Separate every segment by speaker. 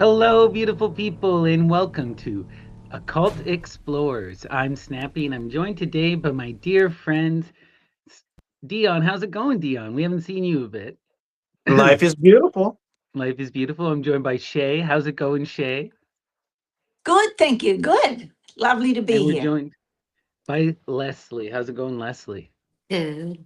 Speaker 1: Hello, beautiful people, and welcome to Occult Explorers. I'm Snappy, and I'm joined today by my dear friend Dion. How's it going, Dion? We haven't seen you a bit.
Speaker 2: Life is beautiful.
Speaker 1: Life is beautiful. I'm joined by Shay. How's it going, Shay?
Speaker 3: Good, thank you. Good. Lovely to
Speaker 1: And
Speaker 3: be
Speaker 1: we're
Speaker 3: here.
Speaker 1: joined by Leslie. How's it going, Leslie?
Speaker 4: Good.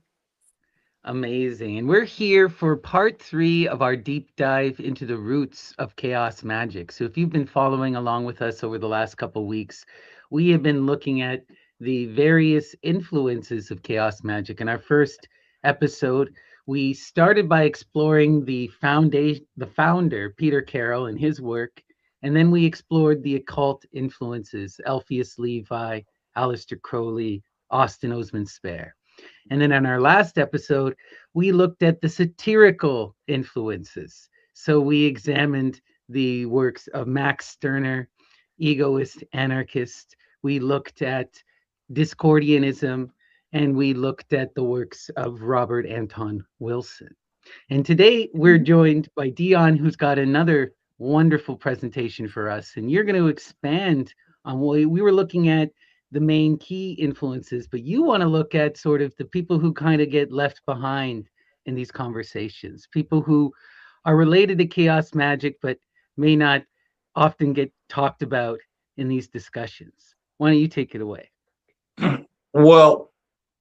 Speaker 1: Amazing. And we're here for part 3 of our deep dive into the roots of chaos magic. So if you've been following along with us over the last couple weeks, we have been looking at the various influences of chaos magic. In our first episode, we started by exploring the founder, Peter Carroll, and his work, and then we explored the occult influences, Alpheus Levi, Aleister Crowley, Austin Osman Spare. And then in our last episode, we looked at the satirical influences. So we examined the works of Max Stirner, egoist anarchist. We looked at Discordianism, and we looked at the works of Robert Anton Wilson. And today we're joined by Dion, who's got another wonderful presentation for us. And you're going to expand on what we were looking at, the main key influences, but you want to look at sort of the people who kind of get left behind in these conversations, people who are related to chaos magic, but may not often get talked about in these discussions. Why don't you take it away?
Speaker 2: Well,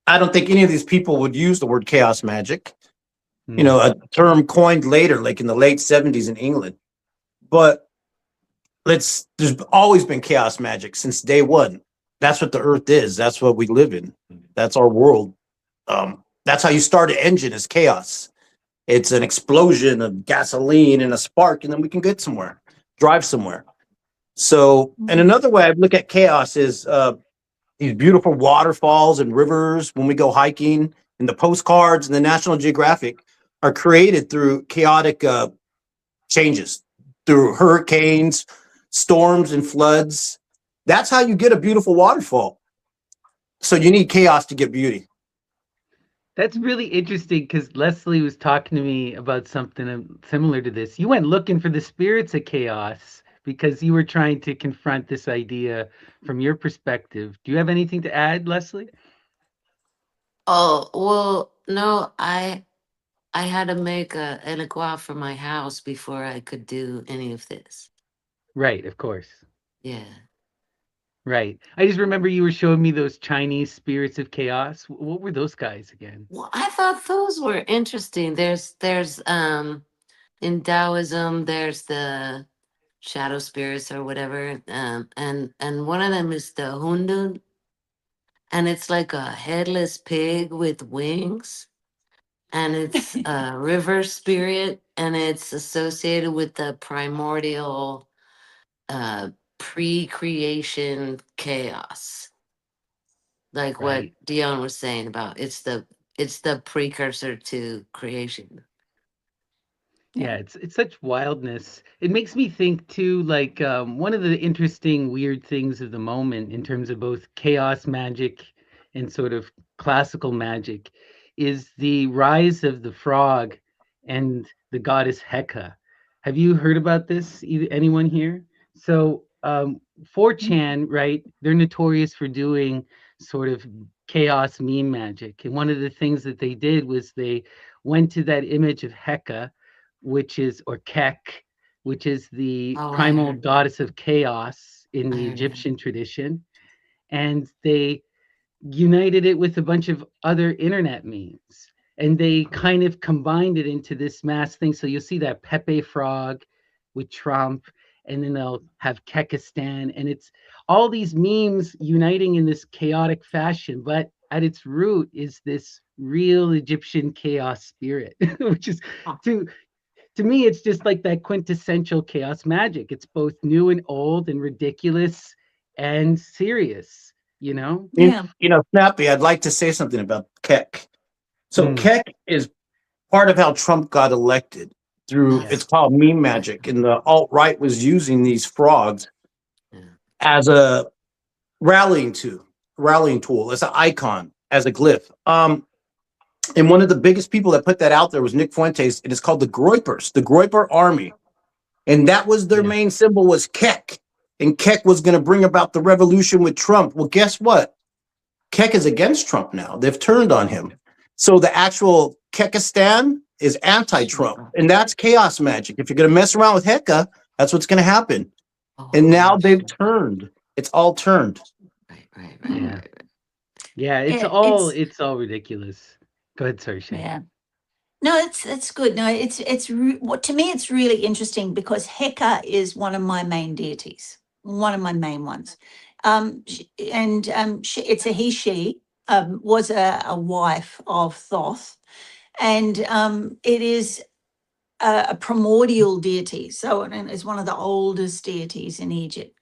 Speaker 2: I don't think any of these people would use the word chaos magic,
Speaker 1: Hmm.
Speaker 2: a term coined later, like in the late 70s in England. But there's always been chaos magic since day one. That's what the earth is. That's what we live in. That's our world. That's how you start an engine, is chaos. It's an explosion of gasoline and a spark, and then we can get somewhere, drive somewhere. So, and another way I look at chaos is these beautiful waterfalls and rivers when we go hiking, and the postcards and the National Geographic are created through chaotic changes, through hurricanes, storms, and floods. That's how you get a beautiful waterfall. So you need chaos to get beauty.
Speaker 1: That's really interesting because Leslie was talking to me about something similar to this. You went looking for the spirits of chaos because you were trying to confront this idea from your perspective. Do you have anything to add, Leslie?
Speaker 4: Oh, well, no, I had to make a egregore for my house before I could do any of this.
Speaker 1: Right, of course.
Speaker 4: Yeah.
Speaker 1: Right. I just remember you were showing me those Chinese spirits of chaos. What were those guys again?
Speaker 4: Well, I thought those were interesting. There's in Taoism, there's the shadow spirits or whatever. And one of them is the Hundun, and it's like a headless pig with wings. And it's a river spirit, and it's associated with the primordial uh pre-creation chaos, like what
Speaker 1: Right.
Speaker 4: Dion was saying about it's the precursor to creation.
Speaker 1: Yeah, it's such wildness. It makes me think too, like one of the interesting weird things of the moment in terms of both chaos magic and sort of classical magic is the rise of the frog and the goddess Heka. Have you heard about this? Anyone here? So 4chan, right? They're notorious for doing sort of chaos meme magic. And one of the things that they did was they went to that image of Heka, which is, or Kek, which is the
Speaker 4: Oh, I
Speaker 1: primal
Speaker 4: heard that.
Speaker 1: goddess of chaos in
Speaker 4: I
Speaker 1: the
Speaker 4: heard that.
Speaker 1: Egyptian tradition. And they united it with a bunch of other internet memes. And they kind of combined it into this mass thing. So you'll see that Pepe frog with Trump, and then they'll have Kekistan. And it's all these memes uniting in this chaotic fashion. But at its root is this real Egyptian chaos spirit, which is
Speaker 4: Oh,
Speaker 1: to me, it's just like that quintessential chaos magic. It's both new and old and ridiculous and serious, you know?
Speaker 3: Yeah.
Speaker 2: Snappy, I'd like to say something about Keck. So
Speaker 1: Mm,
Speaker 2: Keck is part of how Trump got elected through,
Speaker 1: yeah,
Speaker 2: it's
Speaker 4: that's
Speaker 2: called meme
Speaker 4: that's
Speaker 2: magic. And the alt-right was using these frogs
Speaker 4: yeah.
Speaker 2: as a rallying tool, as an icon, as a glyph. And one of the biggest people that put that out there was Nick Fuentes, and it's called the Groypers, the Groyper Army. And that was their
Speaker 1: Yeah.
Speaker 2: main symbol was Keck. And Keck was going to bring about the revolution with Trump. Well, guess what? Keck is against Trump now. They've turned on him. So the actual Keckistan is anti-Trump. And that's chaos magic. If you're going to mess around with Heka, that's what's going to happen. And now they've turned. It's all turned.
Speaker 4: Right.
Speaker 1: Yeah. Yeah, it's
Speaker 3: Yeah,
Speaker 1: all ridiculous. Go ahead, sorry, Shane.
Speaker 3: yeah. No, it's good. No, what to me it's really interesting because Heka is one of my main deities, one of my main ones. It's a he/she, was a wife of Thoth, and it is a primordial deity. So and it's one of the oldest deities in Egypt.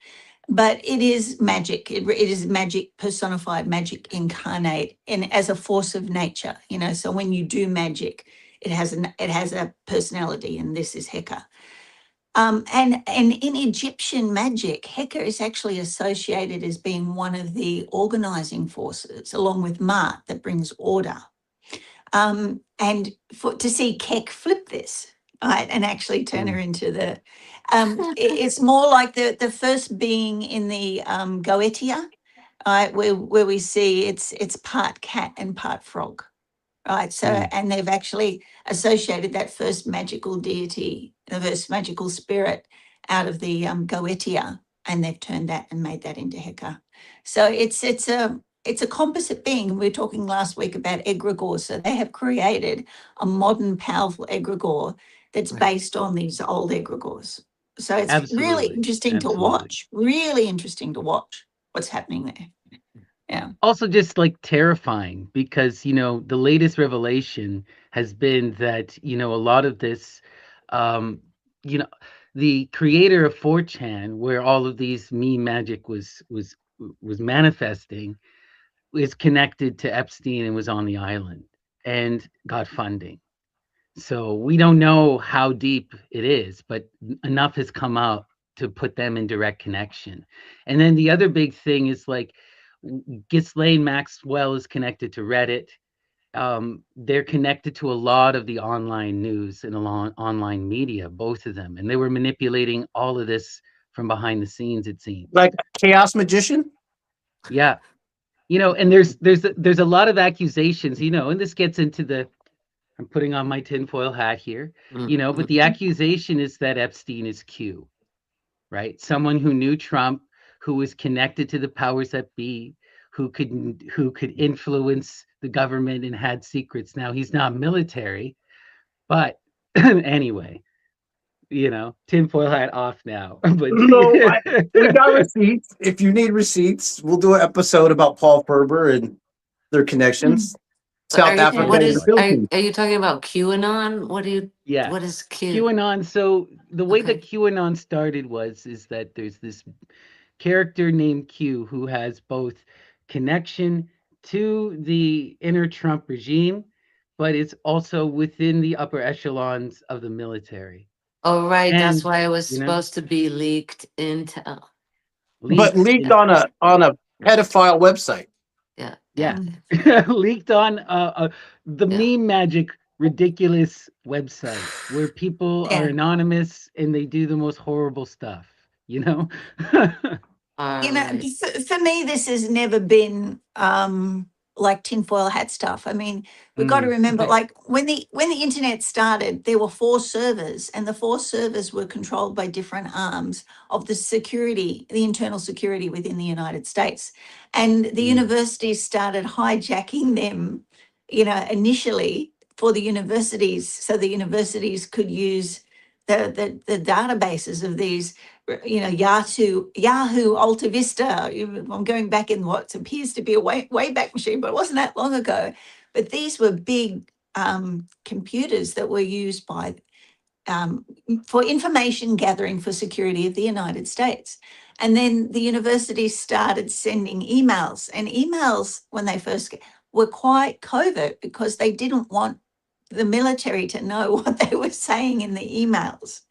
Speaker 3: But it is magic. It is magic personified, magic incarnate, and as a force of nature. So when you do magic, it has a personality, and this is Heka. And in Egyptian magic, Heka is actually associated as being one of the organizing forces, along with Ma'at, that brings order. And to see Keck flip this, right, and actually turn her into the, it's more like the first being in the Goetia, right, where we see it's part cat and part frog, right? So, and they've actually associated that first magical deity, the first magical spirit out of the Goetia, and they've turned that and made that into Heka. So it's a composite being. We were talking last week about egregores. So they have created a modern, powerful egregore that's based on these old egregores. So it's really
Speaker 1: Absolutely.
Speaker 3: interesting to watch. Really interesting to watch what's happening there. Yeah.
Speaker 1: Also just like terrifying because, the latest revelation has been that, a lot of this, the creator of 4chan, where all of these meme magic was manifesting, is connected to Epstein and was on the island and got funding. So we don't know how deep it is, but enough has come out to put them in direct connection. And then the other big thing is like Ghislaine Maxwell is connected to Reddit. They're connected to a lot of the online news and online media, both of them. And they were manipulating all of this from behind the scenes, it seems.
Speaker 2: Like a chaos magician?
Speaker 1: Yeah. And there's a lot of accusations, and this gets into I'm putting on my tinfoil hat here, but the accusation is that Epstein is Q, right? Someone who knew Trump, who was connected to the powers that be, who could influence the government and had secrets. Now he's not military, but anyway, tinfoil hat off now. But
Speaker 2: No, we got receipts. If you need receipts, we'll do an episode about Paul Ferber and their connections. South Africa
Speaker 4: What
Speaker 2: and
Speaker 4: is?
Speaker 2: the Philippines.
Speaker 4: Are you talking about QAnon? What do you?
Speaker 1: Yeah.
Speaker 4: What is Q?
Speaker 1: QAnon. So the way
Speaker 4: Okay.
Speaker 1: that QAnon started is that there's this character named Q who has both connection to the inner Trump regime, but it's also within the upper echelons of the military.
Speaker 4: Oh, right. That's
Speaker 1: And,
Speaker 4: why it was supposed to be leaked intel.
Speaker 2: But leaked on a pedophile website.
Speaker 1: Yeah. Leaked on the meme magic ridiculous website where people are anonymous and they do the most horrible stuff,
Speaker 4: Right.
Speaker 3: For me, this has never been like tinfoil hat stuff. I mean, we've got to remember, like when the internet started, there were 4 servers, and the 4 servers were controlled by different arms of the security, the internal security within the United States. And the universities started hijacking them, initially for the universities, so the universities could use the databases of these, Yahoo, Alta Vista. I'm going back in what appears to be a way back machine, but it wasn't that long ago. But these were big computers that were used by for information gathering for security of the United States. And then the universities started sending emails, and emails when they first were quite covert because they didn't want the military to know what they were saying in the emails,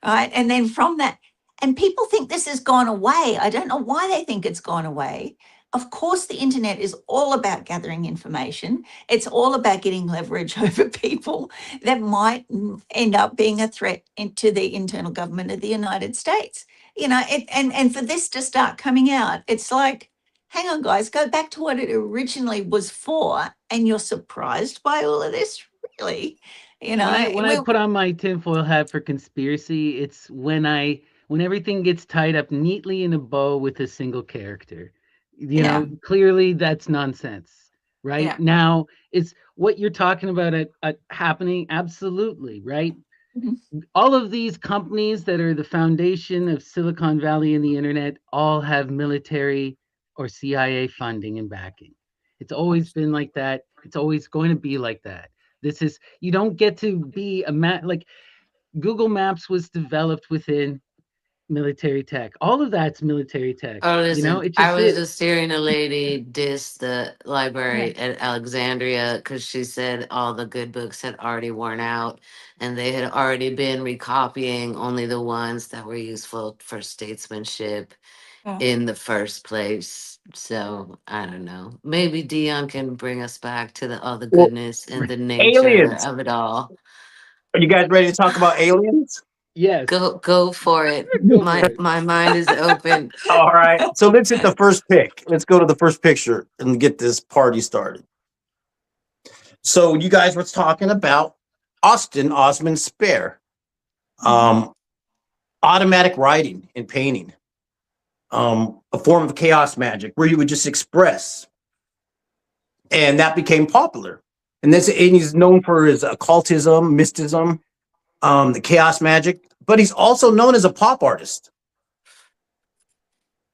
Speaker 3: right? And then from that, and people think this has gone away. I don't know why they think it's gone away, of course, the internet is all about gathering information. It's all about getting leverage over people that might end up being a threat to the internal government of the United States. And for this to start coming out, it's like, hang on, guys, go back to what it originally was for, and you're surprised by all of this, really?
Speaker 1: When I put on my tinfoil hat for conspiracy, it's when everything gets tied up neatly in a bow with a single character. Clearly that's nonsense, right?
Speaker 3: Yeah.
Speaker 1: Now, it's what you're talking about happening, absolutely, right? All of these companies that are the foundation of Silicon Valley and the internet all have military or CIA funding and backing. It's always been like that. It's always going to be like that. You don't get to be like Google Maps was developed within military tech. All of that's military tech.
Speaker 4: Oh, listen,
Speaker 1: It
Speaker 4: I
Speaker 1: just
Speaker 4: was
Speaker 1: is.
Speaker 4: just hearing a lady diss the library at Alexandria because she said all the good books had already worn out and they had already been recopying only the ones that were useful for statesmanship in the first place. So I don't know. Maybe Dion can bring us back to all the
Speaker 2: Well,
Speaker 4: goodness and the nature
Speaker 2: aliens.
Speaker 4: of it all.
Speaker 2: Are you guys ready to talk about aliens?
Speaker 1: Yes.
Speaker 4: Go for it. My mind is open.
Speaker 2: All right. So let's hit the first pick. Let's go to the first picture and get this party started. So you guys were talking about Austin Osman Spare, automatic writing and painting, a form of chaos magic where you would just express, and that became popular. And he's known for his occultism, mysticism, the chaos magic, but he's also known as a pop artist.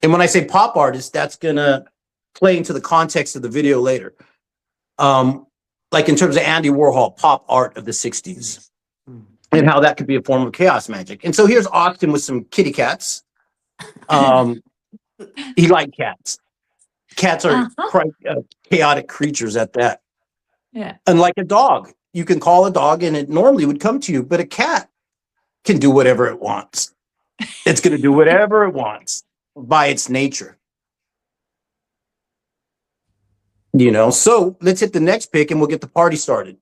Speaker 2: And when I say pop artist, that's gonna play into the context of the video later. Like in terms of Andy Warhol, pop art of the 60s, and how that could be a form of chaos magic. And so here's Austin with some kitty cats. He liked cats. Cats are quite chaotic creatures at that.
Speaker 3: Yeah.
Speaker 2: Unlike a dog, you can call a dog and it normally would come to you, but a cat can do whatever it wants. It's going to do whatever it wants by its nature. So let's hit the next pick and we'll get the party started.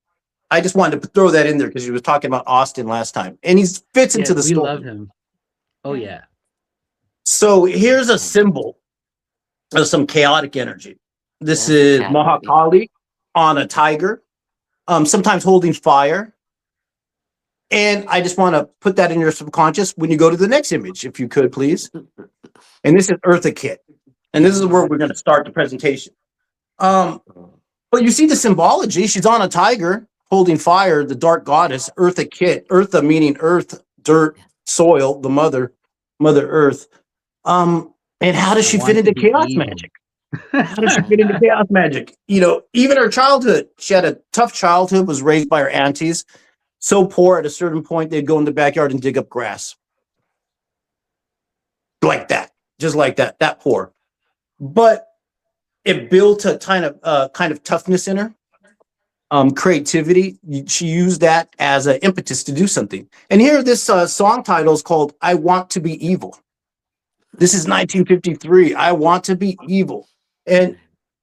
Speaker 2: I just wanted to throw that in there because he was talking about Austin last time, and he fits into the story.
Speaker 1: We love him. Oh, yeah.
Speaker 2: So here's a symbol of some chaotic energy. This is Mahakali on a tiger, sometimes holding fire. And I just want to put that in your subconscious when you go to the next image, if you could, please. And this is Eartha Kitt. And this is where we're going to start the presentation. But you see the symbology. She's on a tiger holding fire, the dark goddess, Eartha Kitt. Eartha meaning earth, dirt, soil, the mother earth. And how does she fit into chaos magic? How does she fit into chaos magic? Even her childhood, she had a tough childhood, was raised by her aunties. So poor at a certain point, they'd go in the backyard and dig up grass. Like that, just like that, that poor. But it built a kind of toughness in her, creativity. She used that as an impetus to do something. And here, this song title is called I Want to Be Evil. This is 1953. I want to be evil. And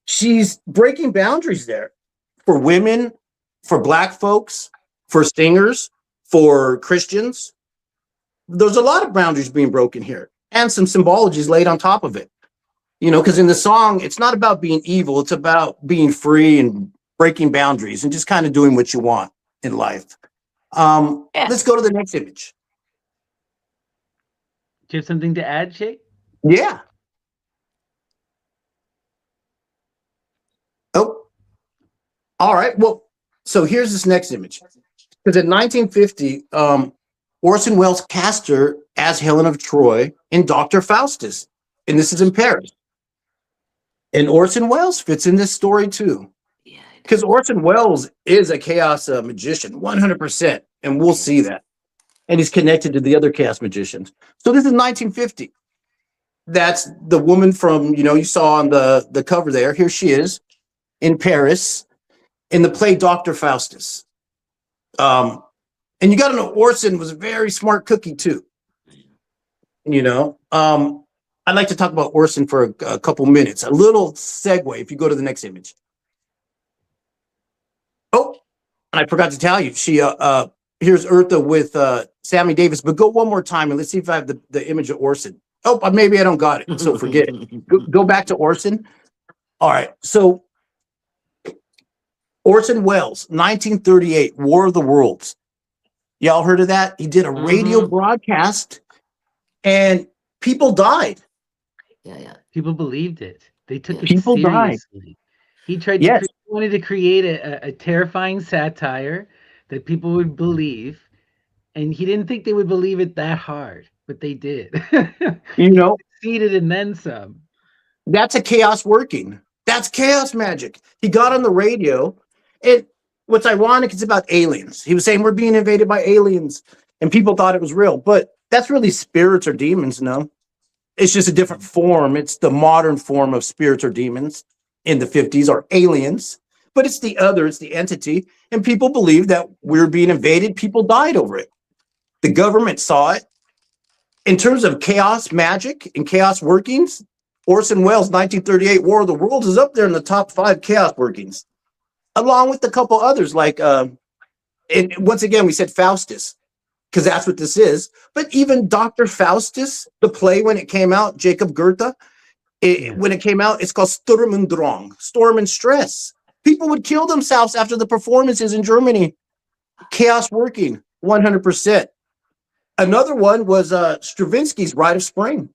Speaker 2: she's breaking boundaries there for women, for Black folks, for singers, for Christians. There's a lot of boundaries being broken here and some symbologies laid on top of it. Because in the song, it's not about being evil. It's about being free and breaking boundaries and just kind of doing what you want in life. Let's go to the next image.
Speaker 1: Do you have something to add, Shay?
Speaker 2: Yeah. Oh, all right. Well, so here's this next image. Because in 1950, Orson Welles cast her as Helen of Troy in Dr. Faustus. And this is in Paris. And Orson Welles fits in this story too. Because Orson Welles is a chaos magician, 100%. And we'll see that. And he's connected to the other chaos magicians. So this is 1950. That's the woman from, you saw on the cover there. Here she is in Paris in the play Dr. Faustus. And you got to know Orson was a very smart cookie too. I I'd like to talk about Orson for a couple minutes. A little segue. If you go to the next image. Oh, and I forgot to tell you, she here's Eartha with Sammy Davis. But go one more time and let's see if I have the image of Orson. Oh, maybe I don't got it. So forget it. Go back to Orson. All right. So Orson Welles, 1938, War of the Worlds. Y'all heard of that? He did a radio broadcast and people died.
Speaker 4: Yeah.
Speaker 1: People believed it. They took it
Speaker 2: People died.
Speaker 1: seriously. He tried
Speaker 2: Yes.
Speaker 1: to wanted to create a terrifying satire that people would believe, and he didn't think they would believe it that hard, but they did.
Speaker 2: You know,
Speaker 1: Succeeded and then some.
Speaker 2: that's a chaos working. That's chaos magic. He got on the radio. And what's ironic is about aliens. He was saying we're being invaded by aliens, and people thought it was real. But that's really spirits or demons, no? It's just a different form. It's the modern form of spirits or demons in the 50s are aliens. But it's the other, it's the entity. And people believe that we're being invaded. People died over it. The government saw it. In terms of chaos magic and chaos workings, Orson Welles' 1938 War of the Worlds is up there in the top 5 chaos workings, along with a couple others like, and once again, we said Faustus, because that's what this is. But even Dr. Faustus, the play when it came out, Jacob Goethe, when it came out, it's called Sturm und Drang, Storm and Stress. People would kill themselves after the performances in Germany. Chaos working, 100%. Another one was Stravinsky's Rite of Spring.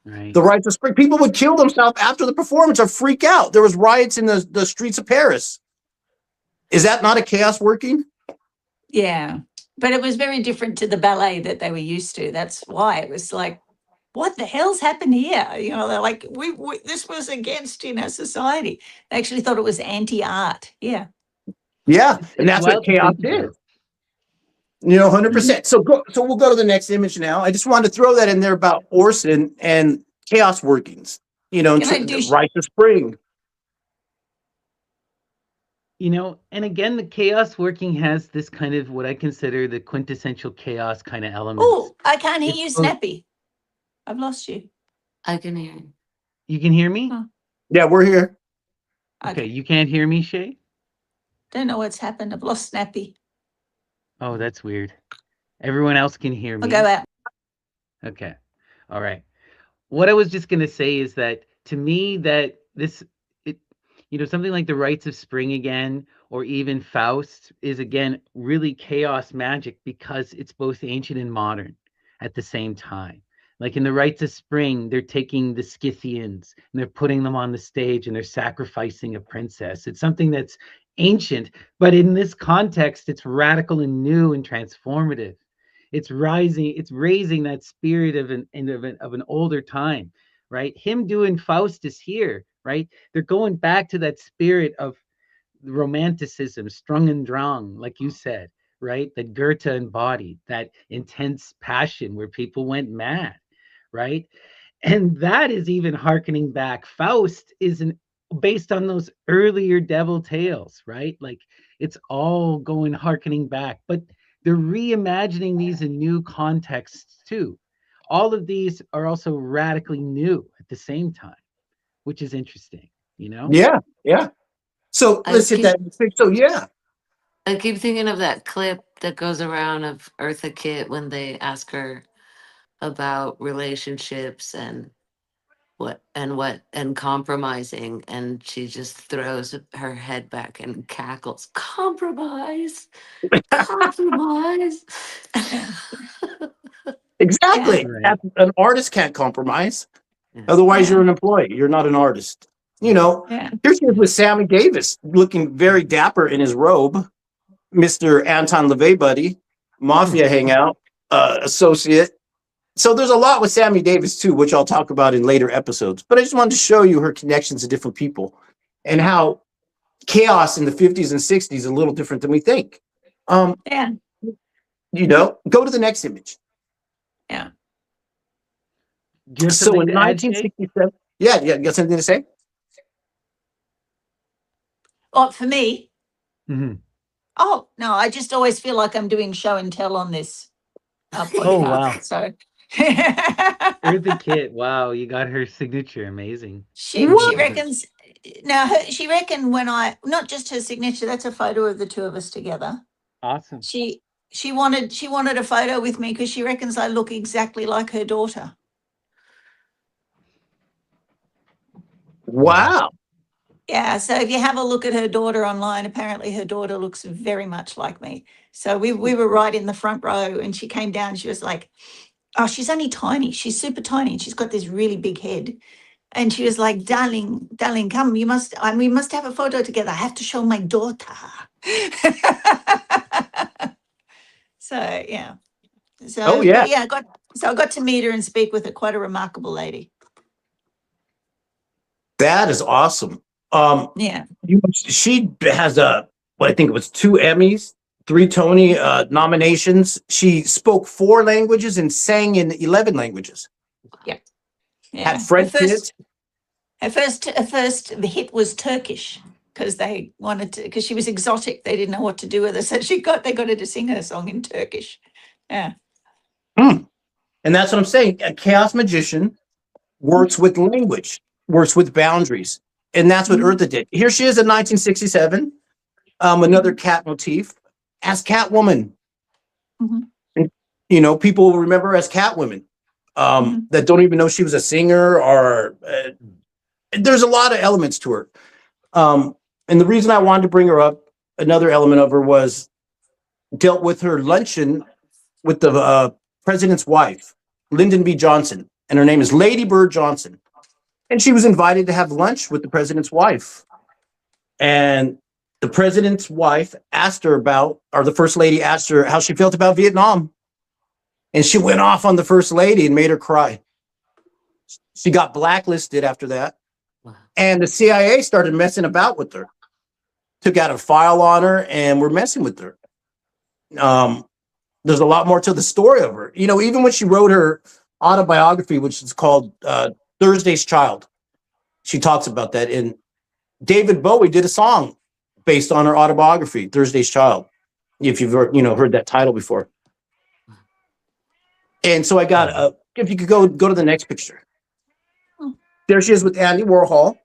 Speaker 1: Right.
Speaker 2: The Rites of Spring. People would kill themselves after the performance or freak out. There was riots in the streets of Paris. Is that not a chaos working?
Speaker 3: Yeah. But it was very different to the ballet that they were used to. That's why it was like, what the hell's happened here? You know, they're like, we this was against, society. They actually thought it was anti-art. Yeah.
Speaker 2: Yeah. And that's
Speaker 1: wild
Speaker 2: what
Speaker 1: to
Speaker 2: chaos
Speaker 1: think about.
Speaker 2: is. 100%. So we'll go to the next image now. I just wanted to throw that in there about Orson and chaos workings.
Speaker 3: Can I do
Speaker 2: the Rites of Spring.
Speaker 1: And again, the chaos working has this kind of what I consider the quintessential chaos kind of element.
Speaker 3: Oh, I can't hear
Speaker 1: It's
Speaker 3: you,
Speaker 1: both-
Speaker 3: Snappy. I've lost you.
Speaker 4: I can hear you.
Speaker 1: You can hear me?
Speaker 3: Oh.
Speaker 2: Yeah, we're here.
Speaker 1: Okay, you can't hear me, Shay?
Speaker 3: Don't know what's happened. I've lost Snappy.
Speaker 1: Oh, that's weird. Everyone else can hear me.
Speaker 3: I'll go out.
Speaker 1: Okay. All right. What I was just going to say is that to me that something like the Rites of Spring again, or even Faust is again really chaos magic because it's both ancient and modern at the same time. Like in the Rites of Spring, they're taking the Scythians and they're putting them on the stage and they're sacrificing a princess. It's something that's ancient, but in this context, it's radical and new and transformative. It's raising that spirit of an older time, right? Him doing Faustus here, right? They're going back to that spirit of romanticism, strung and drang, like you said, right? That Goethe embodied, that intense passion where people went mad, right? And that is even hearkening back. Faust is based on those earlier devil tales, right? Like it's all going hearkening back, but they're reimagining these in new contexts too. All of these are also radically new at the same time, which is interesting,
Speaker 2: Yeah. So let's hit that. So yeah.
Speaker 4: I keep thinking of that clip that goes around of Eartha Kitt when they ask her about relationships and compromising, and she just throws her head back and cackles. Compromise.
Speaker 2: Exactly.
Speaker 1: Right.
Speaker 2: An artist can't compromise.
Speaker 4: Yeah.
Speaker 2: Otherwise, you're an employee. You're not an artist.
Speaker 3: Yeah.
Speaker 2: Here's with Sammy Davis looking very dapper in his robe. Mr. Anton LaVey buddy, mafia hangout, associate. So there's a lot with Sammy Davis too, which I'll talk about in later episodes. But I just wanted to show you her connections to different people and how chaos in the 50s and 60s is a little different than we think.
Speaker 3: Yeah.
Speaker 2: Go to the next image.
Speaker 3: Yeah.
Speaker 1: Do you have
Speaker 2: So
Speaker 1: something
Speaker 2: in
Speaker 1: to add, Shay?
Speaker 2: 1967, yeah, you got something to say?
Speaker 3: Oh, for me.
Speaker 1: Mhm.
Speaker 3: Oh, no, I just always feel like I'm doing show and tell on this podcast.
Speaker 1: Oh, wow.
Speaker 3: So
Speaker 1: Eartha Kitt. Wow, you got her signature. Amazing.
Speaker 3: She reckons now she reckoned when I not just her signature, that's a photo of the two of us together.
Speaker 1: Awesome.
Speaker 3: She wanted a photo with me because she reckons I look exactly like her daughter.
Speaker 2: Wow.
Speaker 3: Yeah, so if you have a look at her daughter online, apparently her daughter looks very much like me. So we were right in the front row, and she came down. She was like, "Oh, she's only tiny. She's super tiny, and she's got this really big head." And she was like, "Darling, come. We must have a photo together. I have to show my daughter." So yeah. So
Speaker 2: Oh, yeah.
Speaker 3: yeah, I got to meet her and speak with her. Quite a remarkable lady.
Speaker 2: That is awesome.
Speaker 3: Yeah.
Speaker 2: She has what I think it was 2 Emmys, 3 Tony nominations. She spoke 4 languages and sang in 11 languages.
Speaker 3: Yeah.
Speaker 2: Had French hits.
Speaker 3: Her first hit was Turkish because they wanted to, because she was exotic. They didn't know what to do with her, so they got her to sing her song in Turkish. Yeah.
Speaker 2: And that's what I'm saying. A chaos magician works with language, works with boundaries. And that's what Eartha did. Here she is in 1967, another cat motif as Catwoman. And, people remember her as Catwoman that don't even know she was a singer or there's a lot of elements to her. And the reason I wanted to bring her up, another element of her was dealt with her luncheon with the president's wife, Lyndon B. Johnson, and her name is Lady Bird Johnson. And she was invited to have lunch with the president's wife. And the president's wife asked her the first lady asked her how she felt about Vietnam. And she went off on the first lady and made her cry. She got blacklisted after that. And the CIA started messing about with her. Took out a file on her and were messing with her. There's a lot more to the story of her. Even when she wrote her autobiography, which is called Thursday's Child, she talks about that. And David Bowie did a song based on her autobiography, Thursday's Child, if you've heard that title before. And so I got if you could go to the next picture. There she is with Andy Warhol.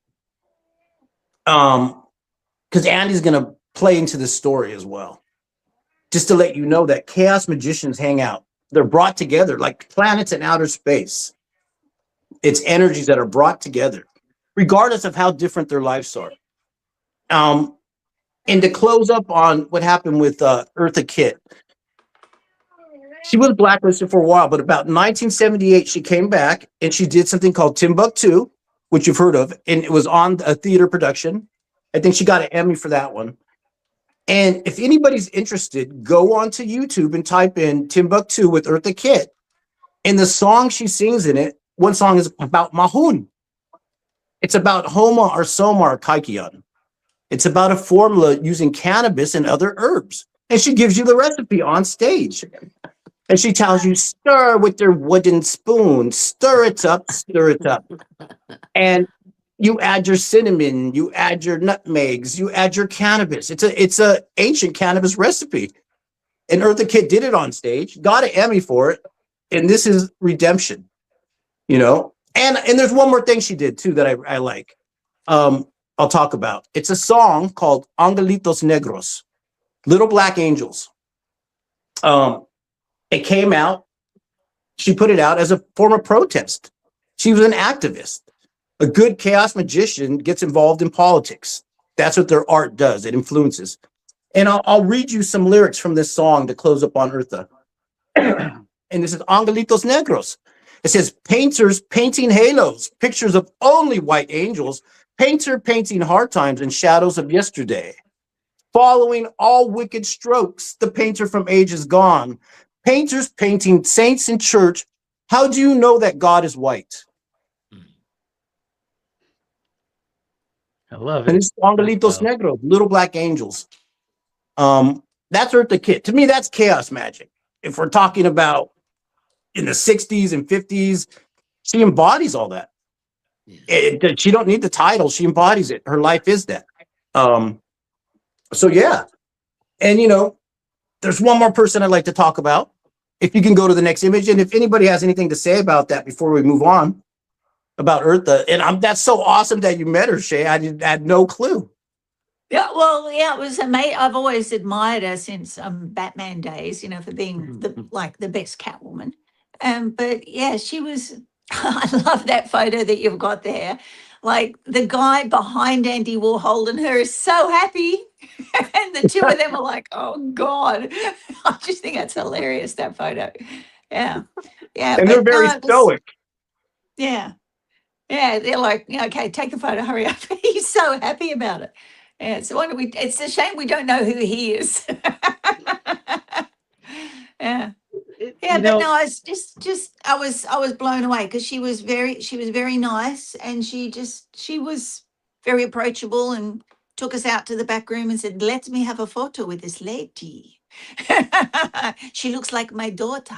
Speaker 2: Because Andy's gonna play into this story as well. Just to let you know that chaos magicians hang out. They're brought together like planets in outer space. It's energies that are brought together, regardless of how different their lives are. And to close up on what happened with Eartha Kitt, she was blacklisted for a while, but about 1978, she came back and she did something called Timbuktu, which you've heard of, and it was on a theater production. I think she got an Emmy for that one. And if anybody's interested, go onto YouTube and type in Timbuktu with Eartha Kitt. And the song she sings in it, one song is about Mahun. It's about Homa or Soma or Kaikion. It's about a formula using cannabis and other herbs. And she gives you the recipe on stage. And she tells you, stir with your wooden spoon, stir it up, stir it up. And you add your cinnamon, you add your nutmegs, you add your cannabis. It's a ancient cannabis recipe. And Eartha Kitt did it on stage, got an Emmy for it. And this is redemption, And there's one more thing she did too that I like. I'll talk about. It's a song called Angelitos Negros, Little Black Angels. It came out. She put it out as a form of protest. She was an activist. A good chaos magician gets involved in politics. That's what their art does. It influences. And I'll read you some lyrics from this song to close up on Eartha. And this is Angelitos Negros. It says, painters painting halos, pictures of only white angels, painter painting hard times and shadows of yesterday. Following all wicked strokes, the painter from ages gone. Painters painting saints in church. How do you know that God is white?
Speaker 1: I love
Speaker 2: And
Speaker 1: it.
Speaker 2: it's Angelitos Negros, Little Black Angels. That's Eartha Kitt. To me, that's chaos magic. If we're talking about in the 60s and 50s, she embodies all that. She don't need the title. She embodies it. Her life is that. So yeah. And there's one more person I'd like to talk about. if you can go to the next image, and if anybody has anything to say about that before we move on about Eartha, and that's so awesome that you met her, Shay. I had no clue.
Speaker 3: Yeah, well, yeah, it was amazing. I've always admired her since Batman days, for being the best Catwoman. But yeah, she was. I love that photo that you've got there. Like the guy behind Andy Warhol and her is so happy, and the two of them are like, "Oh God!" I just think that's hilarious, that photo. Yeah, yeah,
Speaker 2: And they're
Speaker 3: but
Speaker 2: very
Speaker 3: no, it was,
Speaker 2: stoic.
Speaker 3: yeah, yeah. They're like, "Yeah, okay, take the photo, hurry up." He's so happy about it. Yeah, so why do we? It's a shame we don't know who he is. Yeah. Yeah, but no, I was I was blown away because she was very nice, and she was very approachable and took us out to the back room and said, "Let me have a photo with this lady. She looks like my daughter."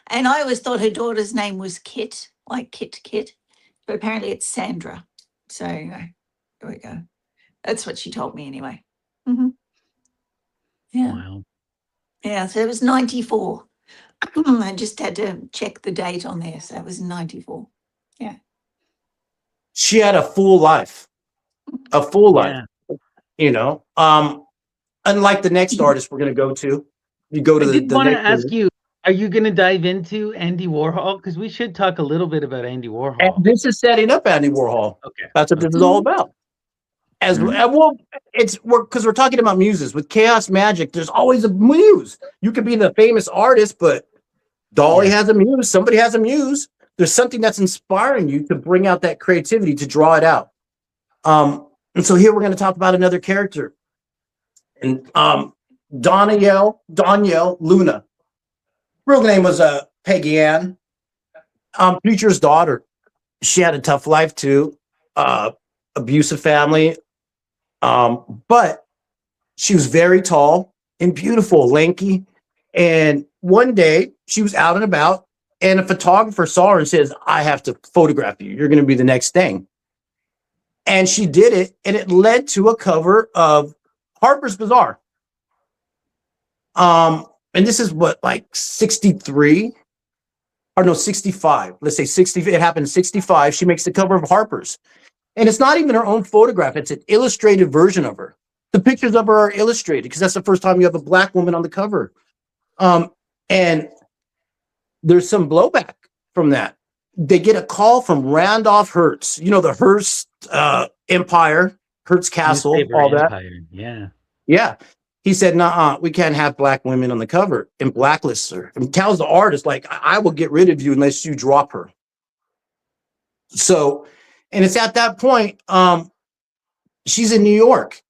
Speaker 3: And I always thought her daughter's name was Kit, like Kit, but apparently it's Sandra. So there we go. That's what she told me anyway. hmm Yeah.
Speaker 1: Wow.
Speaker 3: Yeah, so it was 94. I just had to check the date on there. So it was 94. Yeah.
Speaker 2: She had a full life,
Speaker 1: Yeah.
Speaker 2: Unlike the next artist we're going to go to, you go to
Speaker 1: I did
Speaker 2: the
Speaker 1: want to
Speaker 2: next
Speaker 1: ask you, are you going to dive into Andy Warhol? Because we should talk a little bit about Andy
Speaker 2: and
Speaker 1: Warhol.
Speaker 2: this is setting up Andy Warhol.
Speaker 1: Okay.
Speaker 2: That's what this is all about. As well, because we're talking about muses with Chaos Magick. There's always a muse. You could be the famous artist, but Dolly has a muse. Somebody has a muse. There's something that's inspiring you to bring out that creativity, to draw it out. And so here we're going to talk about another character, and Danielle Luna. Real name was Peggy Ann. Preacher's daughter. She had a tough life too. Abusive family. But she was very tall and beautiful, lanky. And one day she was out and about, and a photographer saw her and says, "I have to photograph you. You're going to be the next thing." And she did it, and it led to a cover of Harper's Bazaar. And this is what, like 63? Or no, 65. Let's say 60. It happened in 65. She makes the cover of Harper's. And it's not even her own photograph. It's an illustrated version of her. The pictures of her are illustrated because that's the first time you have a Black woman on the cover. And there's some blowback from that. They get a call from Randolph Hearst, the Hearst Empire, Hearst Castle,
Speaker 1: Newspaper
Speaker 2: all that.
Speaker 1: Empire. Yeah.
Speaker 2: Yeah. He said, "Nuh-uh, we can't have Black women on the cover," and blacklists her and tells the artist, like, "I will get rid of you unless you drop her." So, and it's at that point, she's in New York,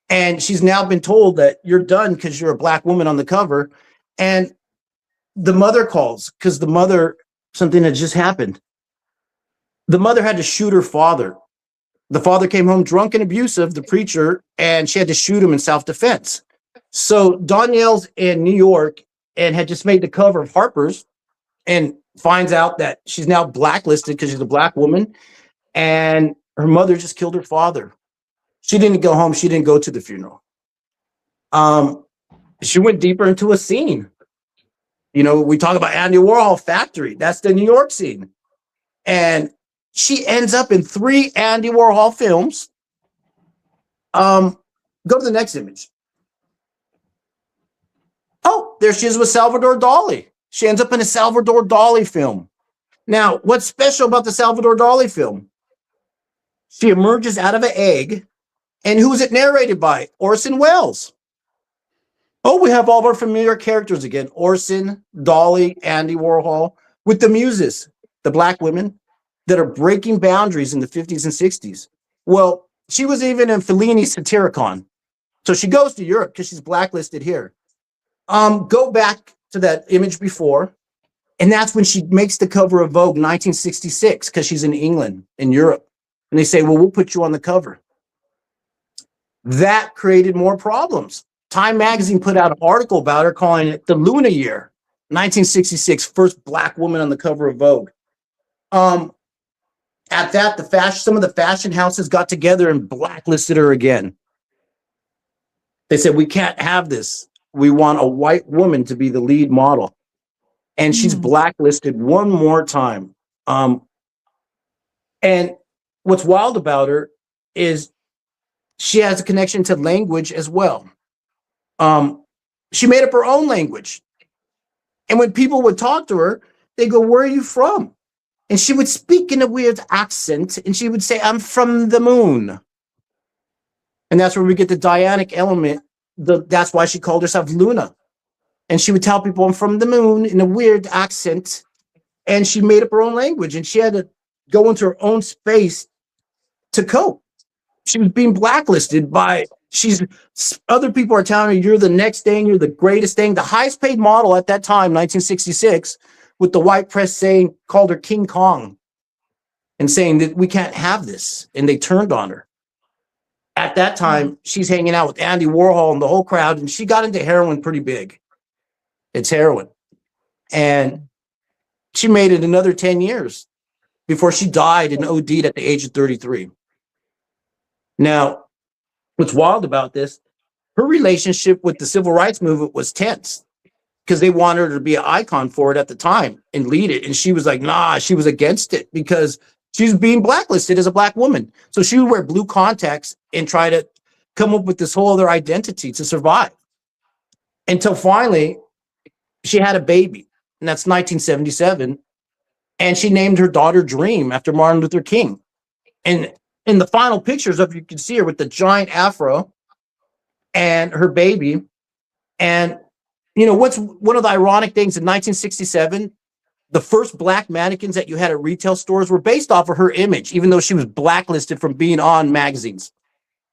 Speaker 2: and she's now been told that you're done because you're a Black woman on the cover. And the mother calls because something had just happened. The mother had to shoot her father. The father came home drunk and abusive, the preacher, and she had to shoot him in self-defense. So Danielle's in New York and had just made the cover of Harper's, and finds out that she's now blacklisted because she's a Black woman, and her mother just killed her father. She didn't go home. She didn't go to the funeral. She went deeper into a scene. We talk about Andy Warhol Factory. That's the New York scene. And she ends up in 3 Andy Warhol films. Go to the next image. Oh, there she is with Salvador Dali. She ends up in a Salvador Dali film. Now, what's special about the Salvador Dali film? She emerges out of an egg, and who is it narrated by? Orson Welles. Oh, we have all of our familiar characters again. Orson, Dali, Andy Warhol, with the muses, the Black women that are breaking boundaries in the 50s and 60s. Well, she was even in Fellini's Satyricon. So she goes to Europe because she's blacklisted here. Go back to that image before, and that's when she makes the cover of Vogue 1966 because she's in England, in Europe. And they say, "Well, we'll put you on the cover." That created more problems. Time magazine put out an article about her calling it the Luna year, 1966, first Black woman on the cover of Vogue. At that, some of the fashion houses got together and blacklisted her again. They said, "We can't have this. We want a white woman to be the lead model." and she's blacklisted one more time. And what's wild about her is she has a connection to language as well. She made up her own language. And when people would talk to her, they go, "Where are you from?" And she would speak in a weird accent, and she would say, "I'm from the moon." And that's where we get the Dianic element. That's why she called herself Luna. And she would tell people, "I'm from the moon," in a weird accent. And she made up her own language, and she had to go into her own space to cope. She was being blacklisted by other people are telling her, "You're the next thing, you're the greatest thing." The highest paid model at that time, 1966, with the white press called her King Kong and saying that we can't have this. And they turned on her. At that time, she's hanging out with Andy Warhol and the whole crowd, and she got into heroin pretty big. It's heroin. And she made it another 10 years before she died and OD'd at the age of 33. Now, what's wild about this, her relationship with the civil rights movement was tense because they wanted her to be an icon for it at the time and lead it. And she was like, nah, she was against it because she's being blacklisted as a black woman. So she would wear blue contacts and try to come up with this whole other identity to survive. Until finally, she had a baby, and that's 1977. And she named her daughter Dream after Martin Luther King. And in the final pictures of, you can see her with the giant afro and her baby. And, you know, what's one of the ironic things in 1967, the first black mannequins that you had at retail stores were based off of her image, even though she was blacklisted from being on magazines.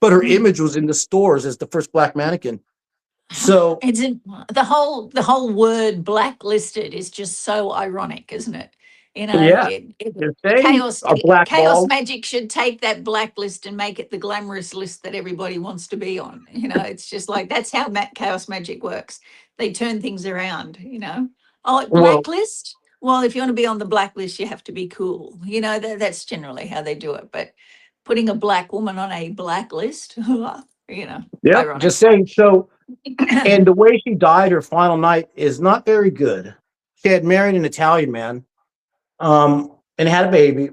Speaker 2: But her image was in the stores as the first black mannequin. So
Speaker 3: it's the whole word blacklisted is just so ironic, isn't it? You know,
Speaker 2: yeah,
Speaker 3: chaos
Speaker 2: blackballed.
Speaker 3: magic should take that blacklist and make it the glamorous list that everybody wants to be on. You know, it's just like that's how chaos magic works. They turn things around. You know, blacklist. Well, if you want to be on the blacklist, you have to be cool. You know, that's generally how they do it. But putting a black woman on a blacklist, you know,
Speaker 2: yeah,
Speaker 3: ironic.
Speaker 2: just saying. So, and the way she died, her final night is not very good. She had married an Italian man, and had a baby,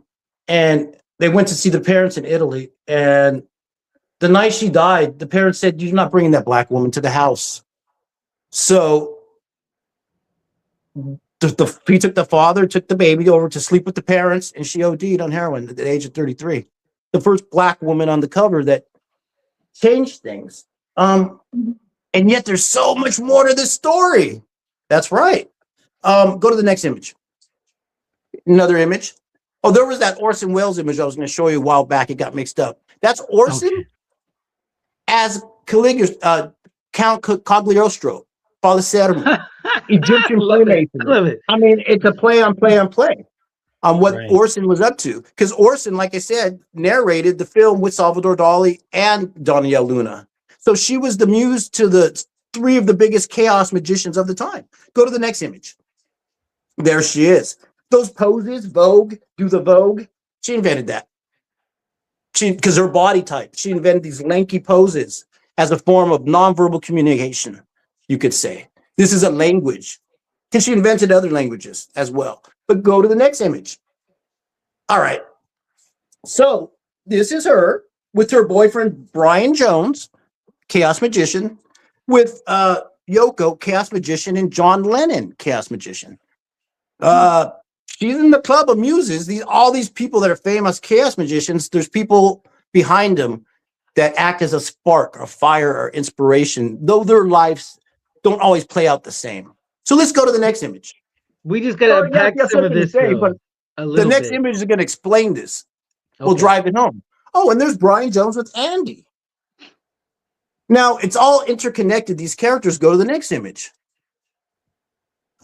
Speaker 2: and they went to see the parents in Italy. And the night she died, the parents said, "You're not bringing that black woman to the house." So he took the father, took the baby over to sleep with the parents, and she OD'd on heroin at the age of 33. The first black woman on the cover that changed things. And yet there's so much more to this story. That's right. Go to the next image. Another image. Oh, there was that Orson Welles image I was going to show you a while back. It got mixed up. That's Orson as Count Cagliostro, Father Sermon, Egyptian Freemason.
Speaker 1: Love it.
Speaker 2: I mean, it's a play on what Orson was up to. Because Orson, like I said, narrated the film with Salvador Dali and Danielle Luna. So she was the muse to the three of the biggest chaos magicians of the time. Go to the next image. There she is. Those poses, Vogue, do the Vogue. She invented that. Because her body type, she invented these lanky poses as a form of nonverbal communication, you could say. This is a language. And she invented other languages as well. But go to the next image. All right. So this is her with her boyfriend, Brian Jones, chaos magician, with Yoko, chaos magician, and John Lennon, chaos magician. She's in the club of muses. All these people that are famous chaos magicians, there's people behind them that act as a spark or fire or inspiration, though their lives don't always play out the same. So let's go to the next image.
Speaker 1: We just got to unpack some of this,
Speaker 2: but the next image is going to explain this. Okay. We'll drive it home. Oh, and there's Brian Jones with Andy. Now, it's all interconnected. These characters. Go to the next image.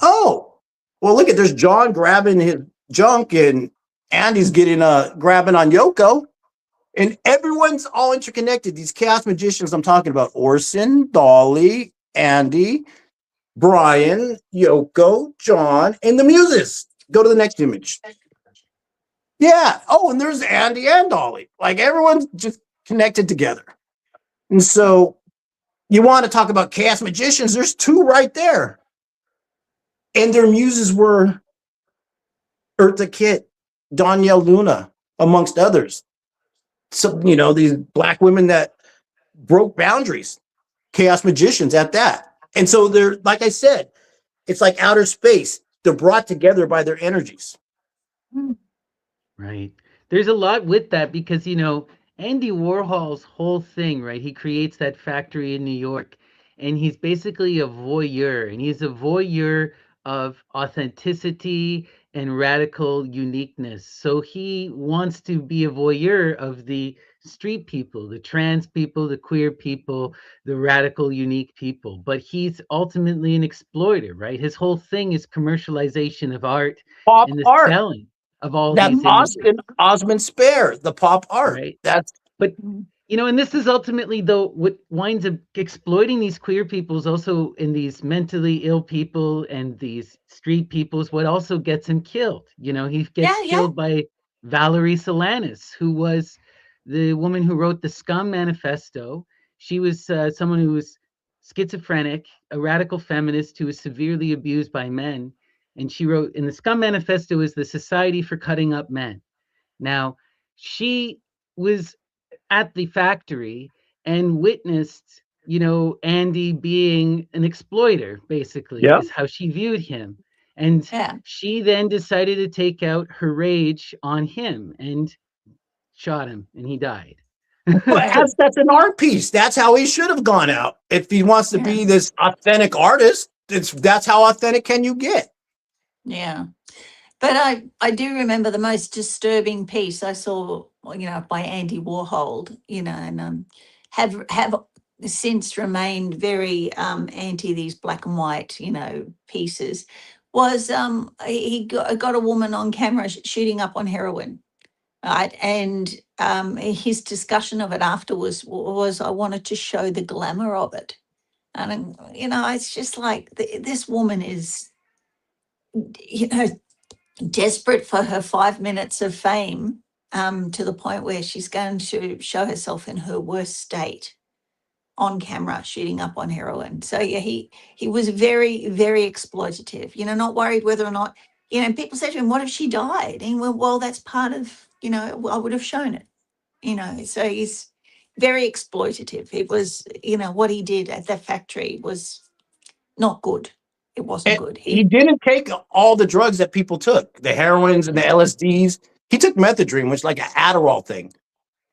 Speaker 2: Oh, well, look at, there's John grabbing his junk, and Andy's getting grabbing on Yoko. And everyone's all interconnected. These chaos magicians I'm talking about: Orson, Dolly, Andy, Brian, Yoko, John, and the muses. Go to the next image. Yeah. Oh, and there's Andy and Dolly. Like, everyone's just connected together. And so you want to talk about chaos magicians, there's two right there. And their muses were Eartha Kitt, Danielle Luna, amongst others. So, these Black women that broke boundaries, chaos magicians at that. And so they're, like I said, it's like outer space. They're brought together by their energies.
Speaker 1: Right. There's a lot with that because, Andy Warhol's whole thing, right? He creates that factory in New York and he's basically a voyeur, and he's a voyeur of authenticity and radical uniqueness. So he wants to be a voyeur of the street people, the trans people, the queer people, the radical unique people. But he's ultimately an exploiter, right? His whole thing is commercialization of art
Speaker 2: Pop
Speaker 1: and the
Speaker 2: art.
Speaker 1: selling of all
Speaker 2: That's
Speaker 1: these images,
Speaker 2: Osmond Spare, the pop art.
Speaker 1: right?
Speaker 2: That's
Speaker 1: But and this is ultimately though what winds up exploiting these queer peoples also in these mentally ill people and these street peoples, what also gets him killed. He gets
Speaker 3: Yeah, yeah.
Speaker 1: killed by Valerie Solanas, who was the woman who wrote the Scum Manifesto. She was someone who was schizophrenic, a radical feminist who was severely abused by men. And she wrote, in the Scum Manifesto is the Society for Cutting Up Men. Now, she was at the factory and witnessed, Andy being an exploiter, basically,
Speaker 2: yeah.
Speaker 1: is how she viewed him. And
Speaker 3: Yeah.
Speaker 1: she then decided to take out her rage on him and shot him, and he died.
Speaker 2: But that's an art piece. That's how he should have gone out. If he wants to
Speaker 3: Yeah.
Speaker 2: be this authentic artist, that's how authentic can you get.
Speaker 3: Yeah. But I do remember the most disturbing piece I saw, by Andy Warhol, and have since remained very anti these black and white, pieces, was he got a woman on camera shooting up on heroin, right? And his discussion of it afterwards was, I wanted to show the glamour of it. And, it's just like this woman is, you know, desperate for her 5 minutes of fame, to the point where she's going to show herself in her worst state on camera, shooting up on heroin. So yeah, he was very, very exploitative. Not worried whether or not, people said to him, "What if she died?" And he went, "Well, that's part of, I would have shown it." So he's very exploitative. It was, what he did at that factory was not good. It wasn't
Speaker 2: And
Speaker 3: good.
Speaker 2: he
Speaker 3: He,
Speaker 2: didn't take all the drugs that people took, the heroines and the LSDs. He took methadone, which is like an Adderall thing.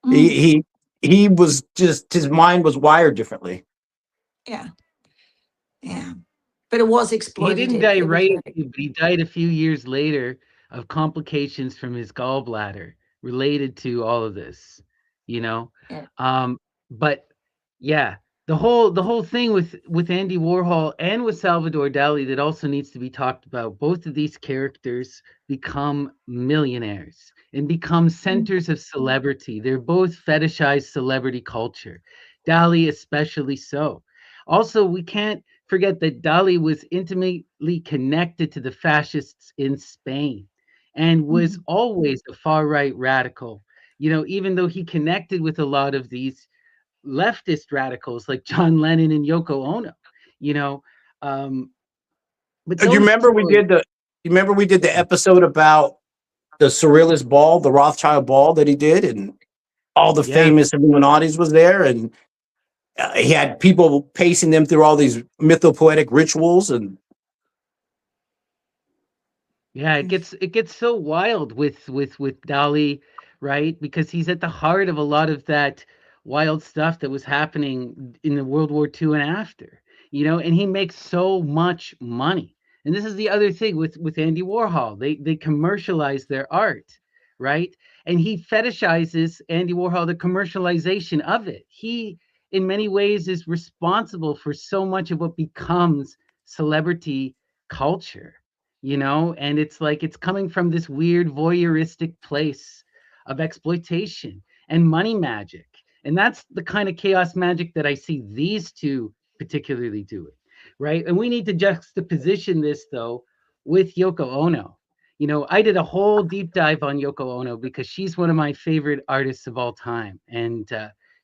Speaker 3: mm,
Speaker 2: He was just, his mind was wired differently.
Speaker 3: yeah, yeah. But it was
Speaker 1: He didn't
Speaker 3: exploitative.
Speaker 1: die
Speaker 3: It was
Speaker 1: right
Speaker 3: very,
Speaker 1: away, but he died a few years later of complications from his gallbladder related to all of this, you know.
Speaker 3: yeah.
Speaker 1: But yeah, the whole thing with Andy Warhol and with Salvador Dali that also needs to be talked about. Both of these characters become millionaires and become
Speaker 3: Mm,
Speaker 1: centers of celebrity. They're both fetishized celebrity culture. Dali especially so. Also, we can't forget that Dali was intimately connected to the fascists in Spain and was
Speaker 3: mhm.
Speaker 1: always a far right radical. Even though he connected with a lot of these leftist radicals like John Lennon and Yoko Ono, you know. Um, but
Speaker 2: Do you
Speaker 1: those
Speaker 2: remember we
Speaker 1: stories,
Speaker 2: did the you remember we did the episode about the Surrealist ball, the Rothschild ball that he did, and all the
Speaker 1: yeah,
Speaker 2: famous Illuminatis was there, and he had people pacing them through all these mythopoetic rituals, and
Speaker 1: yeah, it gets so wild with Dali, right? Because he's at the heart of a lot of that wild stuff that was happening in the World War II and after, and he makes so much money. And this is the other thing with Andy Warhol. They commercialize their art, right? And he fetishizes Andy Warhol, the commercialization of it. He in many ways is responsible for so much of what becomes celebrity culture, and it's like it's coming from this weird voyeuristic place of exploitation and money magic. And that's the kind of chaos magic that I see these two particularly doing, right? And we need to juxtaposition this though with Yoko Ono. I did a whole deep dive on Yoko Ono because she's one of my favorite artists of all time, and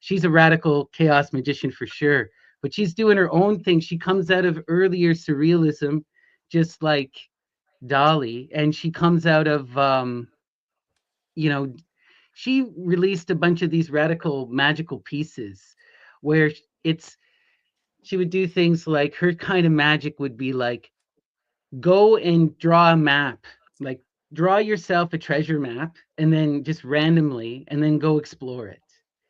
Speaker 1: she's a radical chaos magician for sure, but she's doing her own thing. She comes out of earlier surrealism. just like Dolly. And she comes out of, you know, she released a bunch of these radical magical pieces where it's, she would do things like, her kind of magic would be like, go and draw a map, like draw yourself a treasure map and then just randomly, and then go explore it.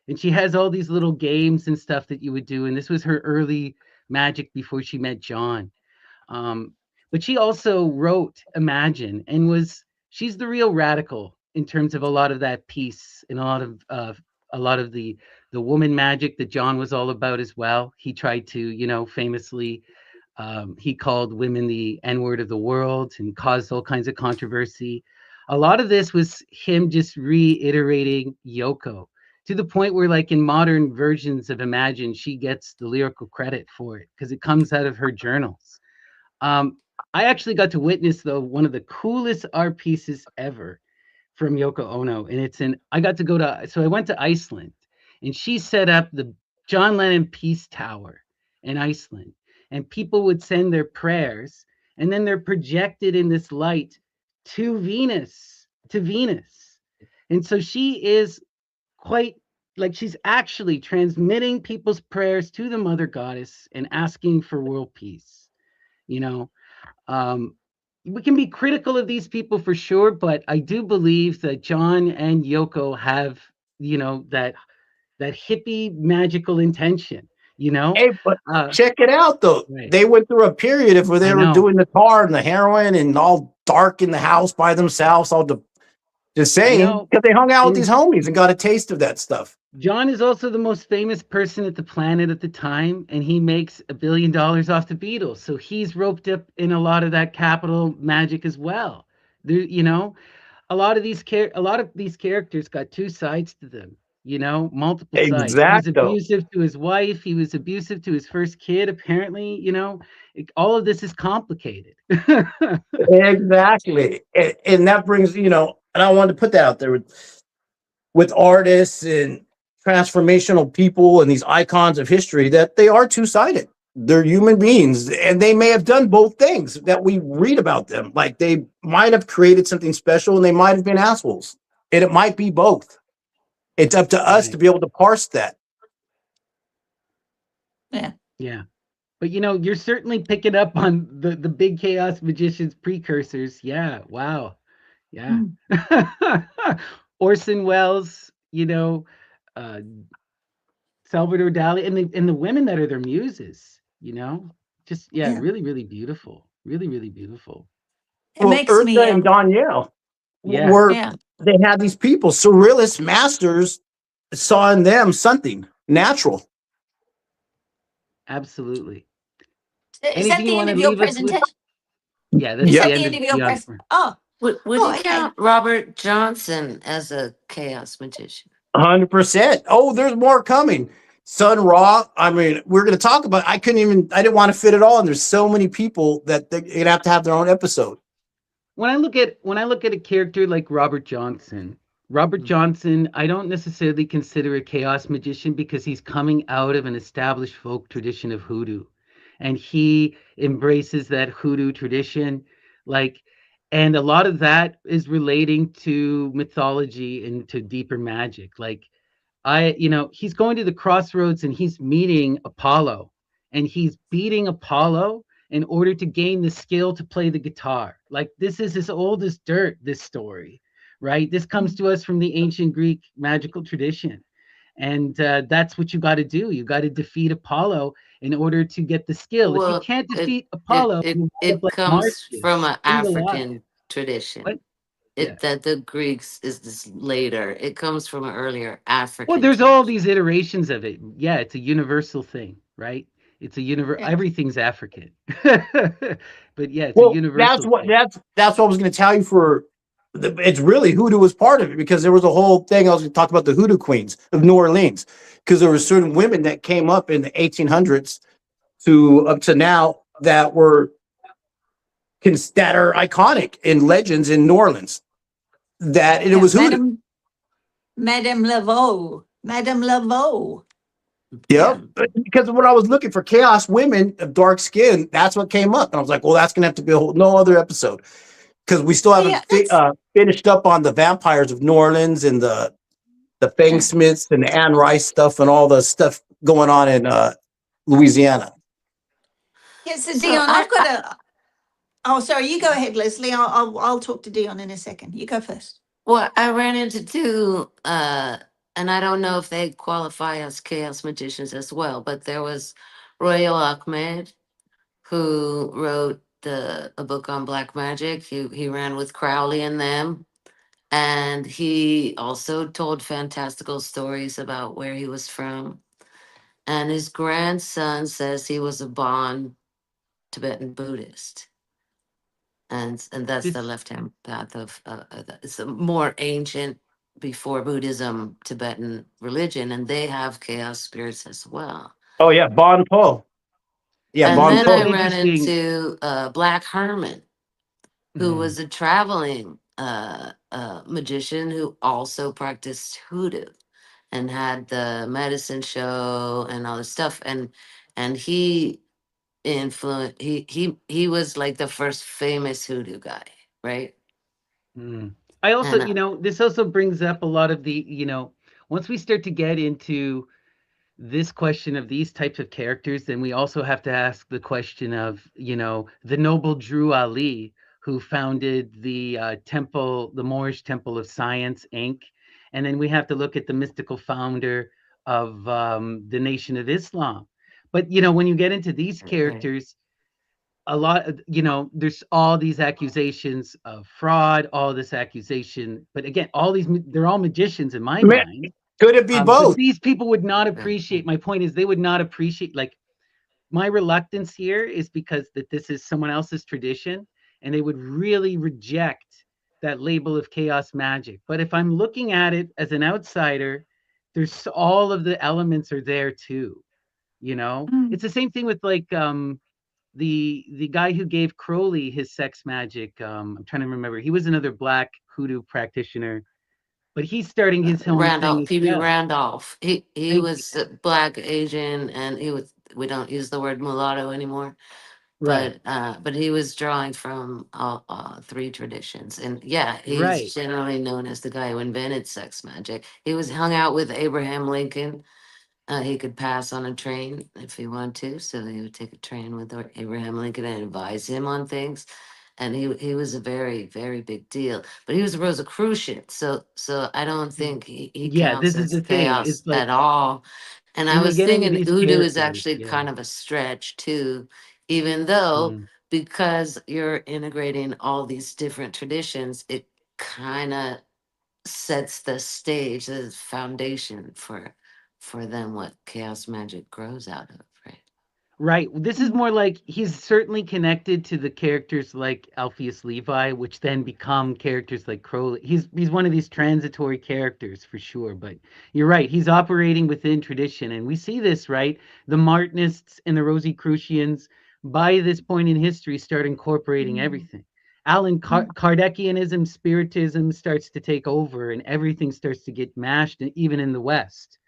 Speaker 1: And she has all these little games and stuff that you would do. And this was her early magic before she met John. Um, but she also wrote Imagine, and she's the real radical in terms of a lot of that piece, and a lot of the woman magic that John was all about as well. He tried to, famously, he called women the N-word of the world and caused all kinds of controversy. A lot of this was him just reiterating Yoko, to the point where, like, in modern versions of Imagine, she gets the lyrical credit for it because it comes out of her journals. I actually got to witness, though, one of the coolest art pieces ever from Yoko Ono. And I got to so I went to Iceland, and she set up the John Lennon Peace Tower in Iceland. And people would send their prayers, and then they're projected in this light to Venus. And so she is quite, like, she's actually transmitting people's prayers to the Mother Goddess and asking for world peace. We can be critical of these people for sure, but I do believe that John and Yoko have, that hippie magical intention.
Speaker 2: Hey, but
Speaker 1: Uh,
Speaker 2: check it out though.
Speaker 1: right.
Speaker 2: They went through a period where they were doing the tar and the heroin and all dark in the house by themselves, just saying, because they hung out with these homies and got a taste of that stuff.
Speaker 1: John is also the most famous person at the planet at the time, and he makes $1 billion off the Beatles. So he's roped up in a lot of that capital magic as well. A lot of these characters got two sides to them. Multiple sides. He was abusive to his wife. He was abusive to his first kid, apparently. All of this is complicated.
Speaker 2: Exactly. And that brings, and I wanted to put that out there with artists and transformational people and these icons of history, that they are two-sided. They're human beings, and they may have done both things that we read about them. Like, they might have created something special, and they might have been assholes. And it might be both. It's up to us to be able to parse that.
Speaker 1: Yeah. But, you're certainly picking up on the big chaos magicians precursors. Yeah. Wow. Yeah. Orson Welles, Salvador Dali, and the women that are their muses, just, really, really beautiful. Really, really beautiful.
Speaker 3: It makes me,
Speaker 2: Eartha and Danielle they had these people, surrealist masters, saw in them something natural.
Speaker 1: Absolutely.
Speaker 3: Is that the end of your presentation?
Speaker 1: Yeah, that's
Speaker 3: the
Speaker 1: end
Speaker 3: of your presentation. Oh.
Speaker 4: Would you count Robert Johnson as a chaos magician?
Speaker 2: 100%. Oh, there's more coming. Sun Ra. I mean, we're going to talk about. I didn't want to fit it all, and there's so many people that they're going to have their own episode.
Speaker 1: When I look at a character like Robert Johnson, I don't necessarily consider a chaos magician, because he's coming out of an established folk tradition of hoodoo, and he embraces that hoodoo tradition, and a lot of that is relating to mythology and to deeper magic. He's going to the crossroads, and he's meeting Apollo, and he's beating Apollo in order to gain the skill to play the guitar. Like, this is as old as dirt, this story, right? This comes to us from the ancient Greek magical tradition. And that's what you got to do. You got to defeat Apollo in order to get the skill.
Speaker 4: Well,
Speaker 1: if you can't defeat Apollo,
Speaker 4: it comes from an African tradition. That the Greeks is this later. It comes from an earlier African.
Speaker 1: Well, there's all these iterations of it. Yeah, it's a universal thing, right? It's a everything's African. But yeah, it's a universal.
Speaker 2: That's what I was going to tell you. It's really hoodoo was part of it, because there was a whole thing. I was going to talk about the hoodoo queens of New Orleans, because there were certain women that came up in the 1800s up to now that are iconic in legends in New Orleans. It was hoodoo.
Speaker 3: Madame Laveau.
Speaker 2: Yep. Because when I was looking for chaos women of dark skin, that's what came up. And I was like, well, that's going to have to be a whole no other episode. Because we still haven't finished up on the vampires of New Orleans and the Fang Smiths and the Anne Rice stuff and all the stuff going on in Louisiana.
Speaker 3: Yes, so Dion, I've got a. Oh, sorry. You go ahead, Leslie. I'll talk to Dion in a second. You go first.
Speaker 4: Well, I ran into two, and I don't know if they qualify as chaos magicians as well, but there was Royal Ahmed, who wrote a book on black magic. He ran with Crowley and them, and he also told fantastical stories about where he was from. And his grandson says he was a Bon Tibetan Buddhist, and that's the left hand path of it's a more ancient, before Buddhism, Tibetan religion, and they have chaos spirits as well.
Speaker 2: Oh yeah, Bon Po. Yeah,
Speaker 4: And
Speaker 2: Bon
Speaker 4: then
Speaker 2: Po.
Speaker 4: I ran into Black Herman, who was a traveling magician who also practiced hoodoo and had the medicine show and all this stuff, and he he was like the first famous hoodoo guy, right?
Speaker 1: I also,
Speaker 4: And
Speaker 1: this also brings up a lot of the, once we start to get into this question of these types of characters, then we also have to ask the question of, the noble Drew Ali, who founded the temple, the Moorish Temple of Science, Inc. And then we have to look at the mystical founder of the Nation of Islam. But, when you get into these characters, a lot of, there's all these accusations of fraud, all this accusation. But again, all these, they're all magicians in my mind.
Speaker 2: Could it be
Speaker 1: But
Speaker 2: both?
Speaker 1: these people would not appreciate, my point is they would not appreciate, like, my reluctance here is because that this is someone else's tradition and they would really reject that label of chaos magic. But if I'm looking at it as an outsider, there's all of the elements are there too. It's the same thing with like the guy who gave Crowley his sex magic. I'm trying to remember. He was another black hoodoo practitioner, but he's starting his own thing
Speaker 4: Randolph,
Speaker 1: as
Speaker 4: P.B.
Speaker 1: well.
Speaker 4: Randolph, he
Speaker 1: Thank
Speaker 4: was Black Asian, and he was, we don't use the word mulatto anymore,
Speaker 1: Right.
Speaker 4: but he was drawing from all three traditions, and yeah, he's
Speaker 1: Right.
Speaker 4: generally known as the guy who invented sex magic. He was hung out with Abraham Lincoln. He could pass on a train if he wanted to, so he would take a train with Abraham Lincoln and advise him on things. And he was a very, very big deal. But he was a Rosicrucian, so I don't think he
Speaker 1: Yeah,
Speaker 4: counts
Speaker 1: this is
Speaker 4: as
Speaker 1: the thing.
Speaker 4: chaos
Speaker 1: It's like
Speaker 4: at all. And I
Speaker 1: when we
Speaker 4: was
Speaker 1: get into
Speaker 4: thinking
Speaker 1: these
Speaker 4: Udu is
Speaker 1: characters,
Speaker 4: actually
Speaker 1: yeah.
Speaker 4: kind of a stretch too, even though
Speaker 1: Mm.
Speaker 4: because you're integrating all these different traditions, it kind of sets the stage, the foundation for them what chaos magic grows out of, right?
Speaker 1: Right. This is more like he's certainly connected to the characters like Alpheus Levi, which then become characters like Crowley. He's one of these transitory characters for sure. But you're right. He's operating within tradition, and we see this, right? The Martinists and the Rosicrucians, by this point in history, start incorporating everything. Kardecianism, Spiritism starts to take over, and everything starts to get mashed, even in the West.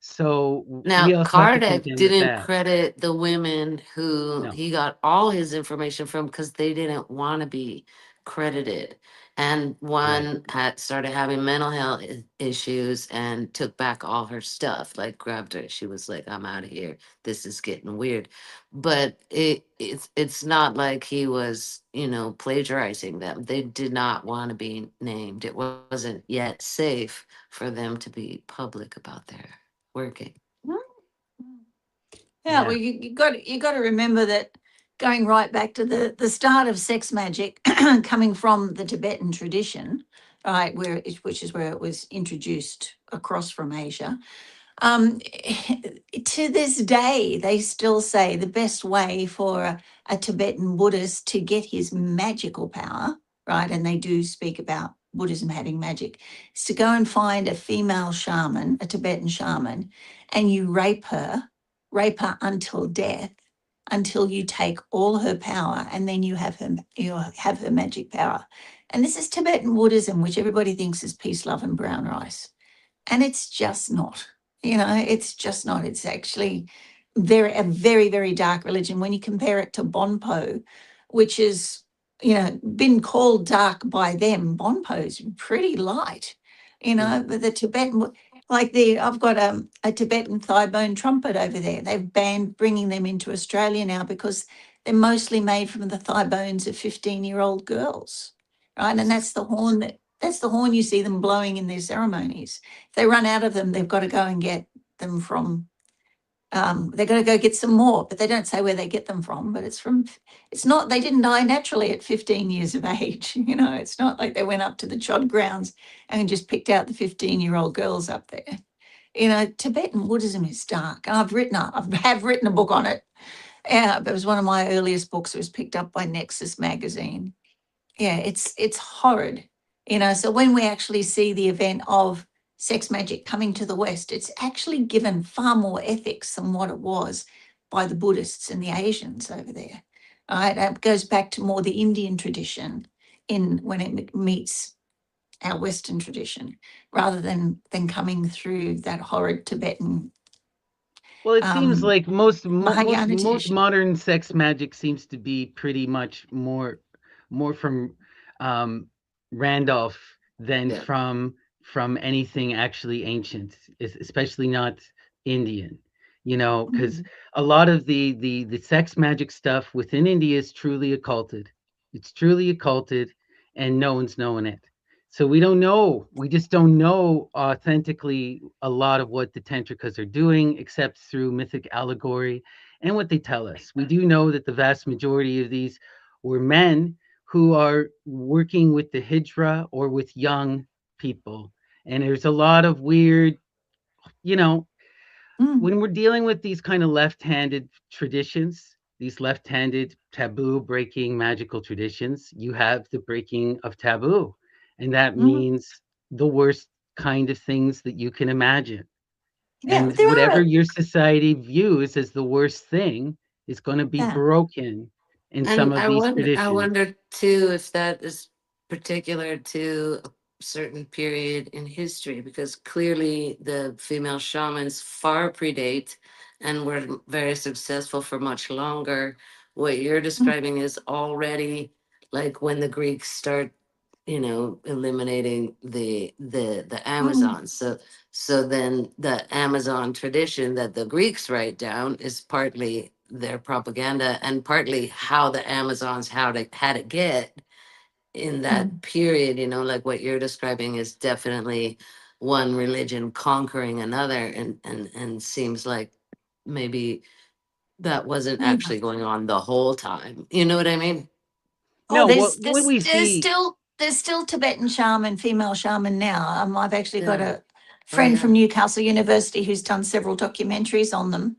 Speaker 1: So
Speaker 4: Now,
Speaker 1: we also have to
Speaker 4: Kardec
Speaker 1: contend with
Speaker 4: didn't
Speaker 1: that.
Speaker 4: credit the women who
Speaker 1: No.
Speaker 4: he got all his information from because they didn't want to be credited. And
Speaker 1: Right.
Speaker 4: one had started having mental health issues and took back all her stuff, like grabbed her. She was like, I'm out of here. This is getting weird. But it's not like he was, plagiarizing them. They did not want to be named. It wasn't yet safe for them to be public about their working.
Speaker 3: Yeah, well, you got to remember that going right back to the start of sex magic, coming from the Tibetan tradition, right, which is where it was introduced across from Asia. To this day, they still say the best way for a Tibetan Buddhist to get his magical power, right, and they do speak about Buddhism having magic, is to go and find a female shaman, a Tibetan shaman, and you rape her until death, until you take all her power, and then you have her magic power. And this is Tibetan Buddhism, which everybody thinks is peace, love, and brown rice. And it's just not. You know, it's just not. It's actually a very, very dark religion. When you compare it to Bonpo, which is, you know, been called dark by them, Bonpo's pretty light. You know, but the Tibetan, like I've got a Tibetan thigh bone trumpet over there. They've banned bringing them into Australia now because they're mostly made from the thigh bones of 15-year-old girls, right? And that's the horn you see them blowing in their ceremonies. If they run out of them, they've got to go and get them from, they're going to go get some more, but they don't say where they get them from. But it's not, they didn't die naturally at 15 years of age. You know, it's not like they went up to the chod grounds and just picked out the 15-year-old girls up there. You know, Tibetan Buddhism is dark. And I have written a book on it. Yeah, it was one of my earliest books. It was picked up by Nexus magazine. Yeah, it's horrid. You know, so when we actually see the event of sex magic coming to the West, it's actually given far more ethics than what it was by the Buddhists and the Asians over there. Right? It goes back to more the Indian tradition when it meets our Western tradition, rather than coming through that horrid Tibetan
Speaker 1: Well, it seems like
Speaker 3: Mahayana
Speaker 1: most
Speaker 3: tradition.
Speaker 1: modern sex magic seems to be pretty much more from um, Randolph than
Speaker 4: Yeah.
Speaker 1: from anything actually ancient, especially not Indian. You know, because a lot of the sex magic stuff within India is truly occulted. It's truly occulted, and no one's knowing it. So we don't know. We just don't know authentically a lot of what the Tantrikas are doing, except through mythic allegory and what they tell us. We do know that the vast majority of these were men who are working with the Hijra or with young people. And there's a lot of weird, you know,
Speaker 3: Mm,
Speaker 1: when we're dealing with these kind of left-handed traditions, these left-handed taboo breaking magical traditions, you have the breaking of taboo. And that
Speaker 3: mm.
Speaker 1: means the worst kind of things that you can imagine.
Speaker 3: Yeah,
Speaker 1: And
Speaker 3: there
Speaker 1: whatever
Speaker 3: are,
Speaker 1: your society views as the worst thing is going to be
Speaker 3: yeah.
Speaker 1: broken in some
Speaker 4: And
Speaker 1: of these
Speaker 4: I
Speaker 1: traditions.
Speaker 4: wonder too if that is particular to a certain period in history, because clearly the female shamans far predate and were very successful for much longer. What you're
Speaker 3: Mm,
Speaker 4: describing is already like when the Greeks start, eliminating the
Speaker 3: mm,
Speaker 4: Amazons. So then the Amazon tradition that the Greeks write down is partly their propaganda and partly how the Amazons had to get in that
Speaker 3: mm.
Speaker 4: period. Like what you're describing is definitely one religion conquering another, and seems like maybe that wasn't
Speaker 3: Yeah.
Speaker 4: actually going on the whole time. You know what I mean?
Speaker 3: Oh,
Speaker 1: No, what we see,
Speaker 3: there's still Tibetan shaman, female shaman now. I've actually got
Speaker 4: Yeah.
Speaker 3: a
Speaker 4: Oh
Speaker 3: friend from
Speaker 4: yeah.
Speaker 3: Newcastle University who's done several documentaries on them,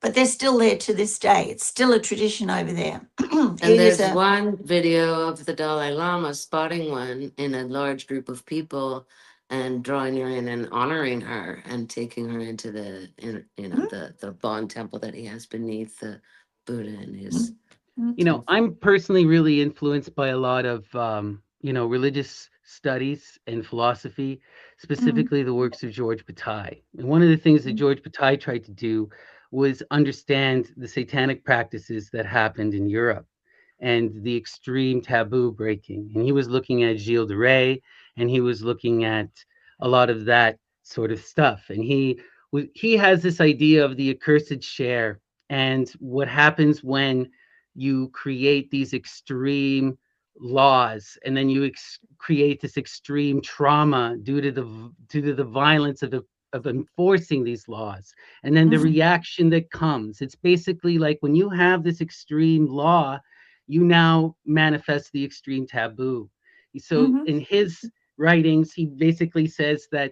Speaker 3: but they're still there to this day. It's still a tradition over there.
Speaker 4: And
Speaker 3: It is
Speaker 4: there's
Speaker 3: a
Speaker 4: one video of the Dalai Lama spotting one in a large group of people and drawing her in and honoring her and taking her into
Speaker 3: mm,
Speaker 4: the Bon temple that he has beneath the Buddha and his
Speaker 3: mm, mm,
Speaker 4: temple.
Speaker 1: I'm personally really influenced by a lot of, religious studies and philosophy,
Speaker 3: mm,
Speaker 1: specifically the works of George Bataille. And one of the things that
Speaker 3: mm,
Speaker 1: George Bataille tried to do was understand the satanic practices that happened in Europe and the extreme taboo breaking. And he was looking at Gilles de Rais, and he was looking at a lot of that sort of stuff. And he has this idea of the accursed share and what happens when you create these extreme laws, and then you create this extreme trauma due to the violence of enforcing these laws, and then the
Speaker 3: mm,
Speaker 1: reaction that comes. It's basically like when you have this extreme law, you now manifest the extreme taboo. So
Speaker 3: mhm,
Speaker 1: in his writings, he basically says that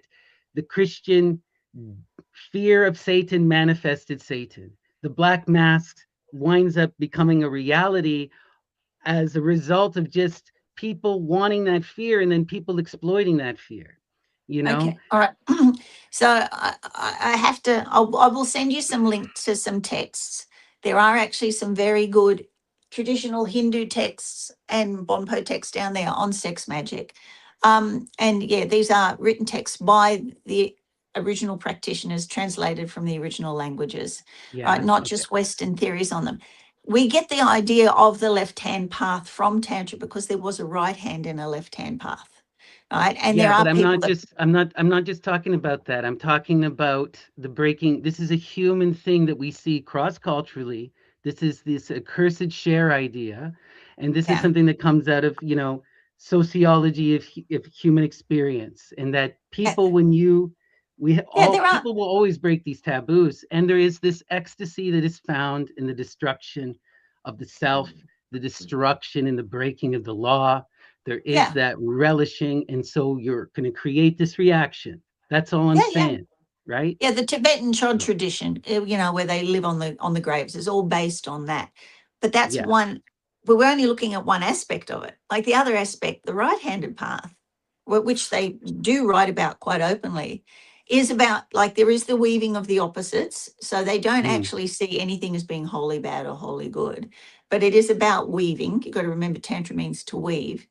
Speaker 1: the Christian fear of Satan manifested Satan. The black mask winds up becoming a reality as a result of just people wanting that fear and then people exploiting that fear, you know?
Speaker 3: okay, all right. So I have to. I will send you some links to some texts. There are actually some very good traditional Hindu texts and Bonpo texts down there on sex magic. And yeah, these are written texts by original practitioners translated from the original languages,
Speaker 1: Yeah.
Speaker 3: not
Speaker 1: Okay.
Speaker 3: just Western theories on them. We get the idea of the left-hand path from Tantra because there was a right hand and a left-hand path, right? And
Speaker 1: Yeah,
Speaker 3: there
Speaker 1: but
Speaker 3: are people that
Speaker 1: I'm not just talking about that. I'm talking about the breaking. This is a human thing that we see cross-culturally. This is this accursed share idea, and this is
Speaker 3: yeah,
Speaker 1: something that comes out of, sociology of human experience, and that
Speaker 3: yeah,
Speaker 1: people, when you we
Speaker 3: yeah,
Speaker 1: all
Speaker 3: there are,
Speaker 1: people will always break these taboos, and there is this ecstasy that is found in the destruction of the self, the destruction and the breaking of the law. There is
Speaker 3: yeah,
Speaker 1: that relishing, and so you're going to create this reaction. That's all I'm
Speaker 3: yeah, yeah.
Speaker 1: saying, right?
Speaker 3: Yeah, the Tibetan Chod tradition, where they live on the graves, is all based on that. But that's
Speaker 1: Yeah.
Speaker 3: one. But we're only looking at one aspect of it. Like the other aspect, the right-handed path, which they do write about quite openly, is about like there is the weaving of the opposites. So they don't
Speaker 1: Mm.
Speaker 3: actually see anything as being wholly bad or wholly good, but it is about weaving. You've got to remember, Tantra means to weave.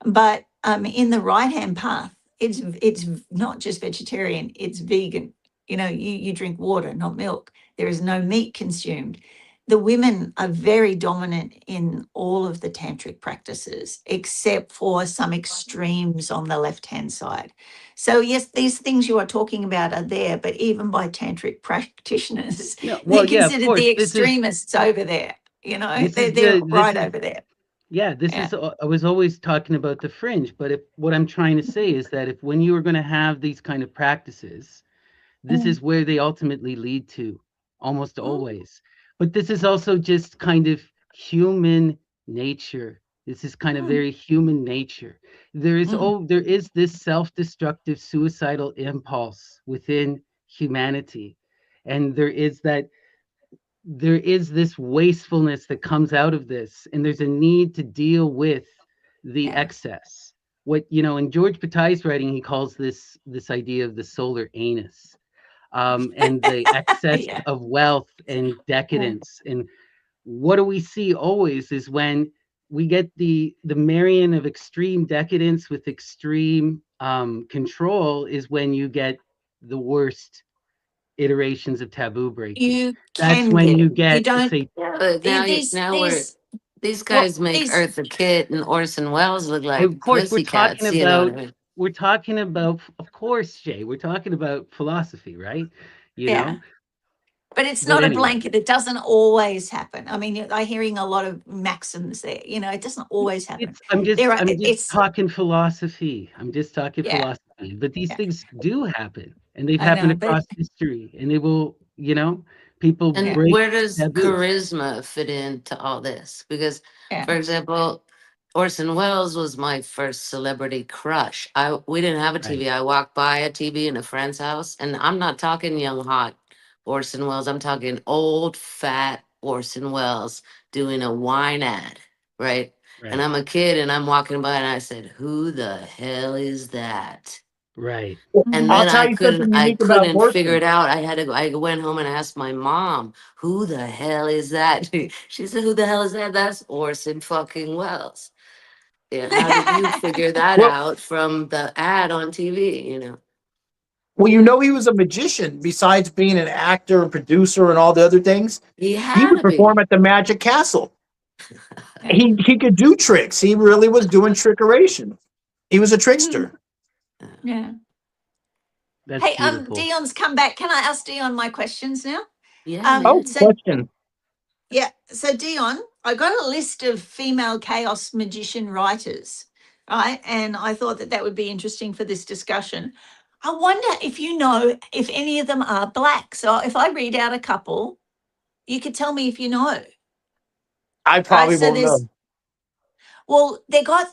Speaker 3: But in the right-hand path, it's not just vegetarian; it's vegan. You drink water, not milk. There is no meat consumed. The women are very dominant in all of the tantric practices, except for some extremes on the left-hand side. So yes, these things you are talking about are there, but even by tantric practitioners,
Speaker 1: No, well,
Speaker 3: they're
Speaker 1: yeah, of
Speaker 3: considered the
Speaker 1: course.
Speaker 3: extremists over there.
Speaker 1: This is
Speaker 3: They're
Speaker 1: the this
Speaker 3: right
Speaker 1: is
Speaker 3: over there.
Speaker 1: yeah,
Speaker 3: Yeah.
Speaker 1: I was always talking about the fringe, but if what I'm trying to say is that if when you are going to have these kind of practices, this
Speaker 3: Mm,
Speaker 1: is where they ultimately lead to, almost
Speaker 3: mm,
Speaker 1: always. But this is also just kind of human nature. This is kind of
Speaker 3: mm,
Speaker 1: very human nature.
Speaker 3: mm.
Speaker 1: There is this self-destructive suicidal impulse within humanity. And there is this wastefulness that comes out of this, and there's a need to deal with the
Speaker 3: Yeah.
Speaker 1: excess. What, in George Bataille's writing, he calls this idea of the solar anus, and the excess
Speaker 3: Yeah.
Speaker 1: of wealth and
Speaker 3: Yeah.
Speaker 1: decadence. And what do we see always is when we get the Marion of extreme decadence with extreme control is when you get the worst iterations of taboo breaking.
Speaker 3: You
Speaker 1: That's
Speaker 3: can
Speaker 1: when
Speaker 3: get
Speaker 1: you
Speaker 3: it. You
Speaker 1: get,
Speaker 3: don't,
Speaker 1: say,
Speaker 4: Yeah, but now we're these
Speaker 3: well,
Speaker 4: guys make
Speaker 3: these,
Speaker 4: Eartha Kitt and Orson Welles look
Speaker 1: of
Speaker 4: like
Speaker 1: course,
Speaker 4: pussycats.
Speaker 1: we're talking about, of course, Jay, we're talking about philosophy, right? You
Speaker 3: yeah,
Speaker 1: know,
Speaker 3: but it's
Speaker 1: but
Speaker 3: not a
Speaker 1: anyway,
Speaker 3: blanket. It doesn't always happen. I mean, I'm hearing a lot of maxims there. It doesn't always happen.
Speaker 1: it's I'm
Speaker 3: There
Speaker 1: just
Speaker 3: are,
Speaker 1: I'm just
Speaker 3: it's,
Speaker 1: talking philosophy. I'm just talking
Speaker 3: yeah,
Speaker 1: philosophy. But these
Speaker 3: yeah,
Speaker 1: things do happen, and they've
Speaker 3: I
Speaker 1: happened
Speaker 3: know, but
Speaker 1: across history, and they will, people
Speaker 4: And
Speaker 3: yeah,
Speaker 1: break
Speaker 4: where does
Speaker 1: taboos.
Speaker 4: charisma fit into all this? Because,
Speaker 3: yeah,
Speaker 4: for example, Orson Welles was my first celebrity crush. We didn't have a
Speaker 1: Right,
Speaker 4: TV. I walked by a TV in a friend's house, and I'm not talking young hot Orson Welles. I'm talking old fat Orson Welles doing a wine ad, right? And
Speaker 1: right,
Speaker 4: I'm a kid, and I'm walking by, and I said, "Who the hell is that?"
Speaker 1: right.
Speaker 4: And
Speaker 2: I'll
Speaker 4: then
Speaker 2: tell you something
Speaker 4: I
Speaker 2: unique about
Speaker 4: couldn't figure
Speaker 2: Orson.
Speaker 4: it out. I went home and asked my mom, "Who the hell is that?" She said, "Who the hell is that?" That's Orson fucking Welles. Yeah, how did you figure that
Speaker 2: Well,
Speaker 4: out from the ad on TV?
Speaker 2: well, he was a magician. Besides being an actor and producer and all the other things,
Speaker 4: He
Speaker 2: he
Speaker 4: had
Speaker 2: would
Speaker 4: to
Speaker 2: perform
Speaker 4: be.
Speaker 2: at the Magic Castle.
Speaker 3: yeah.
Speaker 2: He could do tricks. He really was doing trickeration. He was a
Speaker 3: Mm,
Speaker 2: trickster.
Speaker 3: yeah.
Speaker 1: That's
Speaker 3: Hey,
Speaker 1: beautiful.
Speaker 3: Dion's come back. Can I ask Dion my questions now?
Speaker 4: Yeah,
Speaker 2: Oh,
Speaker 4: man.
Speaker 3: So
Speaker 2: question.
Speaker 3: yeah, so Dion, I got a list of female chaos magician writers, right? And I thought that would be interesting for this discussion. I wonder if you know if any of them are black. So if I read out a couple, you could tell me if you know,
Speaker 2: I
Speaker 3: right?
Speaker 2: probably
Speaker 3: So
Speaker 2: won't
Speaker 3: there's,
Speaker 2: know.
Speaker 3: well, they got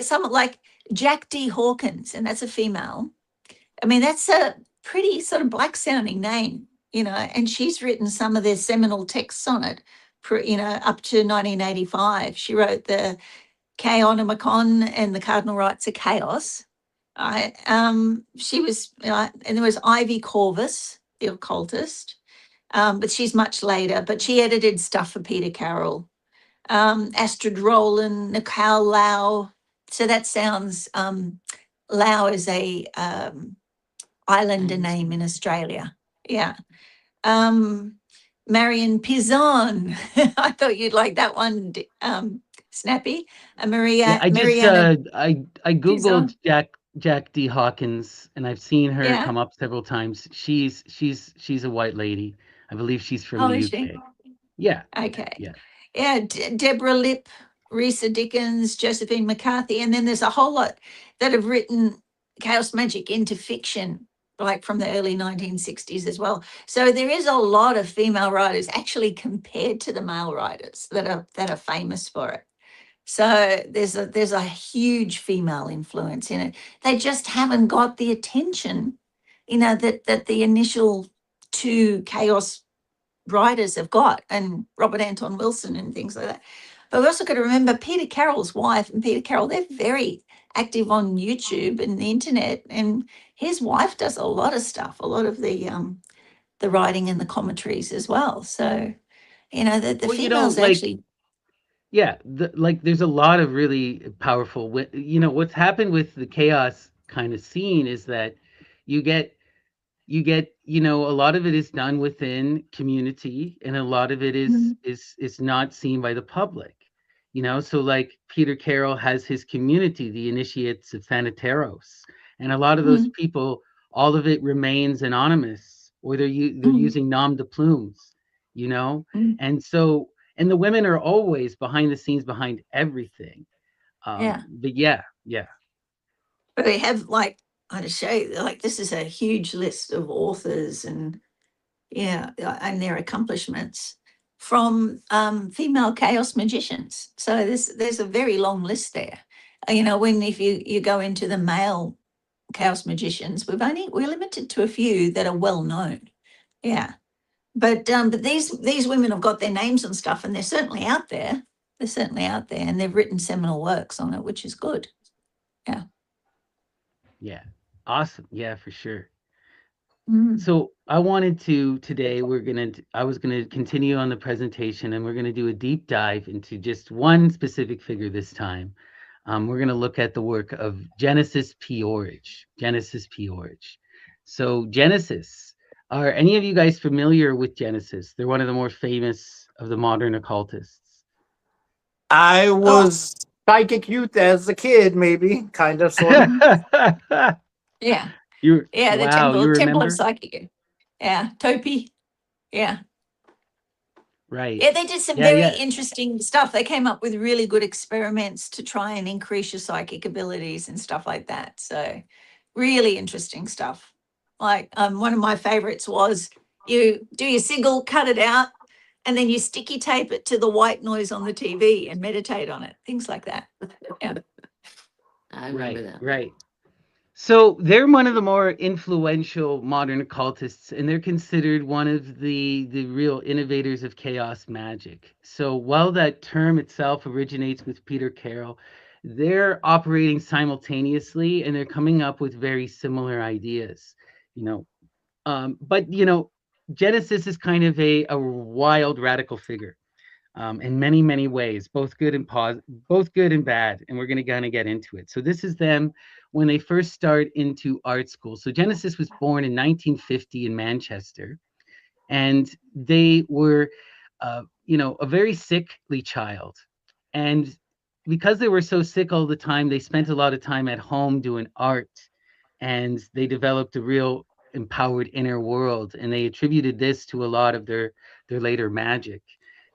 Speaker 3: some like Jack D. Hawkins, and that's a female. I mean, that's a pretty sort of black sounding name, and she's written some of their seminal texts on it, up to 1985. She wrote the Chaonomicon and the Cardinal Rites of Chaos. She was, and there was Ivy Corvus, the occultist, but she's much later, but she edited stuff for Peter Carroll. Astrid Rowland, Nicole Lau. So that sounds, Lau is a, islander name in Australia. Yeah. Marion Pizon. I thought you'd like that one, Snappy.
Speaker 1: Yeah, I just
Speaker 3: Mariana
Speaker 1: I
Speaker 3: Pizon.
Speaker 1: googled Jack D. Hawkins, and I've seen her
Speaker 3: Yeah.
Speaker 1: come up several times. She's a white lady. I believe she's from
Speaker 3: Oh,
Speaker 1: the
Speaker 3: is she?
Speaker 1: UK. Yeah,
Speaker 3: Okay.
Speaker 1: yeah.
Speaker 3: Yeah, Deborah Lipp, Risa Dickens, Josephine McCarthy, and then there's a whole lot that have written chaos magic into fiction, like from the early 1960s as well. So there is a lot of female writers actually compared to the male writers that are famous for it. So there's a huge female influence in it. They just haven't got the attention, that the initial two chaos writers have got, and Robert Anton Wilson and things like that. But we also got to remember Peter Carroll's wife and Peter Carroll, they're very active on YouTube and the internet. And his wife does a lot of stuff, a lot of the writing and the commentaries as well. So, the
Speaker 1: Well,
Speaker 3: females actually.
Speaker 1: yeah, like there's a lot of really powerful. What's happened with the chaos kind of scene is that you get a lot of it is done within community, and a lot of it is
Speaker 3: Mhm,
Speaker 1: is not seen by the public. So like Peter Carroll has his community, the initiates of Thanateros, and a lot of those
Speaker 3: mhm,
Speaker 1: people, all of it remains anonymous, or they're
Speaker 3: mhm,
Speaker 1: using nom de plumes, you know
Speaker 3: mhm.
Speaker 1: and so and the women are always behind the scenes, behind everything.
Speaker 3: Yeah.
Speaker 1: But yeah, yeah.
Speaker 3: But we have, like, I just show you, like, this is a huge list of authors and, yeah, and their accomplishments from female chaos magicians. So there's a very long list there. When if you go into the male chaos magicians, we're limited to a few that are well known. Yeah, but these women have got their names and stuff, and they're certainly out there. They're certainly out there, and they've written seminal works on it, which is good. Yeah.
Speaker 1: Yeah. Awesome. Yeah, for sure.
Speaker 3: Mm.
Speaker 1: So I wanted to today I was gonna continue on the presentation, and we're gonna do a deep dive into just one specific figure this time. We're gonna look at the work of Genesis P-Orridge. Genesis P-Orridge. So Genesis, are any of you guys familiar with Genesis? They're one of the more famous of the modern occultists.
Speaker 2: I
Speaker 3: Oh,
Speaker 2: was psychic youth as a kid, maybe, kind of, sort of.
Speaker 3: mhm. Yeah.
Speaker 1: You
Speaker 3: Yeah, the
Speaker 1: wow, you
Speaker 3: Temple of
Speaker 1: remember?
Speaker 3: Psychic. Yeah, Topi. Yeah.
Speaker 1: Right.
Speaker 3: Yeah, they did some
Speaker 1: Yeah,
Speaker 3: very
Speaker 1: yeah.
Speaker 3: interesting stuff. They came up with really good experiments to try and increase your psychic abilities and stuff like that. So, really interesting stuff. Like, one of my favorites was you do your sigil, cut it out, and then you sticky tape it to the white noise on the TV and meditate on it. Things like that. Yeah.
Speaker 4: I remember
Speaker 1: Right,
Speaker 4: that.
Speaker 1: right. So they're one of the more influential modern occultists, and they're considered one of the real innovators of chaos magic. So while that term itself originates with Peter Carroll, they're operating simultaneously, and they're coming up with very similar ideas. You know, but Genesis is kind of a wild radical figure, in many many ways, both good and bad, and we're going to kind of get into it. So this is them when they first start into art school. So Genesis was born in 1950 in Manchester, and they were a very sickly child, and because they were so sick all the time, they spent a lot of time at home doing art, and they developed a real empowered inner world, and they attributed this to a lot of their later magic.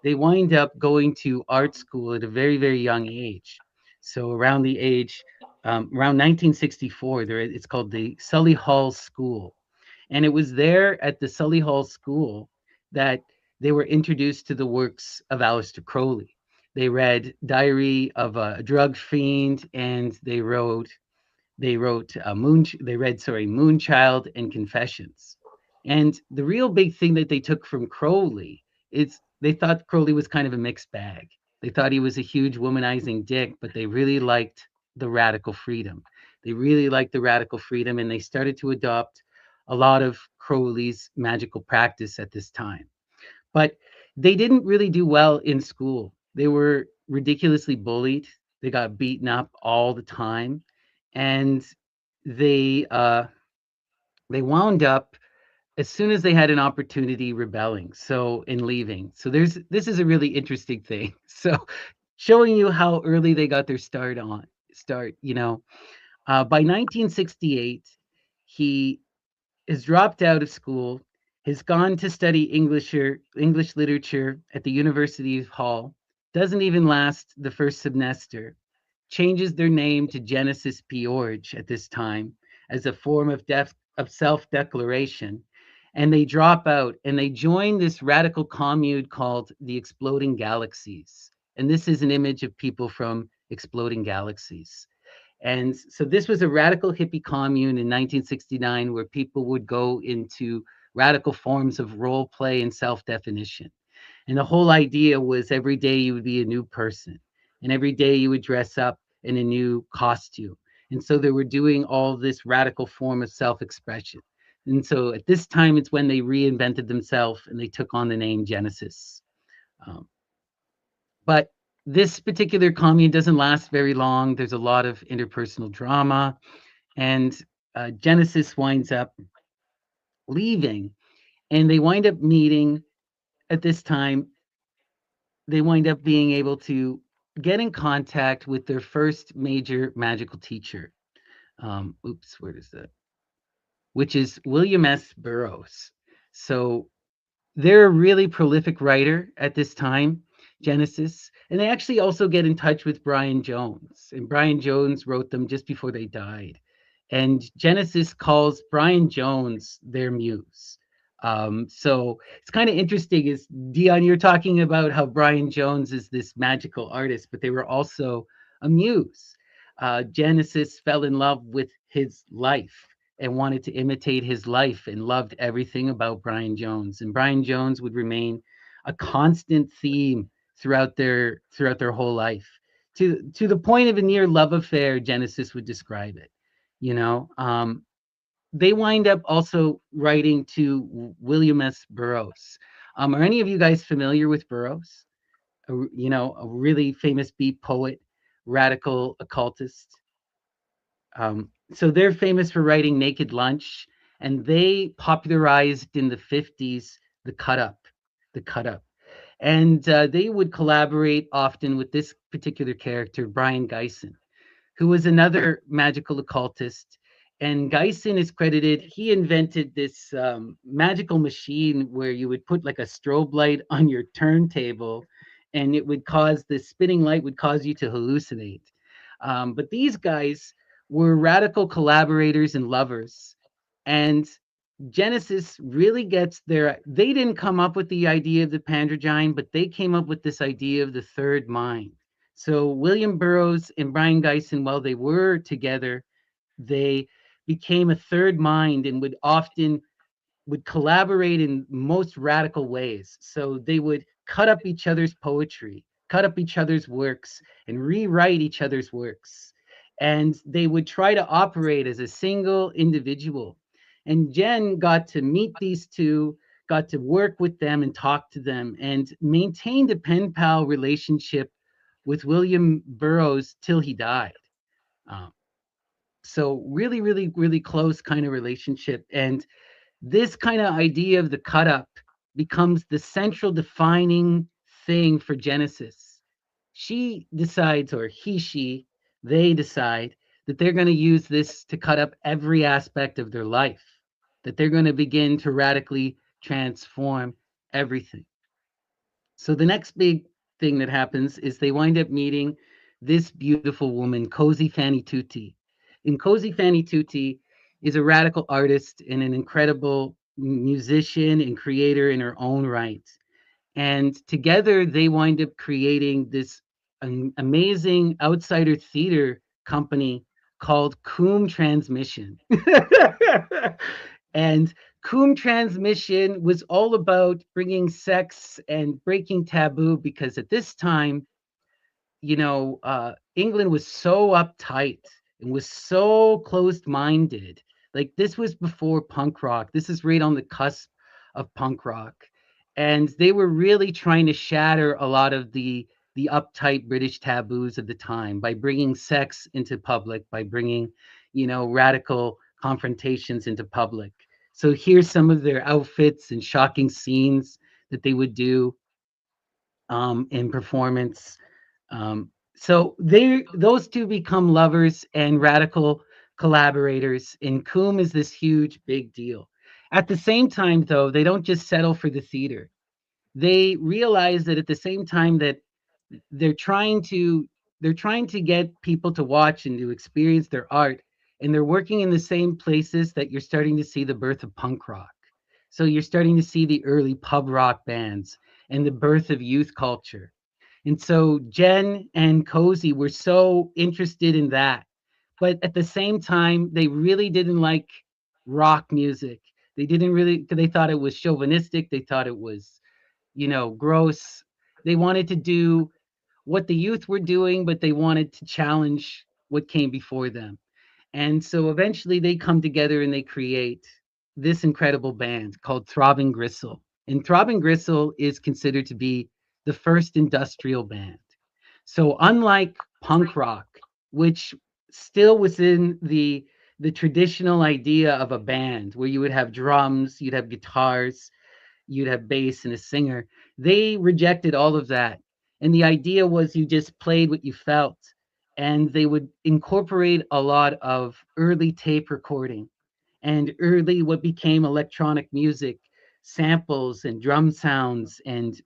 Speaker 1: They wind up going to art school at a very very young age. So around the age around 1964, it's called the Sully Hall School, and it was there at the Sully Hall School that they were introduced to the works of Aleister Crowley. They read Diary of a Drug Fiend, and they read, sorry, Moonchild and Confessions. And the real big thing that they took from Crowley is they thought Crowley was kind of a mixed bag. They thought he was a huge womanizing dick, but they really liked the radical freedom. They really liked the radical freedom, and they started to adopt a lot of Crowley's magical practice at this time. But they didn't really do well in school. They were ridiculously bullied. They got beaten up all the time, and they they wound up, as soon as they had an opportunity, rebelling, so and leaving. So this is a really interesting thing. So showing you how early they got their start. By 1968, he has dropped out of school, has gone to study English literature at the University of Hull, doesn't even last the first semester, changes their name to Genesis P-Orridge at this time as a form of self-declaration, and they drop out and they join this radical commune called the Exploding Galaxies. And this is an image of people from Exploding Galaxies. And so this was a radical hippie commune in 1969 where people would go into radical forms of role play and self-definition. And the whole idea was every day you would be a new person, and every day you would dress up in a new costume. And so they were doing all this radical form of self-expression. And so at this time, it's when they reinvented themselves and they took on the name Genesis. Um, but this particular commune doesn't last very long. There's a lot of interpersonal drama, and Genesis winds up leaving, and they wind up meeting at this time. They wind up being able to get in contact with their first major magical teacher. Where is that? Which is William S. Burroughs. So they're a really prolific writer at this time, Genesis, and they actually also get in touch with Brian Jones. And Brian Jones wrote them just before they died. And Genesis calls Brian Jones their muse. So it's kind of interesting is Dion, you're talking about how Brian Jones is this magical artist, but they were also a muse. Genesis fell in love with his life and wanted to imitate his life and loved everything about Brian Jones. And Brian Jones would remain a constant theme throughout their whole life, to the point of a near love affair. Genesis would describe it. You know, they wind up also writing to William S. Burroughs. Are any of you guys familiar with Burroughs? A really famous beat poet, radical occultist. So they're famous for writing Naked Lunch, and they popularized in the 50s the cut up. And they would collaborate often with this particular character, Brian Geisen, who was another magical occultist. And Geisen is credited, he invented this magical machine where you would put like a strobe light on your turntable, and it would cause the spinning light would cause you to hallucinate. But these guys were radical collaborators and lovers. And Genesis really gets they didn't come up with the idea of the Pandragine, but they came up with this idea of the third mind. So William Burroughs and Brian Geisen, while they were together, they became a third mind and would collaborate in most radical ways. So they would cut up each other's poetry, cut up each other's works, and rewrite each other's works. And they would try to operate as a single individual. And Jen got to meet these two, got to work with them and talk to them, and maintained a pen pal relationship with William Burroughs till he died. So really, really, really close kind of relationship. And this kind of idea of the cut up becomes the central defining thing for Genesis. She decides, or they decide that they're going to use this to cut up every aspect of their life, that they're going to begin to radically transform everything. So the next big thing that happens is they wind up meeting this beautiful woman, Cozy Fanny Tutti. And Cozy Fanny Tutti is a radical artist and an incredible musician and creator in her own right. And together they wind up creating this amazing outsider theater company called Coom Transmission. And Coom Transmission was all about bringing sex and breaking taboo, because at this time, England was so uptight and was so closed-minded. Like, this was before punk rock. This is right on the cusp of punk rock. And they were really trying to shatter a lot of the uptight British taboos of the time by bringing sex into public, by bringing, radical confrontations into public. So here's some of their outfits and shocking scenes that they would do in performance. So those two become lovers and radical collaborators, and Coombe is this huge big deal. At the same time, though, they don't just settle for the theater. They realize that at the same time that they're trying to they're trying to get people to watch and to experience their art, and they're working in the same places that you're starting to see the birth of punk rock. So you're starting to see the early pub rock bands and the birth of youth culture. And so Jen and Cozy were so interested in that. But at the same time, they really didn't like rock music. They didn't really, they thought it was chauvinistic. They thought it was, gross. They wanted to do what the youth were doing, but they wanted to challenge what came before them. And so eventually they come together and they create this incredible band called Throbbing Gristle. And Throbbing Gristle is considered to be the first industrial band. So unlike punk rock, which still was in the traditional idea of a band where you would have drums, you'd have guitars, you'd have bass and a singer, they rejected all of that. And the idea was you just played what you felt. And they would incorporate a lot of early tape recording and early what became electronic music, samples and drum sounds and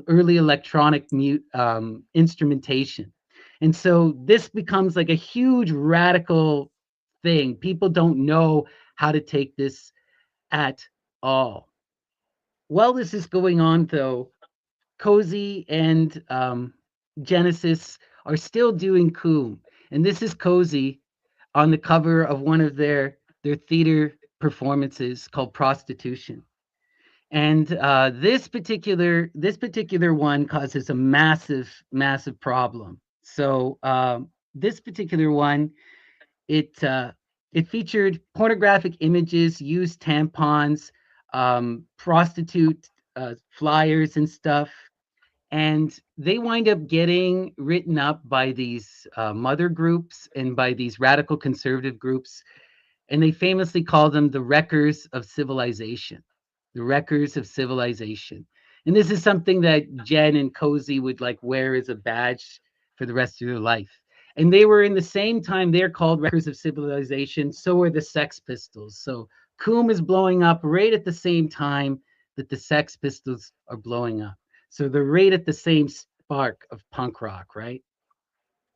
Speaker 1: early electronic instrumentation. And so this becomes like a huge radical thing. People don't know how to take this at all. While this is going on, though, Cozy and Genesis are still doing Coom. And this is Cozy on the cover of one of their theater performances called Prostitution. And this particular one causes a massive problem. So this particular one, it it featured pornographic images, used tampons, prostitute flyers and stuff, and they wind up getting written up by these mother groups and by these radical conservative groups, and they famously call them the wreckers of civilization. The wreckers of civilization. And this is something that Jen and Cozy would like wear as a badge for the rest of their life. And they were in the same time, they're called wreckers of civilization. So are the Sex Pistols. So Coombe is blowing up right at the same time that the Sex Pistols are blowing up. So they're right at the same spark of punk rock, right?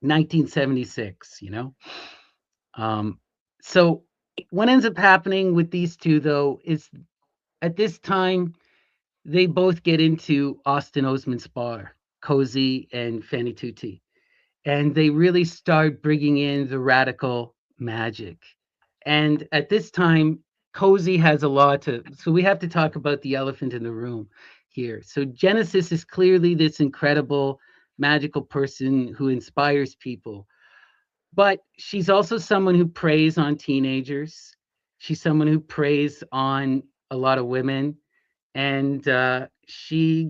Speaker 1: 1976, So what ends up happening with these two, though, is at this time, they both get into Austin Osman Spar, Cozy and Fanny Tutti. And they really start bringing in the radical magic. And at this time, Cozy has a lot so we have to talk about the elephant in the room here. So Genesis is clearly this incredible magical person who inspires people. But she's also someone who preys on teenagers. She's someone who preys on a lot of women, and she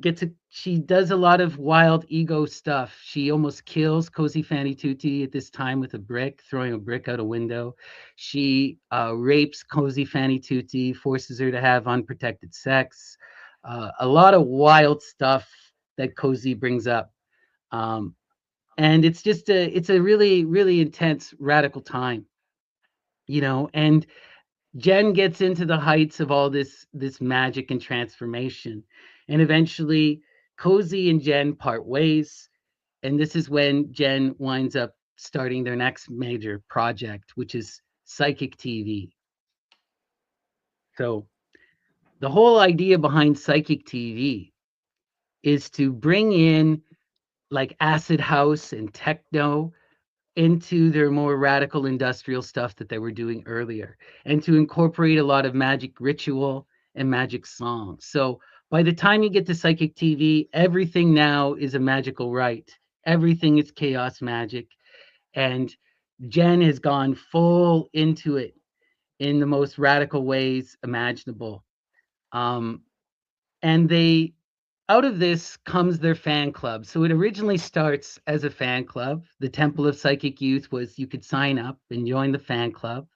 Speaker 1: does a lot of wild ego stuff. She almost kills Cozy Fanny Tutti at this time with a brick, throwing a brick out a window. She rapes Cozy Fanny Tutti, forces her to have unprotected sex. A lot of wild stuff that Cozy brings up. And it's a really intense radical time, and Jen gets into the heights of all this magic and transformation, and eventually Cozy and Jen part ways, and this is when Jen winds up starting their next major project, which is Psychic TV. So the whole idea behind Psychic TV is to bring in like acid house and techno into their more radical industrial stuff that they were doing earlier, and to incorporate a lot of magic ritual and magic songs. So by the time you get to Psychic TV, everything now is a magical rite. Everything is chaos magic. And Jen has gone full into it in the most radical ways imaginable. Um, and they out of this comes their fan club. So it originally starts as a fan club. The Temple of Psychic Youth was you could sign up and join the fan club.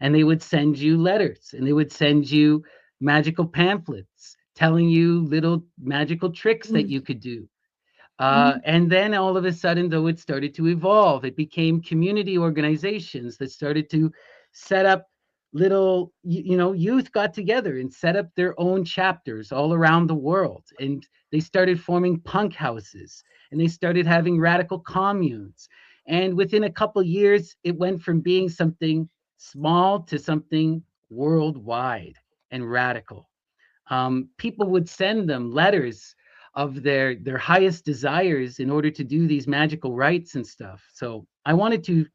Speaker 1: And they would send you letters, and they would send you magical pamphlets telling you little magical tricks that you could do. And then all of a sudden, though, it started to evolve. It became community organizations that started to set up little, youth got together and set up their own chapters all around the world. And they started forming punk houses, and they started having radical communes. And within a couple years, it went from being something small to something worldwide and radical. People would send them letters of their highest desires in order to do these magical rites and stuff. So I wanted to.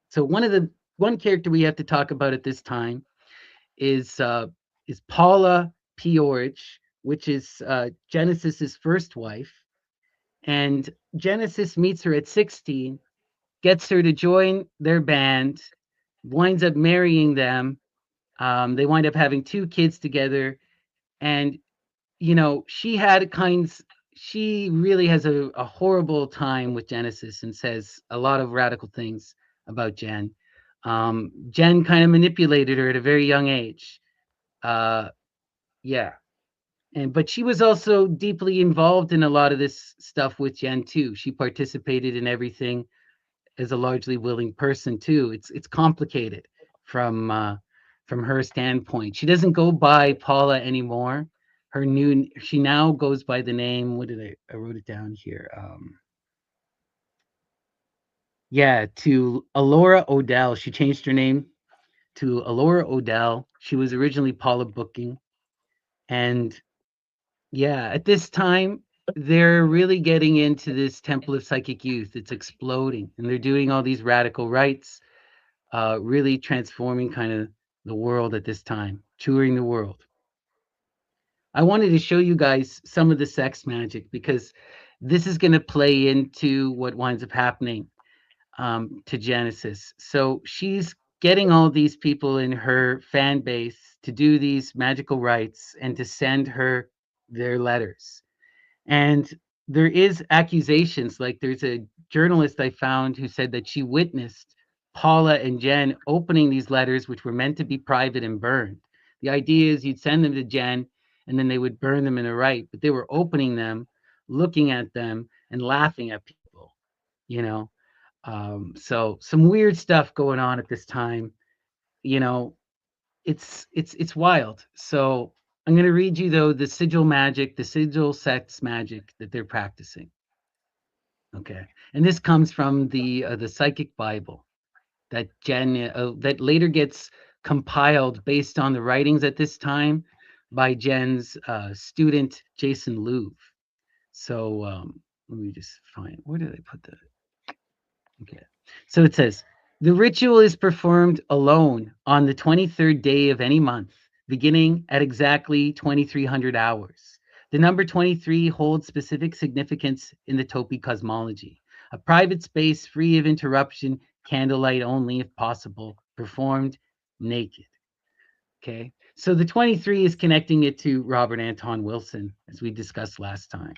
Speaker 1: So one character we have to talk about at this time is Paula P-Orridge, which is Genesis's first wife, and Genesis meets her at 16, gets her to join their band, winds up marrying them. They wind up having 2 kids together, and she really has a horrible time with Genesis and says a lot of radical things about Jen. Jen kind of manipulated her at a very young age. Yeah. But she was also deeply involved in a lot of this stuff with Jen too. She participated in everything as a largely willing person too. It's complicated from her standpoint. She doesn't go by Paula anymore. She now goes by the name. What did I wrote it down here? To Alora Odell. She changed her name to Alora Odell. She was originally Paula Booking, and at this time they're really getting into this Temple of Psychic Youth. It's exploding, and they're doing all these radical rites, really transforming kind of the world at this time, touring the world. I wanted to show you guys some of the sex magic because this is going to play into what winds up happening to Genesis. So she's getting all these people in her fan base to do these magical rites and to send her their letters. And there is accusations, like there's a journalist I found who said that she witnessed Paula and Jen opening these letters, which were meant to be private and burned. The idea is you'd send them to Jen and then they would burn them in a rite, but they were opening them, looking at them, and laughing at people, you know. So some weird stuff going on at this time. You know, it's wild. So I'm going to read you though the sigil magic, the sigil sex magic that they're practicing. Okay, and this comes from the Psychic Bible that that later gets compiled based on the writings at this time by Jen's student Jason Louv. So let me just find, where did I put that? Okay, so it says the ritual is performed alone on the 23rd day of any month, beginning at exactly 2300 hours. The number 23 holds specific significance in the Topi cosmology. A private space free of interruption, candlelight only if possible, performed naked. Okay, so the 23 is connecting it to Robert Anton Wilson, as we discussed last time.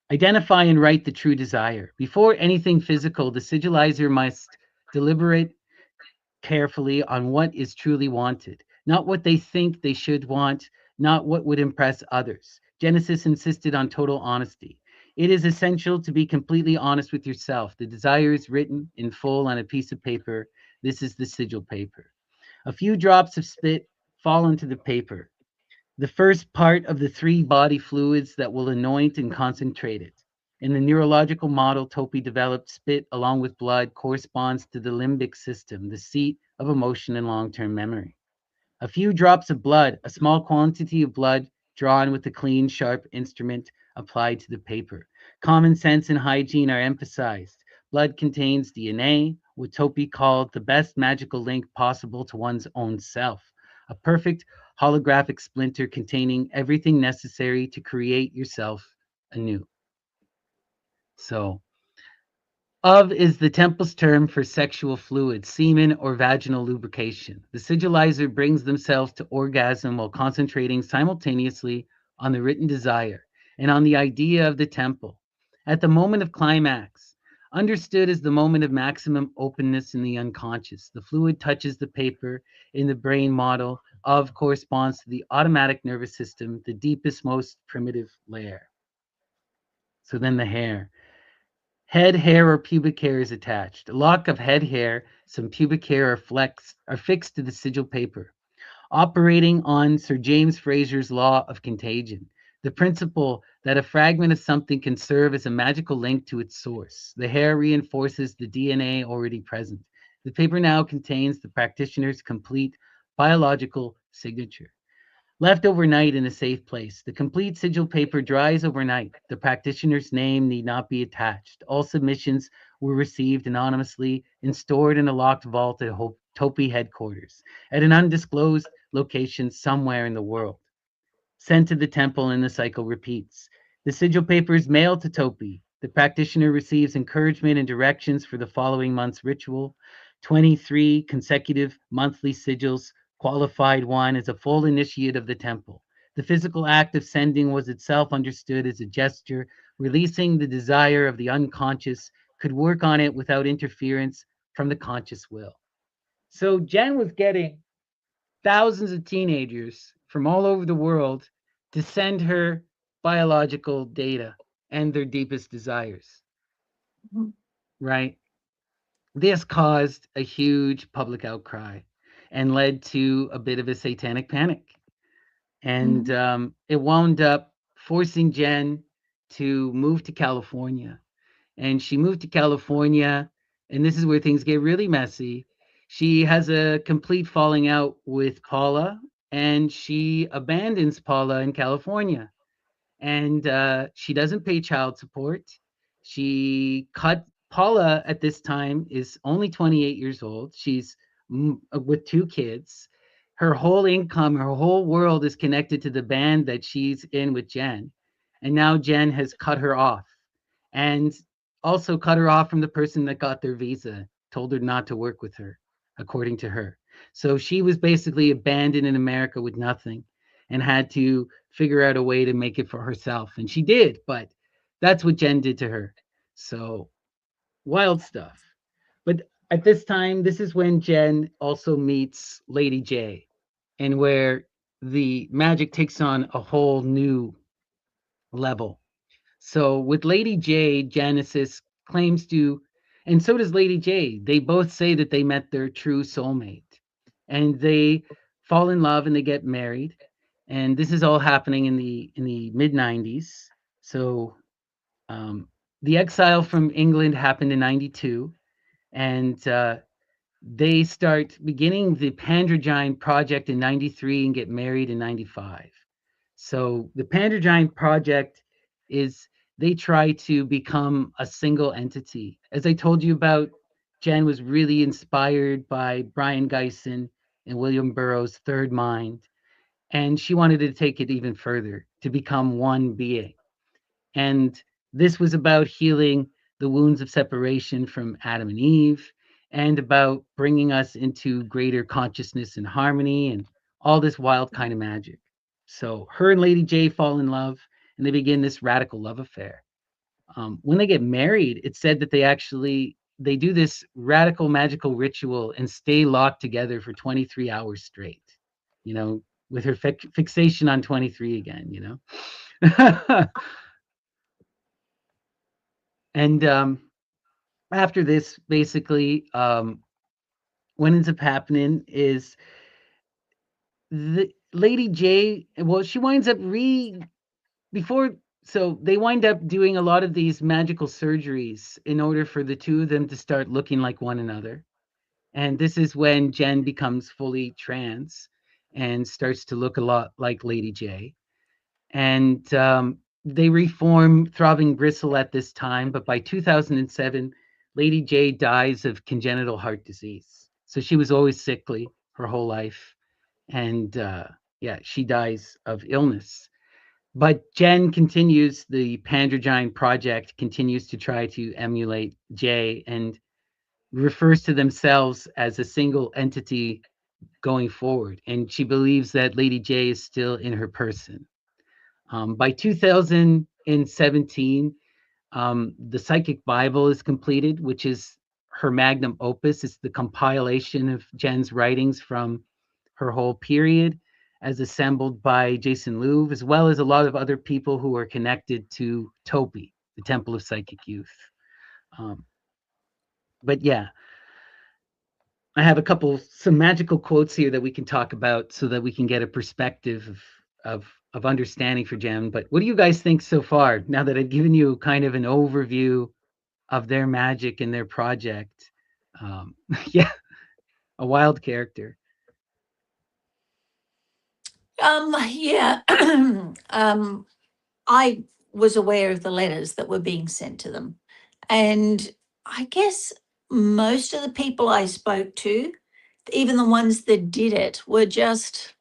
Speaker 1: Identify and write the true desire. Before anything physical, the sigilizer must deliberate carefully on what is truly wanted, not what they think they should want, not what would impress others. Genesis insisted on total honesty. It is essential to be completely honest with yourself. The desire is written in full on a piece of paper. This is the sigil paper. A few drops of spit fall into the paper, the first part of the 3 body fluids that will anoint and concentrate it. In the neurological model Topi developed, spit along with blood corresponds to the limbic system, the seat of emotion and long-term memory. A few drops of blood, a small quantity of blood drawn with a clean, sharp instrument applied to the paper. Common sense and hygiene are emphasized. Blood contains DNA, what Topi called the best magical link possible to one's own self. A perfect holographic splinter containing everything necessary to create yourself anew. So, is the temple's term for sexual fluid, semen, or vaginal lubrication. The sigilizer brings themselves to orgasm while concentrating simultaneously on the written desire and on the idea of the temple. At the moment of climax, understood as the moment of maximum openness in the unconscious. The fluid touches the paper in the brain model of corresponds to the automatic nervous system, the deepest, most primitive layer. So then the hair. Head hair or pubic hair is attached. A lock of head hair, some pubic hair are fixed to the sigil paper, operating on Sir James Fraser's law of contagion, the principle that a fragment of something can serve as a magical link to its source. The hair reinforces the DNA already present. The paper now contains the practitioner's complete biological signature. Left overnight in a safe place. The complete sigil paper dries overnight. The practitioner's name need not be attached. All submissions were received anonymously and stored in a locked vault at Topi headquarters, at an undisclosed location somewhere in the world. Sent to the temple and the cycle repeats. The sigil paper is mailed to Topi. The practitioner receives encouragement and directions for the following month's ritual. 23 consecutive monthly sigils, qualified one as a full initiate of the temple. The physical act of sending was itself understood as a gesture, releasing the desire of the unconscious, could work on it without interference from the conscious will. So Jen was getting thousands of teenagers from all over the world to send her biological data and their deepest desires,
Speaker 3: Mhm.
Speaker 1: right? This caused a huge public outcry and led to a bit of a satanic panic. And it wound up forcing Jen to move to California. And she moved to California, and this is where things get really messy. She has a complete falling out with Paula, and she abandons Paula in California. And she doesn't pay child support. She cut Paula at this time is only 28 years old. She's with two kids. Her whole income, her whole world is connected to the band that she's in with Jen. And now Jen has cut her off and also cut her off from the person that got their visa, told her not to work with her, according to her. So she was basically abandoned in America with nothing and had to figure out a way to make it for herself. And she did, but that's what Jen did to her. So wild stuff. But at this time, this is when Jen also meets Lady J, and where the magic takes on a whole new level. So with Lady J, Genesis claims to, and so does Lady J. They both say that they met their true soulmate, and they fall in love and they get married. And this is all happening in the mid '90s. So the exile from England happened in '92, and they start beginning the Pandragine project in '93 and get married in '95. So the Pandragine project is they try to become a single entity. As I told you about, Jen was really inspired by Brian Geisen and William Burroughs' Third Mind, and she wanted to take it even further to become one being. And this was about healing the wounds of separation from Adam and Eve and about bringing us into greater consciousness and harmony and all this wild kind of magic. So her and Lady J fall in love and they begin this radical love affair. When they get married, it's said that they do this radical magical ritual and stay locked together for 23 hours straight, you know, with her fixation on 23 again, you know. And after this, basically, what ends up happening is the Lady J, well, she winds up before, so they wind up doing a lot of these magical surgeries in order for the two of them to start looking like one another. And this is when Jen becomes fully trans and starts to look a lot like Lady J. And they reform Throbbing Gristle at this time, but by 2007, Lady J dies of congenital heart disease. So she was always sickly her whole life, and yeah, she dies of illness. But Jen continues the Pandragine project, continues to try to emulate J, and refers to themselves as a single entity going forward. And she believes that Lady J is still in her person. By 2017, The Psychic Bible is completed, which is her magnum opus. It's the compilation of Jen's writings from her whole period, as assembled by Jason Louv, as well as a lot of other people who are connected to Topi, the Temple of Psychic Youth. But yeah, I have some magical quotes here that we can talk about so that we can get a perspective of understanding for Jen. But what do you guys think so far, now that I've given you kind of an overview of their magic and their project? Yeah, a wild character.
Speaker 3: Yeah. I was aware of the letters that were being sent to them. And I guess most of the people I spoke to, even the ones that did it, were just,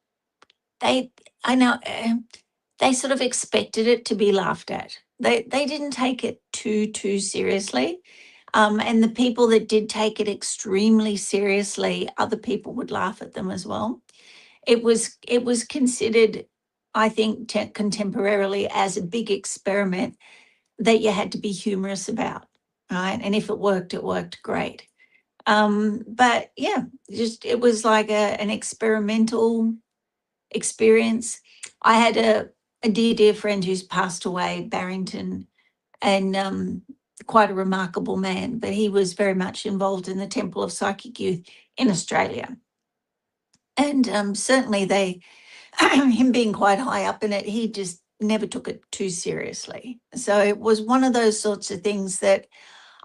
Speaker 3: they, I know, they sort of expected it to be laughed at. They didn't take it too seriously. And the people that did take it extremely seriously, other people would laugh at them as well. It was considered, I think, contemporarily as a big experiment that you had to be humorous about, right? And if it worked great. But yeah, just it was like an experimental experience. I had a dear friend who's passed away, Barrington, and quite a remarkable man, but he was very much involved in the Temple of Psychic Youth in Australia. And certainly him being quite high up in it, he just never took it too seriously. So it was one of those sorts of things that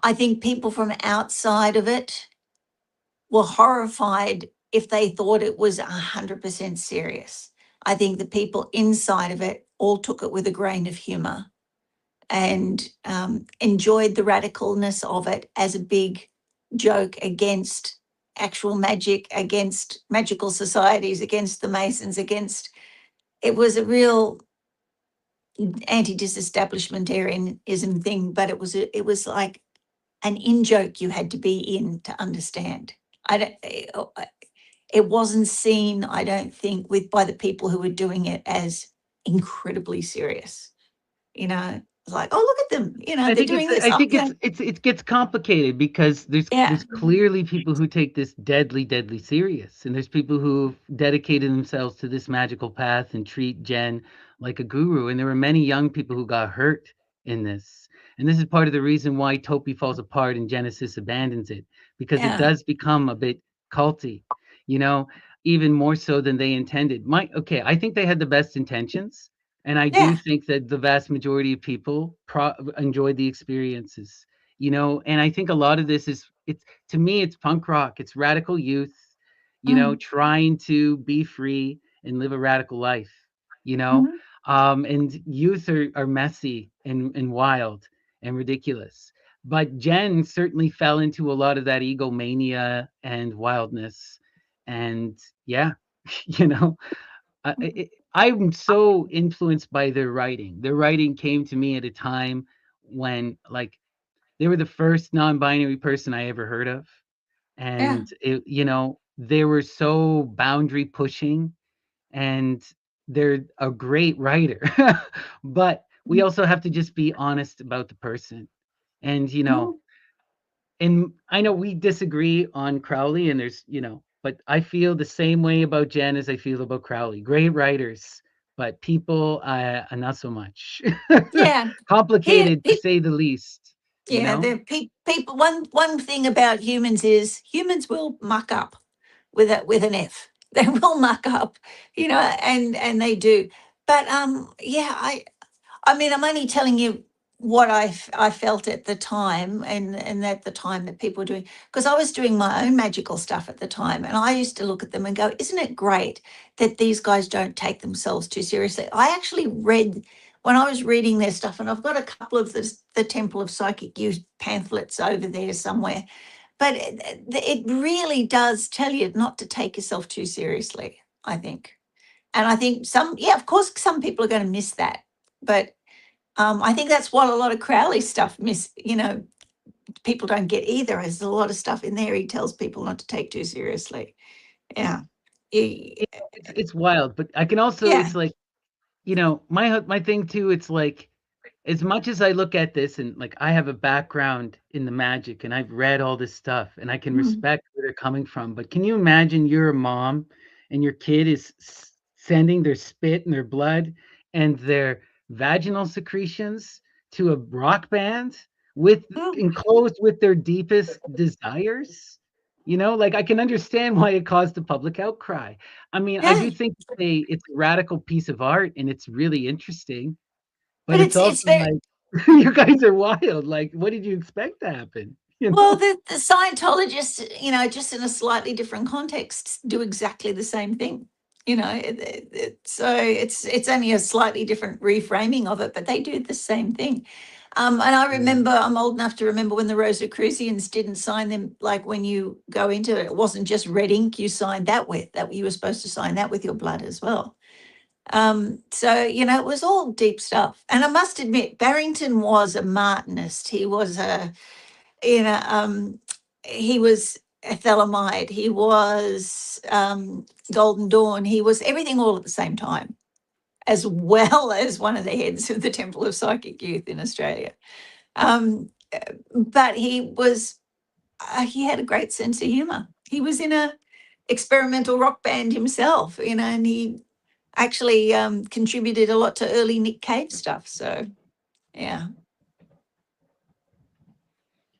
Speaker 3: I think people from outside of it were horrified if they thought it was 100% serious. I think the people inside of it all took it with a grain of humor and enjoyed the radicalness of it as a big joke against actual magic, against magical societies, against the Masons, against, it was a real anti-disestablishmentarianism thing, but it was like an in-joke you had to be in to understand. It wasn't seen, I don't think, by the people who were doing it as incredibly serious. It's like, oh, look at them, they're doing this.
Speaker 1: I think it gets complicated because
Speaker 3: Yeah,
Speaker 1: there's clearly people who take this deadly serious, and there's people who've dedicated themselves to this magical path and treat Jen like a guru. And there were many young people who got hurt in this. And this is part of the reason why Topi falls apart and Genesis abandons it, because it
Speaker 3: yeah,
Speaker 1: does become a bit culty, you know, even more so than they intended. I think they had the best intentions. And I do
Speaker 3: yeah.
Speaker 1: think that the vast majority of people enjoyed the experiences, and I think a lot of this it's to me, it's punk rock, it's radical youth,
Speaker 3: Mm,
Speaker 1: trying to be free and live a radical life, you know,
Speaker 3: mhm.
Speaker 1: and youth are messy and wild and ridiculous. But Jen certainly fell into a lot of that egomania and wildness. And yeah, you know, I'm so influenced by their writing. Their writing came to me at a time when, like, they were the first non-binary person I ever heard of,
Speaker 3: Yeah.
Speaker 1: and they were so boundary pushing, and they're a great writer. But we
Speaker 3: Mm,
Speaker 1: also have to just be honest about the person, and
Speaker 3: mm.
Speaker 1: and I know we disagree on Crowley, and but I feel the same way about Jen as I feel about Crowley. Great writers, but people, not so much.
Speaker 3: Yeah. Here,
Speaker 1: Complicated to say the least. You
Speaker 3: yeah,
Speaker 1: know,
Speaker 3: the people. One thing about humans is humans will muck up with an F. They will muck up, and they do. But yeah, I mean, I'm only telling you what I felt at the time, and at the time that people were doing, because I was doing my own magical stuff at the time, and I used to look at them and go, "Isn't it great that these guys don't take themselves too seriously?" I actually read when I was reading their stuff, and I've got a couple of the Temple of Psychic Youth pamphlets over there somewhere. But it really does tell you not to take yourself too seriously, I think. And I think yeah, of course, some people are going to miss that, but I think that's what a lot of Crowley stuff people don't get either. There's a lot of stuff in there he tells people not to take too seriously. Yeah.
Speaker 1: it, it's wild, but I can also,
Speaker 3: Yeah.
Speaker 1: it's like, my thing too. It's like, as much as I look at this and like I have a background in the magic and I've read all this stuff and I can
Speaker 3: Mm.
Speaker 1: respect where they're coming from, but can you imagine you're a mom and your kid is sending their spit and their blood and their vaginal secretions to a rock band with
Speaker 3: Mm.
Speaker 1: enclosed with their deepest desires? You know, like I can understand why it caused a public outcry. I mean, I
Speaker 3: Yeah,
Speaker 1: do think it's a radical piece of art and it's really interesting, but
Speaker 3: but
Speaker 1: it's
Speaker 3: it's
Speaker 1: also
Speaker 3: very
Speaker 1: like, you guys are wild. Like, what did you expect to happen? You
Speaker 3: well,
Speaker 1: know?
Speaker 3: the Scientologists, just in a slightly different context, do exactly the same thing. So it's only a slightly different reframing of it, but they do the same thing. And I
Speaker 1: Yeah.
Speaker 3: remember, I'm old enough to remember when the Rosicrucians didn't sign them. Like when you go into it, it wasn't just red ink you signed that with. That you were supposed to sign that with your blood as well. So it was all deep stuff. And I must admit, Barrington was a Martinist. He was you know, um, he was a Thelamite. He was Golden Dawn. He was everything all at the same time, as well as one of the heads of the Temple of Psychic Youth in Australia. But he had a great sense of humor. He was in a experimental rock band himself, and he actually contributed a lot to early Nick Cave stuff. So, yeah,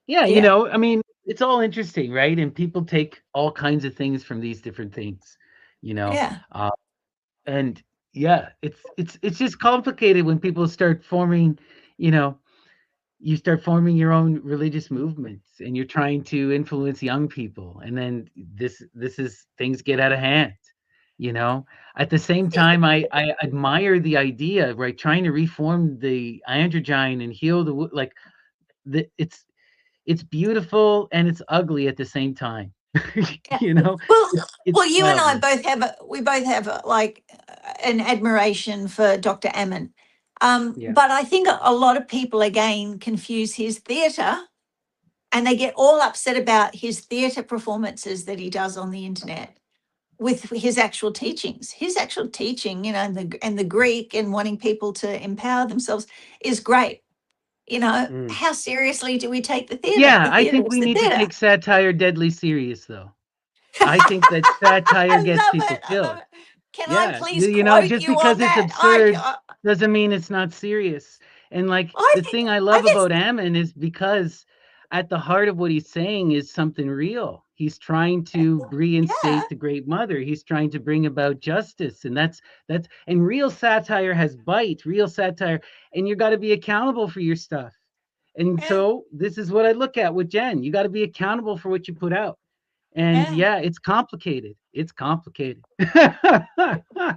Speaker 1: Yeah,
Speaker 3: yeah,
Speaker 1: I mean, it's all interesting, right? And people take all kinds of things from these different things, you know.
Speaker 3: yeah,
Speaker 1: Uh, and yeah, it's just complicated when people start forming, you know, you start forming your own religious movements and you're trying to influence young people, and then this is things get out of hand, you know. At the same time, I admire the idea, right, trying to reform the androgyne and heal like it's beautiful and it's ugly at the same time.
Speaker 3: yeah.
Speaker 1: You know,
Speaker 3: Well,
Speaker 1: it's
Speaker 3: well, you and I
Speaker 1: wild.
Speaker 3: both have like an admiration for Dr. Ammon.
Speaker 1: Yeah.
Speaker 3: But I think a lot of people again confuse his theatre, and they get all upset about his theatre performances that he does on the internet with his actual teachings. His actual teaching, and the Greek and wanting people to empower themselves is great.
Speaker 1: Mm.
Speaker 3: How seriously do we take the theatre?
Speaker 1: Yeah,
Speaker 3: The
Speaker 1: I
Speaker 3: theatre
Speaker 1: think
Speaker 3: is
Speaker 1: we
Speaker 3: the
Speaker 1: need to
Speaker 3: theatre.
Speaker 1: take satire deadly serious, though. I think that satire
Speaker 3: I
Speaker 1: gets
Speaker 3: love
Speaker 1: people
Speaker 3: it. I love
Speaker 1: killed.
Speaker 3: it. Can I
Speaker 1: Yeah,
Speaker 3: please
Speaker 1: just
Speaker 3: quote you
Speaker 1: because
Speaker 3: on
Speaker 1: it's
Speaker 3: that?
Speaker 1: absurd doesn't mean it's not serious. And like
Speaker 3: I
Speaker 1: the
Speaker 3: think
Speaker 1: thing I
Speaker 3: I
Speaker 1: love
Speaker 3: just
Speaker 1: about Ammon is because at the heart of what he's saying is something real. He's trying to
Speaker 3: yeah,
Speaker 1: reinstate the Great Mother. He's trying to bring about justice, and that's and real satire has bite, real satire, and you got to be accountable for your stuff. And
Speaker 3: yeah,
Speaker 1: so this is what I look at with Jen. You got to be accountable for what you put out. And
Speaker 3: yeah.
Speaker 1: yeah, it's complicated. It's complicated.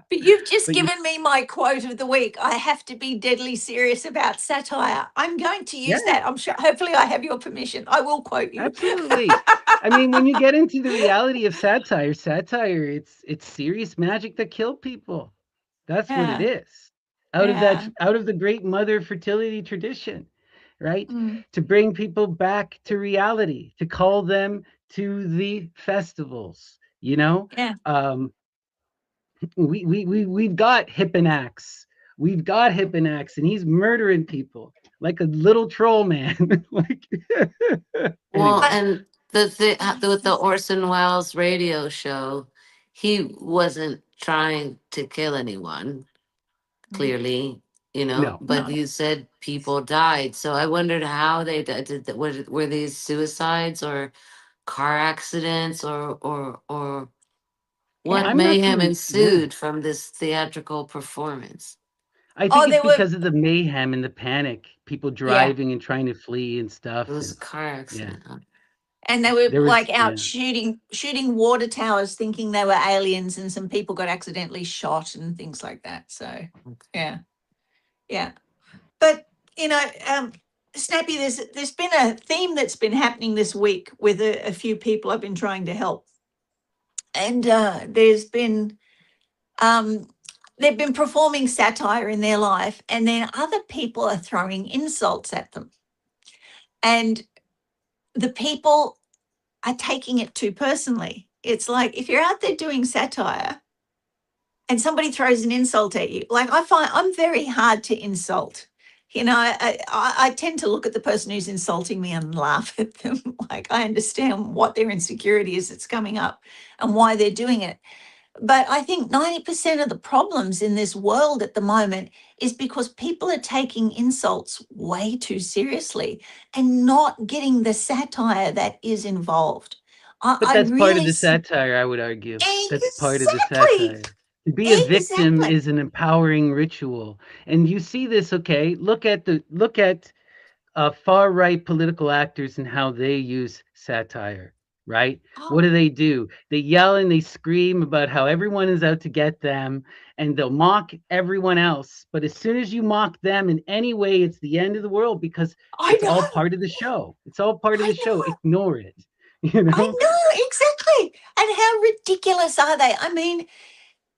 Speaker 3: But you've just
Speaker 1: But
Speaker 3: given me my quote of the week. I have to be deadly serious about satire. I'm going to use
Speaker 1: yeah,
Speaker 3: that. I'm sure. Hopefully, I have your permission. I will quote you.
Speaker 1: absolutely. I mean, when you get into the reality of satire, it's serious magic that killed people. That's what it
Speaker 3: Yeah,
Speaker 1: is.
Speaker 3: yeah,
Speaker 1: Out of the great mother fertility tradition, right?
Speaker 3: mm,
Speaker 1: To bring people back to reality, to call them to the festivals, you know?
Speaker 3: yeah.
Speaker 1: Um, we've got Hippanax. We've got Hippanax, and he's murdering people like a little troll man. Like
Speaker 4: Well,
Speaker 1: anyway.
Speaker 3: I,
Speaker 4: and with the Orson Welles radio show, he wasn't trying to kill anyone, clearly,
Speaker 1: No.
Speaker 4: but
Speaker 3: no.
Speaker 4: you said people died. So I wondered how they died. Were these suicides or car accidents or
Speaker 3: Yeah.
Speaker 4: what
Speaker 1: I'm not
Speaker 4: mayhem
Speaker 1: too yeah.
Speaker 4: ensued from this theatrical performance?
Speaker 1: I think
Speaker 3: Oh,
Speaker 1: it's
Speaker 3: there were.
Speaker 1: because of the mayhem and the panic, people
Speaker 3: Yeah,
Speaker 1: driving and trying to flee and
Speaker 4: It
Speaker 1: stuff
Speaker 4: was a
Speaker 1: and
Speaker 4: car
Speaker 1: yeah.
Speaker 4: accident. Huh?
Speaker 3: and they were
Speaker 1: There
Speaker 3: like
Speaker 1: was
Speaker 3: out shooting water towers, thinking they were aliens, and some people got accidentally shot and things like that. So, yeah, yeah. But Snappy, there's been a theme that's been happening this week with a few people I've been trying to help, and there's been um, they've been performing satire in their life, and then other people are throwing insults at them, and the people are taking it too personally. It's like if you're out there doing satire and somebody throws an insult at you, like I find I'm very hard to insult. I tend to look at the person who's insulting me and laugh at them. Like, I understand what their insecurity is that's coming up and why they're doing it. But I think 90% of the problems in this world at the moment is because people are taking insults way too seriously and not getting the satire that is involved.
Speaker 1: But
Speaker 3: I
Speaker 1: that's part of
Speaker 3: really
Speaker 1: the satire, I would argue. That's part of the
Speaker 3: exactly,
Speaker 1: satire. To be a victim
Speaker 3: exactly.
Speaker 1: is an empowering ritual. And you see this, okay? Look at far right political actors and how they use satire, right? What
Speaker 3: Oh,
Speaker 1: do? They yell and they scream about how everyone is out to get them, and they'll mock everyone else. But as soon as you mock them in any way, it's the end of the world because
Speaker 3: I
Speaker 1: it's all
Speaker 3: know,
Speaker 1: part of the show. It's all part of
Speaker 3: I
Speaker 1: the show.
Speaker 3: know.
Speaker 1: Ignore it, you
Speaker 3: I
Speaker 1: know?
Speaker 3: know, exactly. And how ridiculous are they? I mean,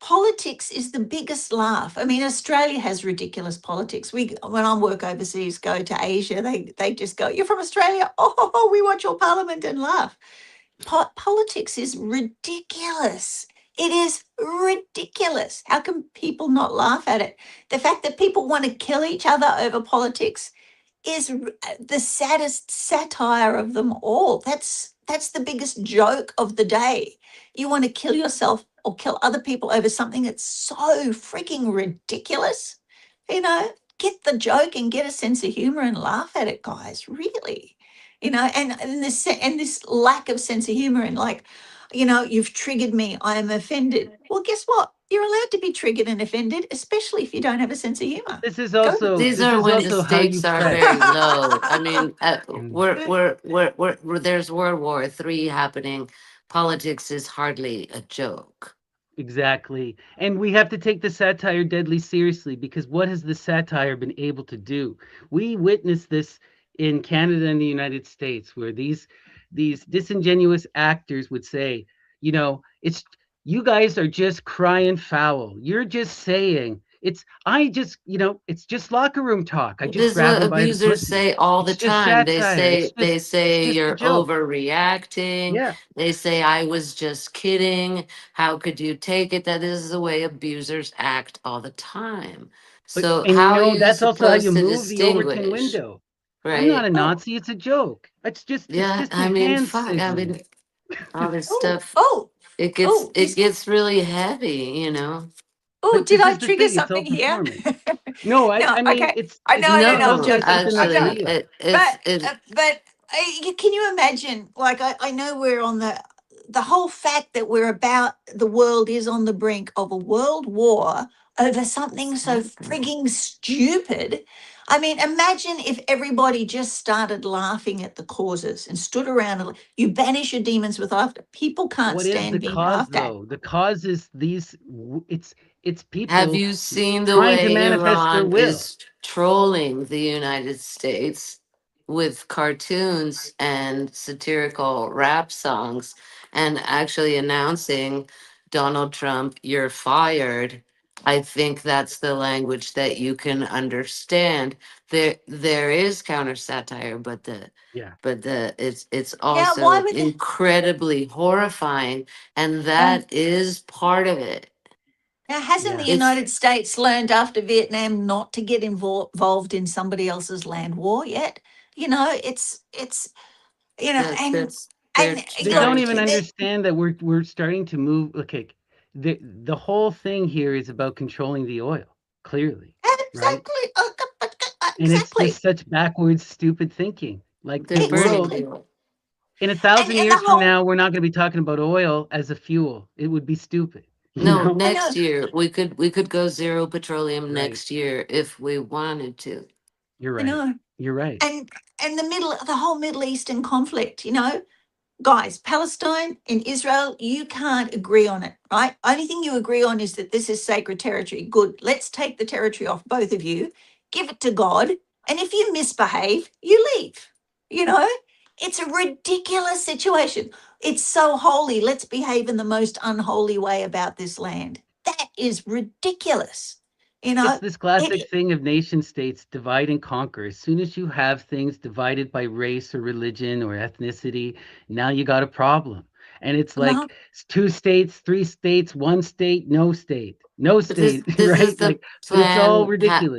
Speaker 3: politics is the biggest laugh. I mean, Australia has ridiculous politics. When I work overseas, go to Asia, they just go, "You're from Australia? Oh, we watch your parliament and laugh." Politics is ridiculous. It is ridiculous. How can people not laugh at it? The fact that people want to kill each other over politics is the saddest satire of them all. That's the biggest joke of the day. You want to kill yourself or kill other people over something that's so freaking ridiculous. Get the joke and get a sense of humor and laugh at it, guys. Really. And this lack of sense of humor and like, you've triggered me. I am offended. Well, guess what? You're allowed to be triggered and offended, especially if you don't have a sense of humor.
Speaker 1: This is
Speaker 3: Go
Speaker 4: But
Speaker 1: also
Speaker 4: these
Speaker 1: this
Speaker 4: are
Speaker 1: is
Speaker 4: when the
Speaker 1: also how you
Speaker 4: stakes are
Speaker 1: press.
Speaker 4: very low. I mean,
Speaker 1: Mm.
Speaker 4: there's World War III happening. Politics is hardly a joke.
Speaker 1: Exactly. And we have to take the satire deadly seriously because what has the satire been able to do? We witnessed this in Canada and the United States where these disingenuous actors would say, it's you guys are just crying foul. You're just saying it's just locker room talk. I just
Speaker 4: This is
Speaker 1: grab
Speaker 4: what
Speaker 1: him by the
Speaker 4: abusers
Speaker 1: pussy.
Speaker 4: say all the
Speaker 1: It's just
Speaker 4: time. They
Speaker 1: satire.
Speaker 4: say they
Speaker 1: It's
Speaker 4: say
Speaker 1: just a
Speaker 4: you're
Speaker 1: joke.
Speaker 4: overreacting.
Speaker 1: Yeah.
Speaker 4: They say I was just kidding. How could you take it? That is the way abusers act all the time.
Speaker 1: But
Speaker 4: So
Speaker 1: and
Speaker 4: how are you
Speaker 1: that's also how you
Speaker 4: supposed to
Speaker 1: move the Overton
Speaker 4: distinguish?
Speaker 1: window. I'm not
Speaker 4: Right?
Speaker 1: a
Speaker 3: oh,
Speaker 1: Nazi. It's a joke. It's
Speaker 4: Yeah,
Speaker 1: just a
Speaker 4: I mean,
Speaker 1: hand
Speaker 4: fuck. I
Speaker 1: signal.
Speaker 4: mean, all this
Speaker 3: oh,
Speaker 4: stuff.
Speaker 3: oh,
Speaker 4: It gets
Speaker 3: oh,
Speaker 4: it gets really heavy.
Speaker 3: oh,
Speaker 1: But
Speaker 3: did
Speaker 1: this
Speaker 3: I
Speaker 1: is the
Speaker 3: trigger
Speaker 1: thing. It's
Speaker 3: something
Speaker 1: all
Speaker 3: here?
Speaker 1: performance. No,
Speaker 3: No,
Speaker 1: I mean
Speaker 3: okay. I know, no,
Speaker 1: it's
Speaker 3: no, I'm
Speaker 4: No,
Speaker 1: also
Speaker 3: joking.
Speaker 1: something
Speaker 3: I'm
Speaker 1: I
Speaker 4: actually,
Speaker 3: joking.
Speaker 1: feel.
Speaker 4: it's
Speaker 3: But,
Speaker 4: it.
Speaker 3: can you imagine? Like, I know we're on the whole fact that the world is on the brink of a world war over something
Speaker 4: It's
Speaker 3: so
Speaker 4: happening.
Speaker 3: frigging stupid. I mean, imagine if everybody just started laughing at the causes and stood around and you banish your demons with laughter. People can't
Speaker 1: What is the
Speaker 3: stand being
Speaker 1: cause
Speaker 3: laughed at.
Speaker 1: though? The cause is it's
Speaker 4: Have
Speaker 1: people
Speaker 4: you seen the
Speaker 1: trying to
Speaker 4: way
Speaker 1: manifest their
Speaker 4: Iran
Speaker 1: will.
Speaker 4: is trolling the United States with cartoons and satirical rap songs and actually announcing Donald Trump, you're fired? I think that's the language that you can understand. There is counter satire, but
Speaker 1: Yeah.
Speaker 4: it's
Speaker 3: Yeah, why
Speaker 4: also
Speaker 3: would they?
Speaker 4: incredibly horrifying, and
Speaker 3: Yeah.
Speaker 4: that is part of it.
Speaker 3: Now, hasn't the
Speaker 1: Yeah.
Speaker 4: It's
Speaker 3: United States learned after Vietnam not to get involved in somebody else's land war yet? It's and
Speaker 4: that's
Speaker 3: and
Speaker 4: they're
Speaker 1: They
Speaker 3: look,
Speaker 1: don't
Speaker 4: trying
Speaker 1: even
Speaker 4: to.
Speaker 1: understand that we're starting to move. Okay, the whole thing here is about controlling the oil, clearly, right?
Speaker 3: exactly,
Speaker 1: And it's
Speaker 3: exactly,
Speaker 1: just such backwards, stupid thinking. Like the
Speaker 4: They're burning
Speaker 1: world
Speaker 3: exactly,
Speaker 4: the oil.
Speaker 1: in a
Speaker 3: and
Speaker 1: thousand
Speaker 3: and the
Speaker 1: years from
Speaker 3: whole
Speaker 1: now, we're not going to be talking about oil as a fuel. It would be stupid, you
Speaker 4: No,
Speaker 1: know?
Speaker 3: I know,
Speaker 4: next year we could go zero petroleum
Speaker 1: Right.
Speaker 4: next year if we wanted to.
Speaker 1: You're
Speaker 3: I
Speaker 1: right.
Speaker 3: know,
Speaker 1: You're right.
Speaker 3: and the whole Middle Eastern conflict, guys, Palestine and Israel, you can't agree on it, right? Only thing you agree on is that this is sacred territory. Good. Let's take the territory off both of you, give it to God. And if you misbehave, you leave. You know, it's a ridiculous situation. It's so holy. Let's behave in the most unholy way about this land. That is ridiculous. You
Speaker 1: It's
Speaker 3: know,
Speaker 1: this classic
Speaker 3: it,
Speaker 1: thing of nation states divide and conquer. As soon as you have things divided by race or religion or ethnicity, now you got a problem. And it's
Speaker 3: No,
Speaker 1: like 2 states, 3 states, 1 state, no state, no
Speaker 4: But this
Speaker 1: state,
Speaker 4: this is
Speaker 1: right?
Speaker 4: the
Speaker 1: Like, but it's all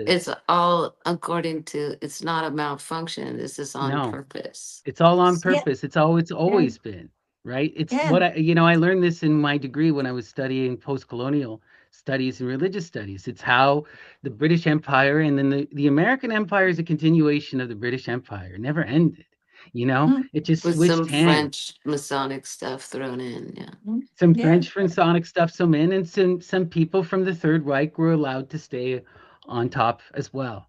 Speaker 4: it's
Speaker 1: ridiculous.
Speaker 4: all according to, it's not a malfunction. This is on
Speaker 1: No,
Speaker 4: purpose.
Speaker 1: it's all on
Speaker 3: yeah,
Speaker 1: purpose. It's all it's
Speaker 3: yeah,
Speaker 1: always been, right? It's
Speaker 3: yeah.
Speaker 1: what I learned this in my degree when I was studying post-colonial studies and religious studies. It's how the British Empire and then the American Empire is a continuation of the British Empire. It never ended.
Speaker 3: Mm,
Speaker 1: It just
Speaker 4: With some
Speaker 1: switched hands.
Speaker 4: French Masonic stuff thrown in. Yeah.
Speaker 3: mm,
Speaker 1: Some
Speaker 3: yeah,
Speaker 1: French Masonic stuff, some in, and some people from the Third Reich were allowed to stay on top as well.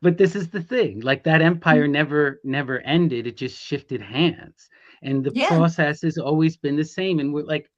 Speaker 1: But this is the thing: like that empire
Speaker 3: mm,
Speaker 1: never ended. It just shifted hands, and the
Speaker 3: yeah,
Speaker 1: process has always been the same. And we're like,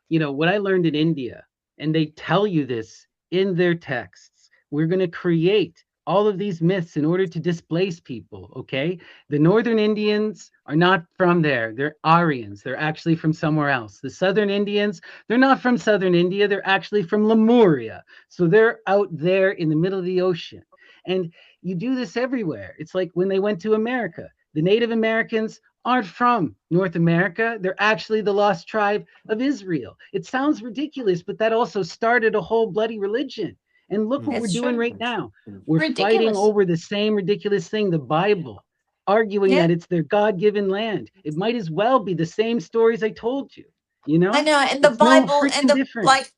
Speaker 1: what I learned in India, and they tell you this in their texts. We're going to create all of these myths in order to displace people, okay? The northern Indians are not from there. They're Aryans. They're actually from somewhere else. The southern Indians, they're not from southern India. They're actually from Lemuria. So they're out there in the middle of the ocean. And you do this everywhere. It's like when they went to America. The Native Americans aren't from North America. They're actually the lost tribe of Israel. It sounds ridiculous, but that also started a whole bloody religion. And look what we're
Speaker 3: that's
Speaker 1: doing
Speaker 3: true.
Speaker 1: right now. We're fighting
Speaker 3: Ridiculous.
Speaker 1: over the same ridiculous thing, the Bible, arguing
Speaker 3: Yeah,
Speaker 1: that it's their God given land. It might as well be the same stories I told you. You
Speaker 3: I
Speaker 1: know,
Speaker 3: know. And the
Speaker 1: it's no
Speaker 3: Bible and
Speaker 1: freaking
Speaker 3: the
Speaker 1: different.
Speaker 3: like,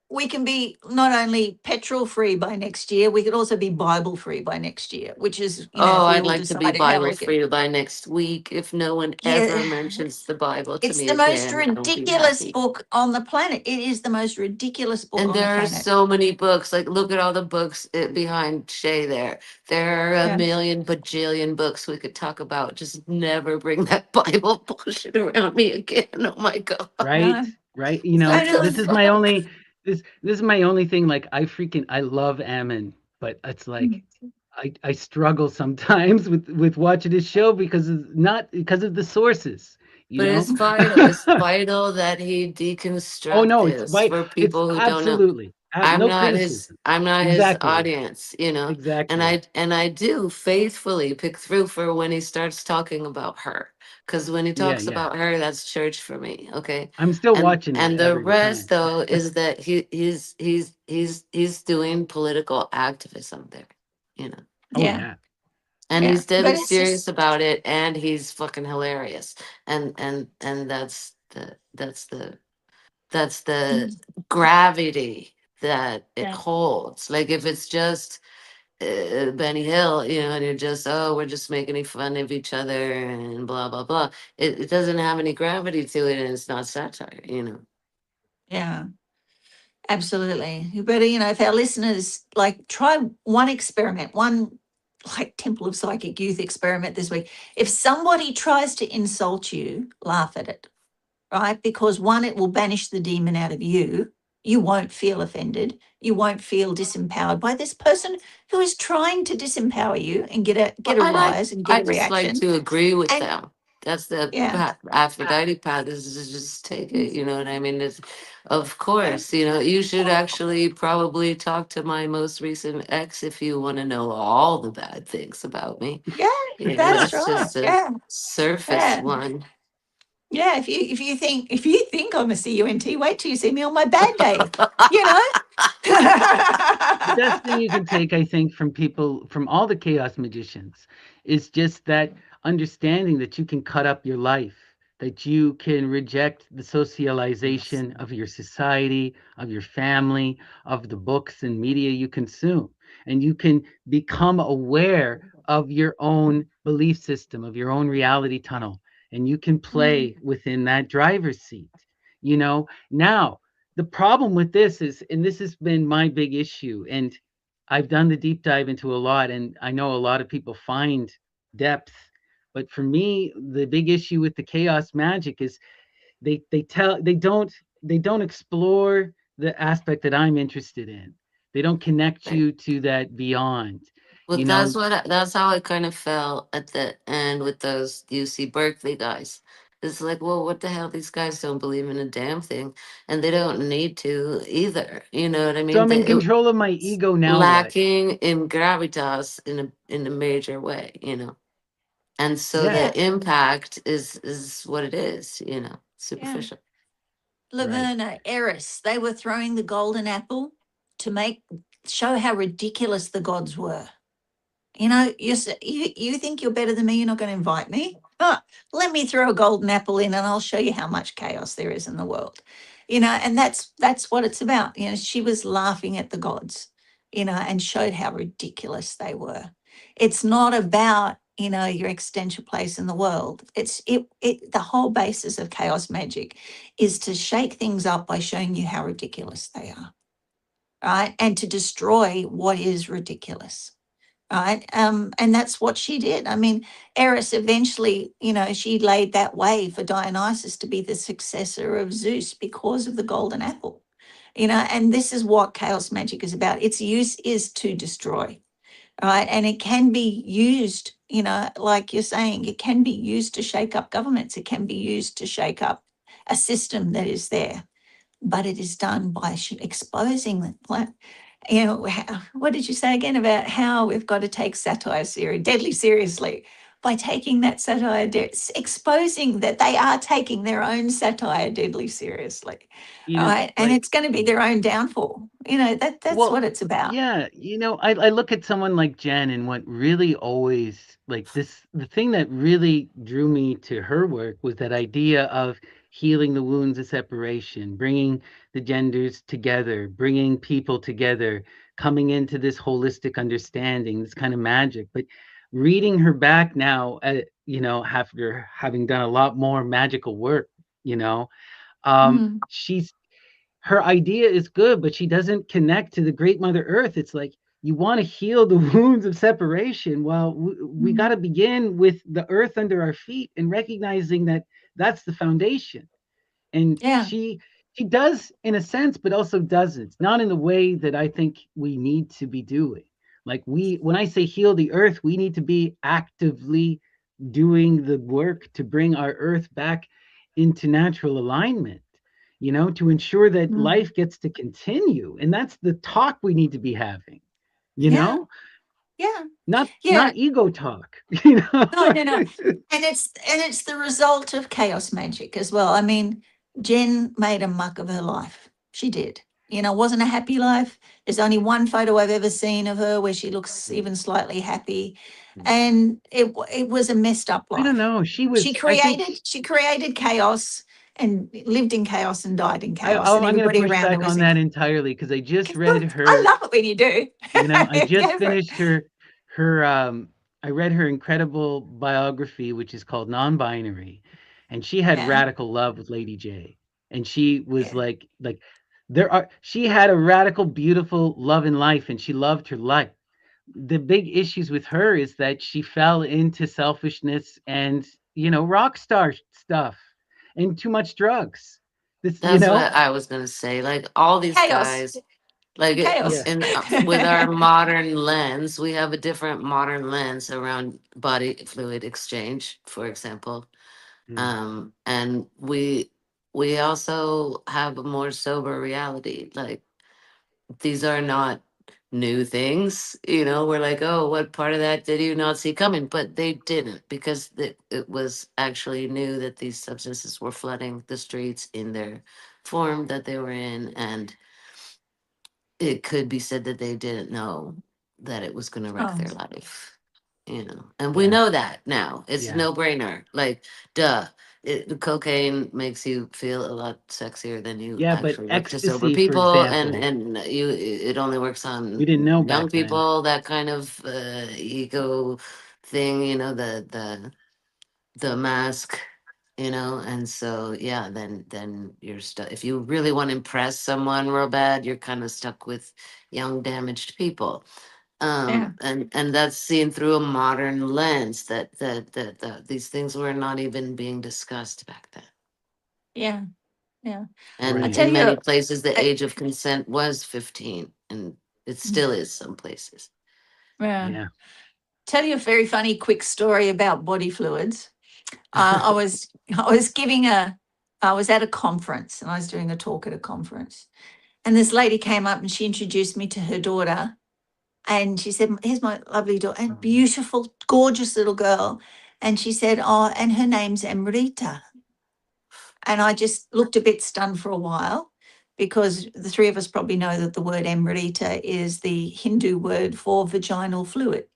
Speaker 3: we can be not only petrol free by next year, we could also be Bible free by next year, which is,
Speaker 4: Oh,
Speaker 3: if we
Speaker 4: I'd
Speaker 3: all
Speaker 4: like to be
Speaker 3: decided how
Speaker 4: Bible
Speaker 3: we could.
Speaker 4: free by next week. If no one ever
Speaker 3: Yeah,
Speaker 4: mentions the Bible to
Speaker 3: it's
Speaker 4: me
Speaker 3: the most
Speaker 4: again, I'll be
Speaker 3: ridiculous
Speaker 4: happy.
Speaker 3: book on the planet. It is the most ridiculous book
Speaker 4: And
Speaker 3: on the
Speaker 4: there are
Speaker 3: planet.
Speaker 4: so many books. Like, look at all the books behind Shay there. There are a
Speaker 3: Yeah,
Speaker 4: million bajillion books we could talk about. Just never bring that Bible bullshit around me again. Oh my God.
Speaker 1: Right,
Speaker 3: no,
Speaker 1: right.
Speaker 3: I
Speaker 4: What
Speaker 3: know.
Speaker 4: the
Speaker 1: This is my
Speaker 4: fuck?
Speaker 1: only this is my only thing. Like I love Ammon, but it's like I struggle sometimes with watching this show because of, not because of the sources, you
Speaker 4: But
Speaker 1: know.
Speaker 4: it's vital. It's vital that he
Speaker 1: Oh
Speaker 4: deconstruct
Speaker 1: no, it's
Speaker 4: this
Speaker 1: right.
Speaker 4: for
Speaker 1: It's
Speaker 4: people who don't know.
Speaker 1: absolutely no criticism.
Speaker 4: I'm not his
Speaker 1: Exactly,
Speaker 4: audience, you know.
Speaker 1: exactly.
Speaker 4: And I do faithfully pick through for when he starts talking about her. Because when he
Speaker 1: Yeah,
Speaker 4: talks
Speaker 1: yeah.
Speaker 4: about her, that's church for me. Okay.
Speaker 1: I'm still watching it
Speaker 4: And the
Speaker 1: every
Speaker 4: rest
Speaker 1: time.
Speaker 4: though is that he's doing political activism there, you know.
Speaker 1: Oh
Speaker 3: Yeah,
Speaker 1: yeah.
Speaker 4: And
Speaker 3: yeah.
Speaker 4: he's deadly
Speaker 3: But it's
Speaker 4: serious
Speaker 3: just,
Speaker 4: about it, and he's fucking hilarious. And that's the
Speaker 3: mm,
Speaker 4: gravity that it
Speaker 3: yeah,
Speaker 4: holds. Like if it's just Benny Hill, you know, and you're just, oh, we're just making fun of each other and blah blah blah. It doesn't have any gravity to it, and it's not satire, you know.
Speaker 3: yeah. Absolutely. You better, if our listeners like try one experiment, one like Temple of Psychic Youth experiment this week. If somebody tries to insult you, laugh at it, right? Because one, it will banish the demon out of you. You won't feel offended. You won't feel disempowered by this person who is trying to disempower you and get a
Speaker 4: Well,
Speaker 3: get a rise and get
Speaker 4: I
Speaker 3: a
Speaker 4: just like
Speaker 3: reaction.
Speaker 4: to agree with
Speaker 3: And
Speaker 4: them. That's the
Speaker 3: yeah,
Speaker 4: path, Aphrodite path, is just take it. You know what I mean? It's, of
Speaker 3: yeah,
Speaker 4: course, you know, you should actually probably talk to my most recent ex if you want to know all the bad things about me.
Speaker 3: yeah,
Speaker 4: You know,
Speaker 3: that's
Speaker 4: that's
Speaker 3: right.
Speaker 4: just a
Speaker 3: Yeah,
Speaker 4: surface
Speaker 3: yeah.
Speaker 4: one.
Speaker 3: Yeah, if you think I'm a CUNT, wait till you see me on my bad day. You know.
Speaker 1: The best thing you can take, I think, from people, from all the chaos magicians, is just that understanding that you can cut up your life, that you can reject the socialization of your society, of your family, of the books and media you consume, and you can become aware of your own belief system, of your own reality tunnel, and you can
Speaker 3: Mm,
Speaker 1: play within that driver's seat. Now the problem with this is, and this has been my big issue, and I've done the deep dive into a lot, and I know a lot of people find depth, but for me the big issue with the chaos magic is they don't explore the aspect that I'm interested in. They don't connect
Speaker 4: Right.
Speaker 1: you to that beyond,
Speaker 4: Well,
Speaker 1: you know.
Speaker 4: that's how I kind of felt at the end with those UC Berkeley guys. It's like, well, what the hell? These guys don't believe in a damn thing, and they don't need to either. You know what I
Speaker 1: So
Speaker 4: mean?
Speaker 1: I'm in control of my ego. Now what?
Speaker 4: Lacking in gravitas in a major way. You know, and so
Speaker 1: Yeah.
Speaker 3: yeah,
Speaker 4: the impact is what it is. You know, superficial.
Speaker 3: Laverna, Eris, they were throwing the golden apple to show how ridiculous the gods were. You know, you think you're better than me, you're not going to invite me? Oh, let me throw a golden apple in and I'll show you how much chaos there is in the world. You know, and that's what it's about. You know, she was laughing at the gods, you know, and showed how ridiculous they were. It's not about, you know, your existential place in the world. The whole basis of chaos magic is to shake things up by showing you how ridiculous they are, right? And to destroy what is ridiculous. Right. And that's what she did. I mean, Eris eventually, you know, she laid that way for Dionysus to be the successor of Zeus because of the golden apple, you know, and this is what chaos magic is about. Its use is to destroy, right? And it can be used, you know, like you're saying, it can be used to shake up governments. It can be used to shake up a system that is there, but it is done by exposing them. You know, what did you say again about how we've got to take satire deadly seriously by taking that satire, exposing that they are taking their own satire deadly seriously,
Speaker 1: You know,
Speaker 3: right? And
Speaker 1: like,
Speaker 3: it's going to be their own downfall. You know, that's
Speaker 1: well,
Speaker 3: what it's about.
Speaker 1: yeah, you know, I look at someone like Jen, and what really always, like, the thing that really drew me to her work was that idea of healing the wounds of separation, bringing the genders together, bringing people together, coming into this holistic understanding, this kind of magic. But reading her back now, you know, after having done a lot more magical work, you know,
Speaker 3: Mm,
Speaker 1: she's her idea is good, but she doesn't connect to the great Mother Earth. It's like, you want to heal the wounds of separation. Well, we got
Speaker 3: mm.
Speaker 1: to begin with the earth under our feet and recognizing that that's the foundation. And
Speaker 3: Yeah,
Speaker 1: she does in a sense, but also doesn't. Not in the way that I think we need to be doing. Like, when I say heal the earth, we need to be actively doing the work to bring our earth back into natural alignment, you know, to ensure that
Speaker 3: mm.
Speaker 1: life gets to continue. And that's the talk we need to be having, you
Speaker 3: Yeah,
Speaker 1: know,
Speaker 3: yeah,
Speaker 1: not
Speaker 3: yeah.
Speaker 1: ego talk, you know.
Speaker 3: No, no, no. And it's the result of chaos magic as well. I mean, Jen made a muck of her life. She did. You know, it wasn't a happy life. There's only one photo I've ever seen of her where she looks even slightly happy. And it was a messed up
Speaker 1: I don't
Speaker 3: life.
Speaker 1: know. She
Speaker 3: She
Speaker 1: was, I think,
Speaker 3: created chaos and lived in chaos and died in chaos. And
Speaker 1: I'm going to
Speaker 3: everybody
Speaker 1: push
Speaker 3: around her
Speaker 1: back
Speaker 3: was
Speaker 1: on that entirely, because I just read
Speaker 3: good. I
Speaker 1: her,
Speaker 3: love it when you do.
Speaker 1: you know, I just
Speaker 3: Go for it.
Speaker 1: finished her I read her incredible biography, which is called Non-Binary, and she had
Speaker 3: Yeah.
Speaker 1: radical love with Lady J. And she was
Speaker 3: Yeah.
Speaker 1: like she had a radical, beautiful love in life, and she loved her life. The big issues with her is that she fell into selfishness and, you know, rock star stuff and too much drugs. This, you
Speaker 4: That's
Speaker 1: know,
Speaker 4: what I was gonna say. Like all these
Speaker 3: Chaos.
Speaker 4: guys, like
Speaker 3: Chaos.
Speaker 1: yeah.
Speaker 4: with our modern lens, we have a different modern lens around body fluid exchange, for example.
Speaker 1: Mm.
Speaker 4: And we also have a more sober reality. Like these are not new things, you know. We're like, oh, what part of that did you not see coming? But they didn't, because it was actually new that these substances were flooding the streets in their form that they were in, and it could be said that they didn't know that it was going to wreck
Speaker 3: Oh,
Speaker 4: their life, you know. And we
Speaker 1: Yeah.
Speaker 4: know that now. It's a
Speaker 1: Yeah.
Speaker 4: no-brainer. Like, duh. The cocaine makes you feel a lot sexier than you
Speaker 1: Yeah, but
Speaker 4: actually look to sober
Speaker 1: ecstasy, for
Speaker 4: people,
Speaker 1: example,
Speaker 4: and it only works
Speaker 1: we
Speaker 4: on
Speaker 1: didn't know
Speaker 4: young
Speaker 1: back then.
Speaker 4: people. That kind of ego thing, you know, the mask, you know. And so yeah, then you're stuck. If you really want to impress someone real bad, you're kind of stuck with young damaged people.
Speaker 3: yeah,
Speaker 4: And that's seen through a modern lens, that these things were not even being discussed back then.
Speaker 3: yeah, yeah. I
Speaker 4: And
Speaker 1: Right.
Speaker 3: tell
Speaker 4: in
Speaker 3: you,
Speaker 4: many places the
Speaker 3: I,
Speaker 4: age of consent was 15, and it still is some places.
Speaker 3: yeah,
Speaker 1: Yeah.
Speaker 3: tell you a very funny quick story about body fluids. I was at a conference and I was doing a talk at a conference, and this lady came up and she introduced me to her daughter, and she said, "Here's my lovely daughter, and beautiful, gorgeous little girl," and she said, "Oh, and her name's Amrita." And I just looked a bit stunned for a while, because the three of us probably know that the word Amrita is the Hindu word for vaginal fluid.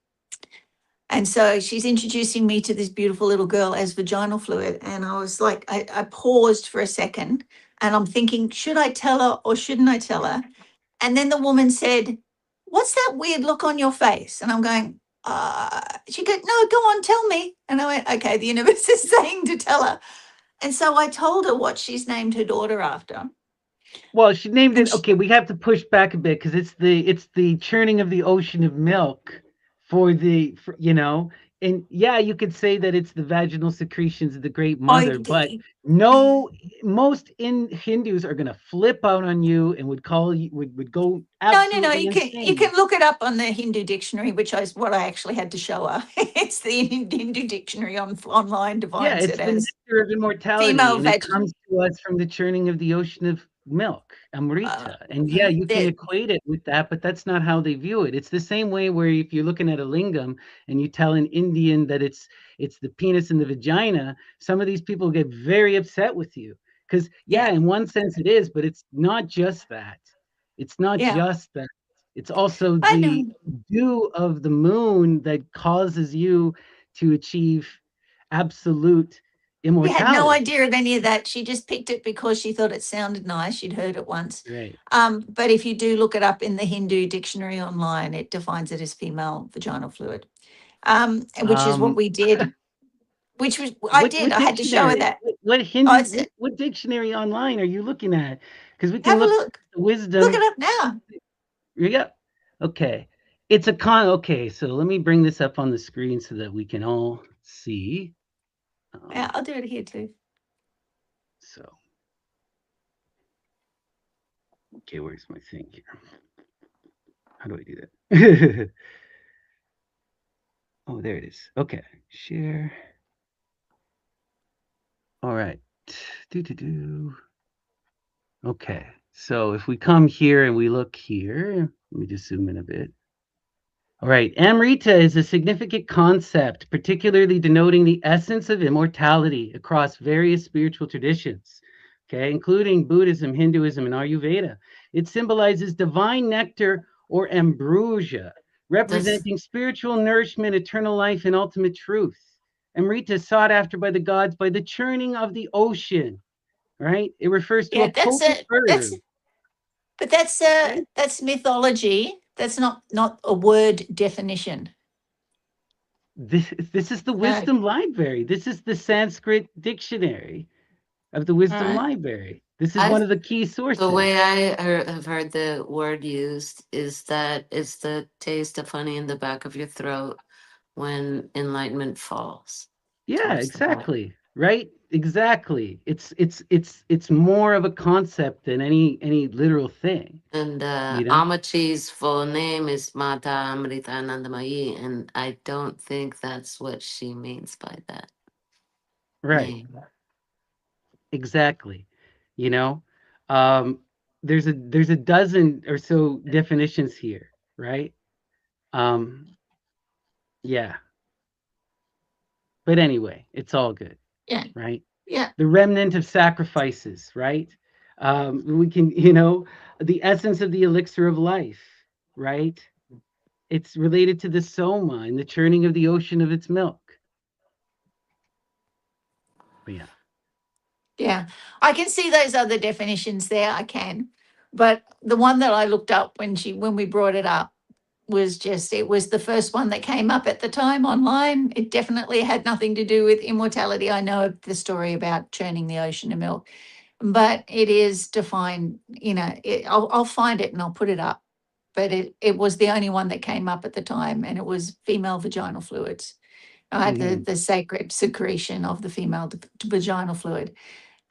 Speaker 3: And so she's introducing me to this beautiful little girl as vaginal fluid. And I was like, I paused for a second and I'm thinking, should I tell her or shouldn't I tell her? And then the woman said, "What's that weird look on your face?" And I'm going, she goes, "No, go on, tell me." And I went, okay, the universe is saying to tell her. And so I told her what she's named her daughter after.
Speaker 1: Well, she named
Speaker 3: And
Speaker 1: it. Okay, we have to push back a bit because it's the churning of the ocean of milk and yeah, you could say that it's the vaginal secretions of the Great Mother, but no, most in Hindus are gonna flip out on you and would call you would go
Speaker 3: no.
Speaker 1: absolutely
Speaker 3: You
Speaker 1: insane.
Speaker 3: can look it up on the Hindu dictionary, which is what I actually had to show her. It's the Hindu dictionary online
Speaker 1: Yeah,
Speaker 3: defines
Speaker 1: it's
Speaker 3: it
Speaker 1: the
Speaker 3: as
Speaker 1: nectar of immortality,
Speaker 3: female
Speaker 1: and it
Speaker 3: vag.
Speaker 1: comes to us from the churning of the ocean of milk, Amrita. And yeah, you can
Speaker 3: that-
Speaker 1: equate it with that, but that's not how they view it. It's the same way where if you're looking at a lingam and you tell an Indian that it's the penis and the vagina, some of these people get very upset with you. Because yeah, in one sense it is, but it's not just that. It's not
Speaker 3: Yeah,
Speaker 1: just that. It's also
Speaker 3: I
Speaker 1: the
Speaker 3: know.
Speaker 1: dew of the moon that causes you to achieve absolute
Speaker 3: We had no
Speaker 1: immortality.
Speaker 3: idea of any of that. She just picked it because she thought it sounded nice. She'd heard it once.
Speaker 1: Right.
Speaker 3: But if you do look it up in the Hindu dictionary online, it defines it as female vaginal fluid, which is what
Speaker 1: Um,
Speaker 3: we did. Which was I
Speaker 1: what
Speaker 3: did.
Speaker 1: what
Speaker 3: I had to show her
Speaker 1: dictionary?
Speaker 3: that.
Speaker 1: What
Speaker 3: Oh,
Speaker 1: Hindu?
Speaker 3: it's
Speaker 1: What dictionary online are you looking at? Because we can
Speaker 3: have a
Speaker 1: look
Speaker 3: look.
Speaker 1: the
Speaker 3: Look
Speaker 1: wisdom.
Speaker 3: it up now.
Speaker 1: Yeah. Okay. It's a con. Okay, so let me bring this up on the screen so that we can all see.
Speaker 3: Yeah, I'll do it here too.
Speaker 1: So, okay, where's my thing here? How do I do that? Oh, there it is. Okay, share. All right. Okay, so if we come here and we look here, let me just zoom in a bit. All right, Amrita is a significant concept, particularly denoting the essence of immortality across various spiritual traditions, okay, including Buddhism, Hinduism, and Ayurveda. It symbolizes divine nectar or ambrosia, representing spiritual nourishment, eternal life, and ultimate truth. Amrita is sought after by the gods by the churning of the ocean, right? It refers to
Speaker 3: Yeah,
Speaker 1: a potent
Speaker 3: that's
Speaker 1: herb.
Speaker 3: but
Speaker 1: Okay?
Speaker 3: that's mythology. That's not a word definition.
Speaker 1: This is the
Speaker 3: No.
Speaker 1: wisdom library. This is the Sanskrit dictionary of the
Speaker 3: All
Speaker 1: wisdom
Speaker 3: right.
Speaker 1: library. This is one
Speaker 4: I
Speaker 1: of the key
Speaker 4: The way
Speaker 1: sources.
Speaker 4: have heard the word used is that it's the taste of honey in the back of your throat when enlightenment falls
Speaker 1: Yeah,
Speaker 4: towards the bottom.
Speaker 1: exactly. Right? Exactly. It's more of a concept than any literal thing.
Speaker 4: And
Speaker 1: You know?
Speaker 4: Amachi's full name is Mata Amrita Anandamayi, and I don't think that's what she means by that
Speaker 1: Right.
Speaker 4: name.
Speaker 1: Exactly. You know? Um there's a dozen or so definitions here, right? Um yeah. But anyway, it's all good,
Speaker 3: Yeah.
Speaker 1: right?
Speaker 3: Yeah.
Speaker 1: The remnant of sacrifices, right? We can, the essence of the elixir of life, right? It's related to the soma and the churning of the ocean of its milk. But yeah.
Speaker 3: Yeah. I can see those other definitions there. I can. But the one that I looked up when we brought it up was it was the first one that came up at the time online. It definitely had nothing to do with immortality. I know the story about churning the ocean of milk, but it is defined, I'll find it and I'll put it up. But it was the only one that came up at the time, and it was female vaginal fluids. I had
Speaker 1: Mhm.
Speaker 3: the sacred secretion of the female vaginal fluid.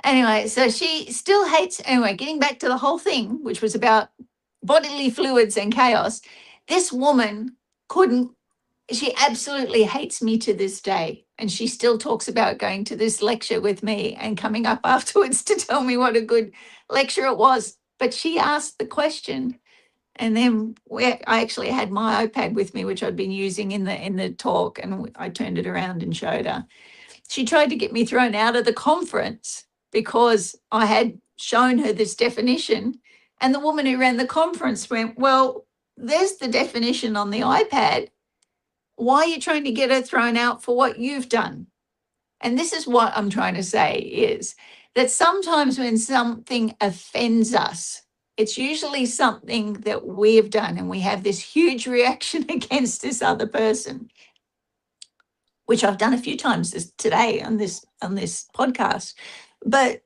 Speaker 3: Anyway, so she still hates, anyway, getting back to the whole thing, which was about bodily fluids and chaos. This woman couldn't, she absolutely hates me to this day. And she still talks about going to this lecture with me and coming up afterwards to tell me what a good lecture it was. But she asked the question. And then I actually had my iPad with me, which I'd been using in the talk, and I turned it around and showed her. She tried to get me thrown out of the conference because I had shown her this definition. And the woman who ran the conference went, well, there's the definition on the iPad. Why are you trying to get her thrown out for what you've done? And this is what I'm trying to say is that sometimes when something offends us, it's usually something that we've done and we have this huge reaction against this other person, which I've done a few times today on this podcast. But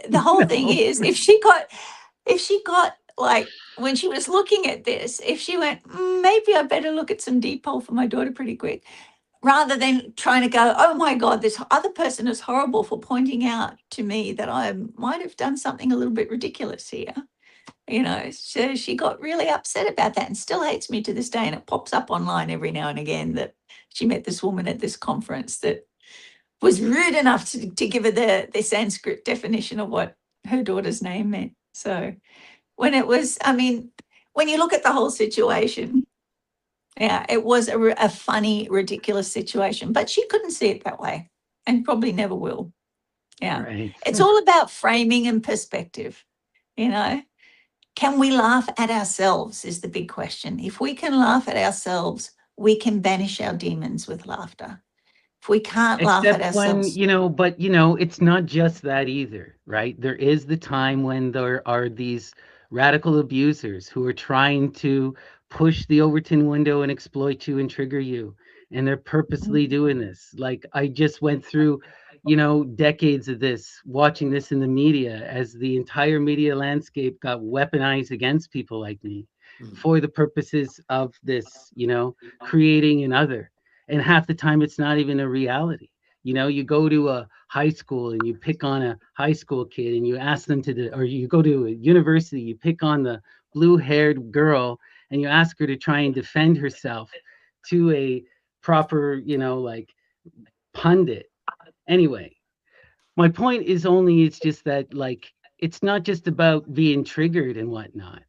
Speaker 3: the whole thing is, if she got like, when she was looking at this, if she went, maybe I better look at some Depot for my daughter pretty quick, rather than trying to go, oh my God, this other person is horrible for pointing out to me that I might have done something a little bit ridiculous here. So she got really upset about that and still hates me to this day. And it pops up online every now and again that she met this woman at this conference that was rude enough to give her the Sanskrit definition of what her daughter's name meant. So when you look at the whole situation, yeah, it was a funny, ridiculous situation, but she couldn't see it that way and probably never will. Yeah.
Speaker 1: Right.
Speaker 3: It's all about framing and perspective. Can we laugh at ourselves is the big question. If we can laugh at ourselves, we can banish our demons with laughter. If we can't laugh at
Speaker 1: Except when,
Speaker 3: ourselves,
Speaker 1: but it's not just that either, right? There is the time when there are these radical abusers who are trying to push the Overton window and exploit you and trigger you. And they're purposely doing this. Like, I just went through, decades of this, watching this in the media as the entire media landscape got weaponized against people like me for the purposes of this, creating an other. And half the time it's not even a reality. You go to a high school and you pick on a high school kid and you ask them or you go to a university, you pick on the blue-haired girl and you ask her to try and defend herself to a proper, like, pundit. Anyway, my point is it's just that, like, it's not just about being triggered and whatnot.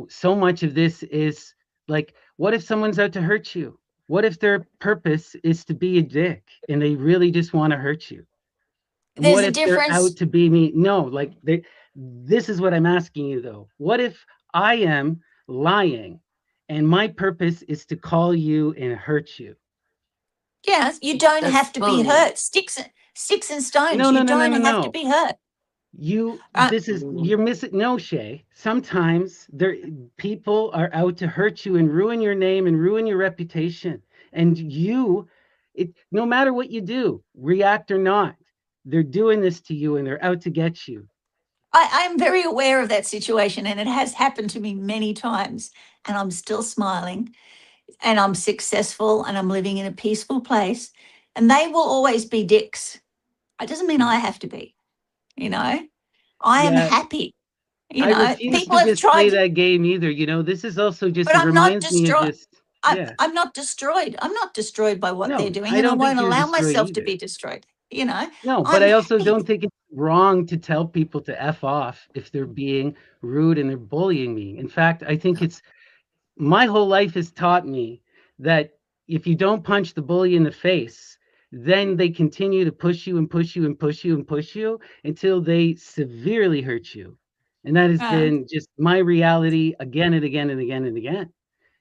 Speaker 1: So much of this is like, what if someone's out to hurt you? What if their purpose is to be a dick and they really just want to hurt you? And
Speaker 3: there's
Speaker 1: what
Speaker 3: a
Speaker 1: if they're
Speaker 3: difference.
Speaker 1: out to be me? No, like, this is what I'm asking you though. What if I am lying and my purpose is to call you and hurt you?
Speaker 3: Yes, you don't
Speaker 4: That's
Speaker 3: have to be
Speaker 4: phony.
Speaker 3: hurt. Sticks and stones.
Speaker 1: No, no,
Speaker 3: You
Speaker 1: no, no,
Speaker 3: don't
Speaker 1: no,
Speaker 3: have to
Speaker 1: no.
Speaker 3: be hurt.
Speaker 1: You're missing. No, Shay. Sometimes people are out to hurt you and ruin your name and ruin your reputation. And no matter what you do, react or not, they're doing this to you and they're out to get you.
Speaker 3: I'm very aware of that situation, and it has happened to me many times, and I'm still smiling, and I'm successful, and I'm living in a peaceful place, and they will always be dicks. It doesn't mean I have to be, I am
Speaker 1: Yeah,
Speaker 3: happy.
Speaker 1: I refuse
Speaker 3: People
Speaker 1: to
Speaker 3: have
Speaker 1: just play
Speaker 3: tried,
Speaker 1: that game either. This is also just,
Speaker 3: but
Speaker 1: it
Speaker 3: I'm not
Speaker 1: reminds me of
Speaker 3: destroyed.
Speaker 1: just, yeah.
Speaker 3: I'm not destroyed. I'm not destroyed by what they're
Speaker 1: No,
Speaker 3: doing,
Speaker 1: I
Speaker 3: and I
Speaker 1: don't think
Speaker 3: won't
Speaker 1: you're
Speaker 3: allow
Speaker 1: destroyed
Speaker 3: myself to
Speaker 1: either.
Speaker 3: be destroyed.
Speaker 1: No, but
Speaker 3: I'm
Speaker 1: I also
Speaker 3: happy.
Speaker 1: don't think it's wrong to tell people to F off if they're being rude and they're bullying me. In fact, I think my whole life has taught me that if you don't punch the bully in the face, then they continue to push you and push you and push you and push you until they severely hurt you. And that has
Speaker 3: Uh,
Speaker 1: been just my reality again and again and again and again.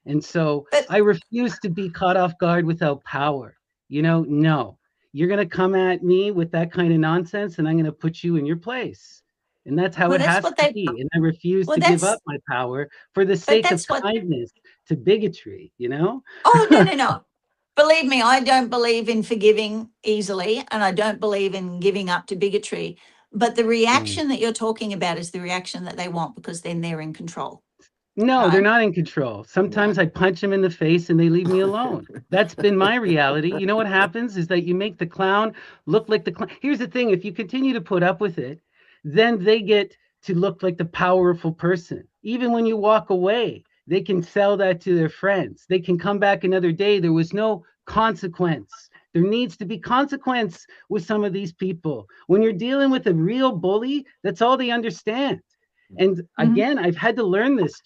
Speaker 1: And so
Speaker 3: but
Speaker 1: I refuse to be caught off guard without power. No, you're going to come at me with that kind of nonsense and I'm going to put you in your place. And that's how
Speaker 3: well,
Speaker 1: it
Speaker 3: that's
Speaker 1: has
Speaker 3: what
Speaker 1: to
Speaker 3: they.
Speaker 1: be. And I refuse
Speaker 3: Well,
Speaker 1: to give up my power for the
Speaker 3: but
Speaker 1: sake of
Speaker 3: that's what.
Speaker 1: kindness to bigotry,
Speaker 3: Oh, no, no, no. Believe me, I don't believe in forgiving easily, and I don't believe in giving up to bigotry. But the
Speaker 1: Mm.
Speaker 3: reaction that you're talking about is the reaction that they want, because then they're in control,
Speaker 1: No, they're
Speaker 3: right?
Speaker 1: not in control. Sometimes I punch them in the face and they leave me alone. That's been my reality. You know what happens is that you make the clown look like the clown. Here's the thing, if you continue to put up with it, then they get to look like the powerful person. Even when you walk away, they can sell that to their friends. They can come back another day. There was no consequence. There needs to be consequence with some of these people. When you're dealing with a real bully, that's all they understand. And
Speaker 3: Mhm.
Speaker 1: again, I've had to learn this.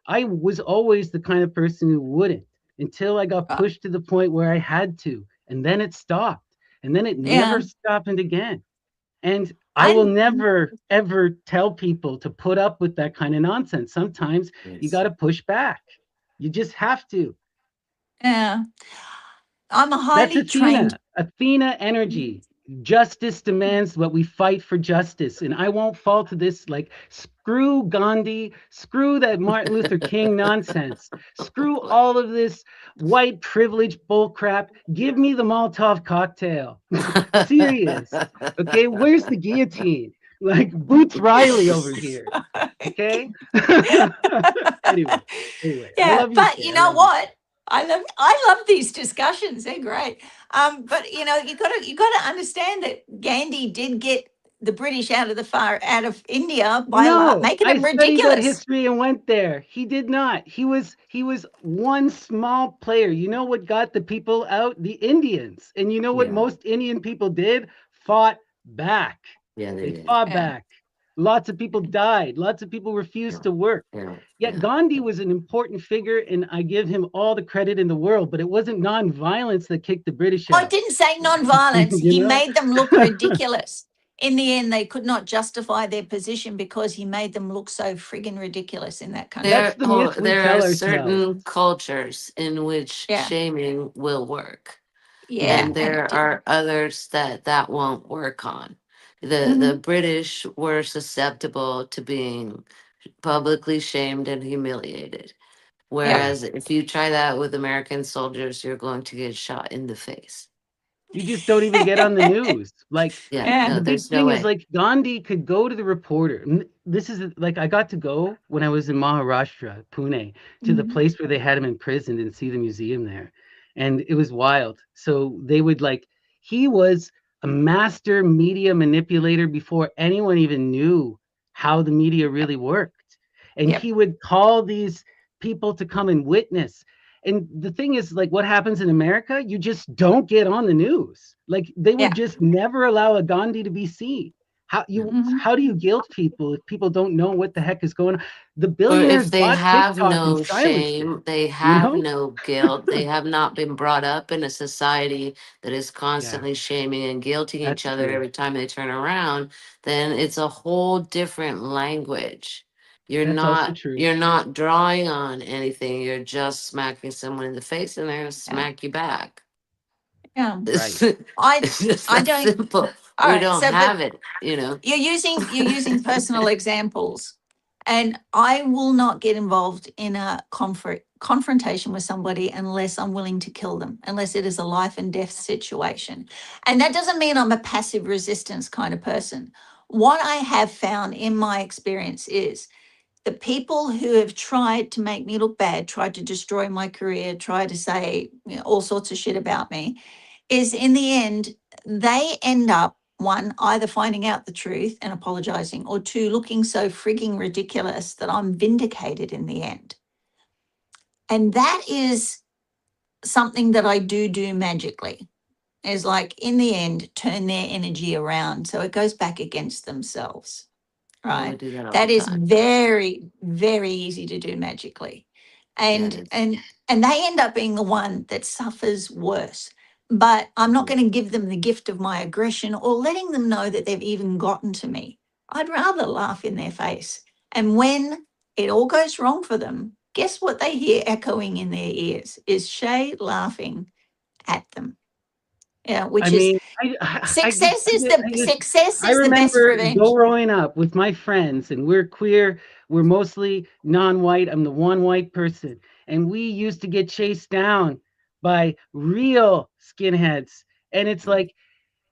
Speaker 1: I was always the kind of person who wouldn't until I got
Speaker 3: Right.
Speaker 1: pushed to the point where I had to. And then it stopped. And then it never
Speaker 3: Yeah.
Speaker 1: stopped again. And I will
Speaker 3: I
Speaker 1: never, ever tell people to put up with that kind of nonsense. Sometimes you got to push back. You just have to.
Speaker 3: yeah, I'm a
Speaker 1: That's
Speaker 3: highly trained.
Speaker 1: Athena. Athena energy. Justice demands what we fight for justice. And I won't fall to this like screw Gandhi, screw that Martin Luther King nonsense, screw all of this white privilege bullcrap. Give me the Molotov cocktail. Serious. Okay, where's the guillotine? Like Boots Riley over here. Okay. anyway, I
Speaker 3: Yeah,
Speaker 1: love you,
Speaker 3: but
Speaker 1: Shay.
Speaker 3: you
Speaker 1: I
Speaker 3: know
Speaker 1: love you.
Speaker 3: what? I love these discussions. They're great. But you gotta understand that Gandhi did get the British out of India by
Speaker 1: No,
Speaker 3: making
Speaker 1: I
Speaker 3: them
Speaker 1: studied that
Speaker 3: ridiculous.
Speaker 1: history and went there. He did not. He was one small player. You know what got the people out? The Indians. And you know what
Speaker 4: Yeah.
Speaker 1: most Indian people did? Fought back.
Speaker 4: Yeah, they
Speaker 1: They
Speaker 4: did.
Speaker 1: fought
Speaker 3: Yeah,
Speaker 1: back. Lots of people died. Lots of people refused
Speaker 4: Yeah,
Speaker 1: to work.
Speaker 4: yeah,
Speaker 1: Yet
Speaker 4: yeah.
Speaker 1: Gandhi was an important figure, and I give him all the credit in the world. But it wasn't nonviolence that kicked the British
Speaker 3: I
Speaker 1: out.
Speaker 3: didn't say non-violence.
Speaker 1: you
Speaker 3: He
Speaker 1: know,
Speaker 3: made them look ridiculous. In the end, they could not justify their position because he made them look so friggin' ridiculous in that country.
Speaker 1: that's the myth we
Speaker 4: There
Speaker 1: tell
Speaker 4: are
Speaker 1: ourselves.
Speaker 4: certain cultures in which
Speaker 3: Yeah,
Speaker 4: shaming will work,
Speaker 3: yeah,
Speaker 4: and
Speaker 1: Mhm.
Speaker 3: and
Speaker 4: there
Speaker 3: it didn't.
Speaker 4: are others that won't work on. The
Speaker 3: Mhm.
Speaker 4: British were susceptible to being publicly shamed and humiliated.
Speaker 3: Yeah,
Speaker 1: Yeah.
Speaker 4: Whereas if you try that with American soldiers, you're going to get shot in the face.
Speaker 1: You just don't even get on the news. Like
Speaker 4: Yeah,
Speaker 3: yeah.
Speaker 4: no,
Speaker 1: the big
Speaker 4: there's no
Speaker 1: thing is
Speaker 4: way.
Speaker 1: like Gandhi could go to the reporter. This is like I got to go when I was in Maharashtra, Pune, to the
Speaker 3: Mhm.
Speaker 1: place where they had him imprisoned and see the museum there. And it was wild. So they would like he was a master media manipulator before anyone even knew how the media really worked. And
Speaker 3: Yep.
Speaker 1: he would call these people to come and witness. And the thing is, like, what happens in America, you just don't get on the news. Like, they would
Speaker 3: Yeah.
Speaker 1: just never allow a Gandhi to be seen.
Speaker 3: Mhm.
Speaker 1: How do you guilt people if people don't know what the heck is going on? The
Speaker 4: Or
Speaker 1: billionaires
Speaker 4: if they
Speaker 1: bought
Speaker 4: have
Speaker 1: TikTok and
Speaker 4: no
Speaker 1: silenced it.
Speaker 4: shame, they
Speaker 1: You
Speaker 4: have
Speaker 1: know?
Speaker 4: no guilt, they have not been brought up in a society that is
Speaker 1: Yeah,
Speaker 4: constantly shaming and guilting each
Speaker 1: that's
Speaker 4: other
Speaker 1: true.
Speaker 4: every time they turn around, then it's a whole different language.
Speaker 1: That's also true.
Speaker 4: You're not drawing on anything, you're just smacking someone in the face and they're gonna
Speaker 3: Yeah.
Speaker 4: smack you back.
Speaker 3: Yeah.
Speaker 1: Right.
Speaker 3: I
Speaker 4: It's just
Speaker 3: I
Speaker 4: that
Speaker 3: don't.
Speaker 4: simple.
Speaker 3: All
Speaker 4: We
Speaker 3: right.
Speaker 4: don't
Speaker 3: So, but
Speaker 4: have it, you know.
Speaker 3: you're using personal examples, and I will not get involved in a confrontation with somebody unless I'm willing to kill them, unless it is a life and death situation. And that doesn't mean I'm a passive resistance kind of person. What I have found in my experience is the people who have tried to make me look bad, tried to destroy my career, tried to say, all sorts of shit about me, is in the end, they end up, one, either finding out the truth and apologizing, or two, looking so frigging ridiculous that I'm vindicated in the end. And that is something that I do magically, is like in the end, turn their energy around. So it goes back against themselves.
Speaker 4: Oh, we
Speaker 3: Right.
Speaker 4: do that all
Speaker 3: That
Speaker 4: the
Speaker 3: is
Speaker 4: time.
Speaker 3: very, very easy to do magically.
Speaker 4: Yeah, it
Speaker 3: And
Speaker 4: is.
Speaker 3: and and they end up being the one that suffers worse. But I'm not going to give them the gift of my aggression or letting them know that they've even gotten to me. I'd rather laugh in their face. And when it all goes wrong for them, guess what they hear echoing in their ears is Shay laughing at them. Yeah,
Speaker 1: I
Speaker 3: which is
Speaker 1: mean,
Speaker 3: success
Speaker 1: I
Speaker 3: is the best
Speaker 1: remember
Speaker 3: revenge.
Speaker 1: growing up with my friends, and we're queer. We're mostly non-white. I'm the one white person, and we used to get chased down by real skinheads. And it's like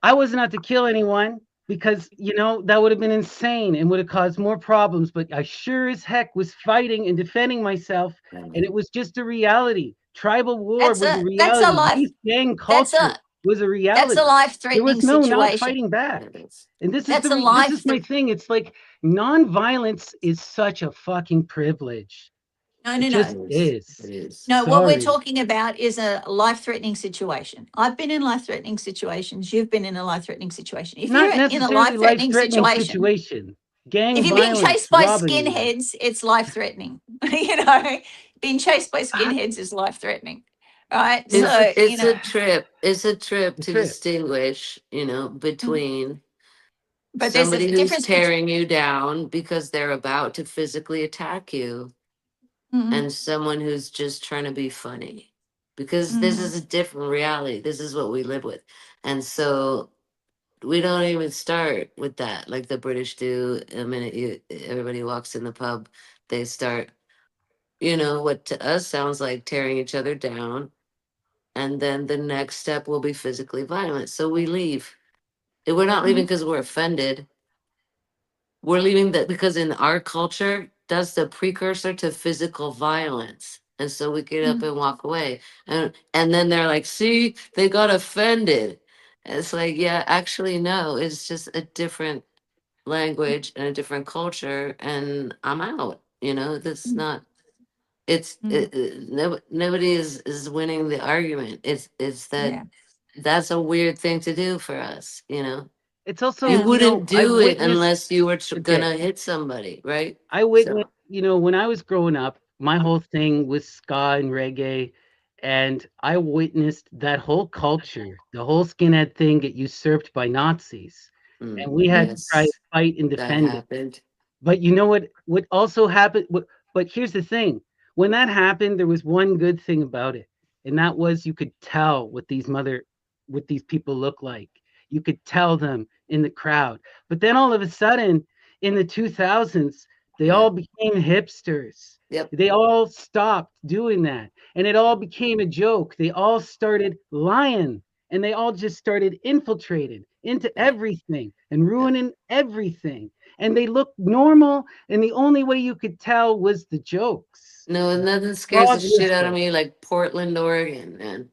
Speaker 1: I wasn't out to kill anyone because that would have been insane and would have caused more problems. But I sure as heck was fighting and defending myself, and it was just a reality. Tribal war
Speaker 3: That's
Speaker 1: was a
Speaker 3: a
Speaker 1: reality.
Speaker 3: life.
Speaker 1: Youth gang
Speaker 3: That's
Speaker 1: culture
Speaker 3: a
Speaker 1: was a
Speaker 3: that's a
Speaker 1: reality. There
Speaker 3: life-threatening
Speaker 1: was no not
Speaker 3: situation.
Speaker 1: fighting back.
Speaker 4: Yeah, it is.
Speaker 1: And this is
Speaker 3: That's
Speaker 1: the
Speaker 3: a
Speaker 1: this
Speaker 3: life.
Speaker 1: is my thing. It's like nonviolence is such a fucking privilege.
Speaker 3: No,
Speaker 1: It
Speaker 3: no,
Speaker 4: Yeah,
Speaker 3: no,
Speaker 1: just
Speaker 4: it is.
Speaker 1: is.
Speaker 4: It is.
Speaker 3: no. What we're
Speaker 1: Sorry.
Speaker 3: talking about is a life-threatening situation. I've been in life-threatening situations. You've been in a life-threatening situation. If
Speaker 1: Not
Speaker 3: you're in a
Speaker 1: necessarily
Speaker 3: life-threatening
Speaker 1: life-threatening
Speaker 3: situation,
Speaker 1: situation.
Speaker 3: if
Speaker 1: Gang
Speaker 3: you're being
Speaker 1: violence,
Speaker 3: chased by
Speaker 1: robbery.
Speaker 3: skinheads, it's life-threatening. Being chased by skinheads is life-threatening, right?
Speaker 1: No,
Speaker 3: So,
Speaker 4: It's a trip. It's a trip
Speaker 1: it's
Speaker 4: to
Speaker 1: true.
Speaker 4: distinguish,
Speaker 3: mm,
Speaker 4: between
Speaker 3: But there's
Speaker 4: somebody
Speaker 3: a
Speaker 4: who's
Speaker 3: difference between.
Speaker 4: tearing you down because they're about to physically attack you, and someone who's just trying to be funny, because this is a different reality. This is what we live with. And so we don't even start with that like the British do. The minute everybody walks in the pub, they start, what to us sounds like tearing each other down. And then the next step will be physically violent. So we leave. We're not leaving because we're offended. We're leaving that because in our culture, that's the precursor to physical violence. And so we get up and walk away. And then they're like, see, they got offended. And it's like, yeah, actually, no, it's just a different language and a different culture. And I'm out. That's not, nobody is winning the argument. It's that
Speaker 3: Yeah.
Speaker 4: that's a weird thing to do for us.
Speaker 1: It's also,
Speaker 4: You wouldn't
Speaker 1: I've
Speaker 4: do it
Speaker 1: witnessed,
Speaker 4: unless you were
Speaker 1: okay,
Speaker 4: gonna hit somebody, right?
Speaker 1: I witnessed,
Speaker 4: So,
Speaker 1: when I was growing up, my whole thing was ska and reggae, and I witnessed that whole culture, the whole skinhead thing get usurped by Nazis, and we had to try to
Speaker 4: yes,
Speaker 1: fight and
Speaker 4: that
Speaker 1: defend it.
Speaker 4: happened.
Speaker 1: But you know what? What also happened? But here's the thing: when that happened, there was one good thing about it, and that was you could tell what these people look like. You could tell them in the crowd. But then all of a sudden, in the 2000s, they
Speaker 4: Yeah.
Speaker 1: all became hipsters.
Speaker 4: Yep.
Speaker 1: They all stopped doing that, and it all became a joke. They all started lying, and they all just started infiltrating into
Speaker 4: Right.
Speaker 1: everything and
Speaker 4: Yep.
Speaker 1: ruining everything, and they looked normal, and the only way you could tell was the jokes.
Speaker 4: No, nothing scares the
Speaker 1: Frog
Speaker 4: shit out of
Speaker 1: whistle.
Speaker 4: me like Portland, Oregon, man.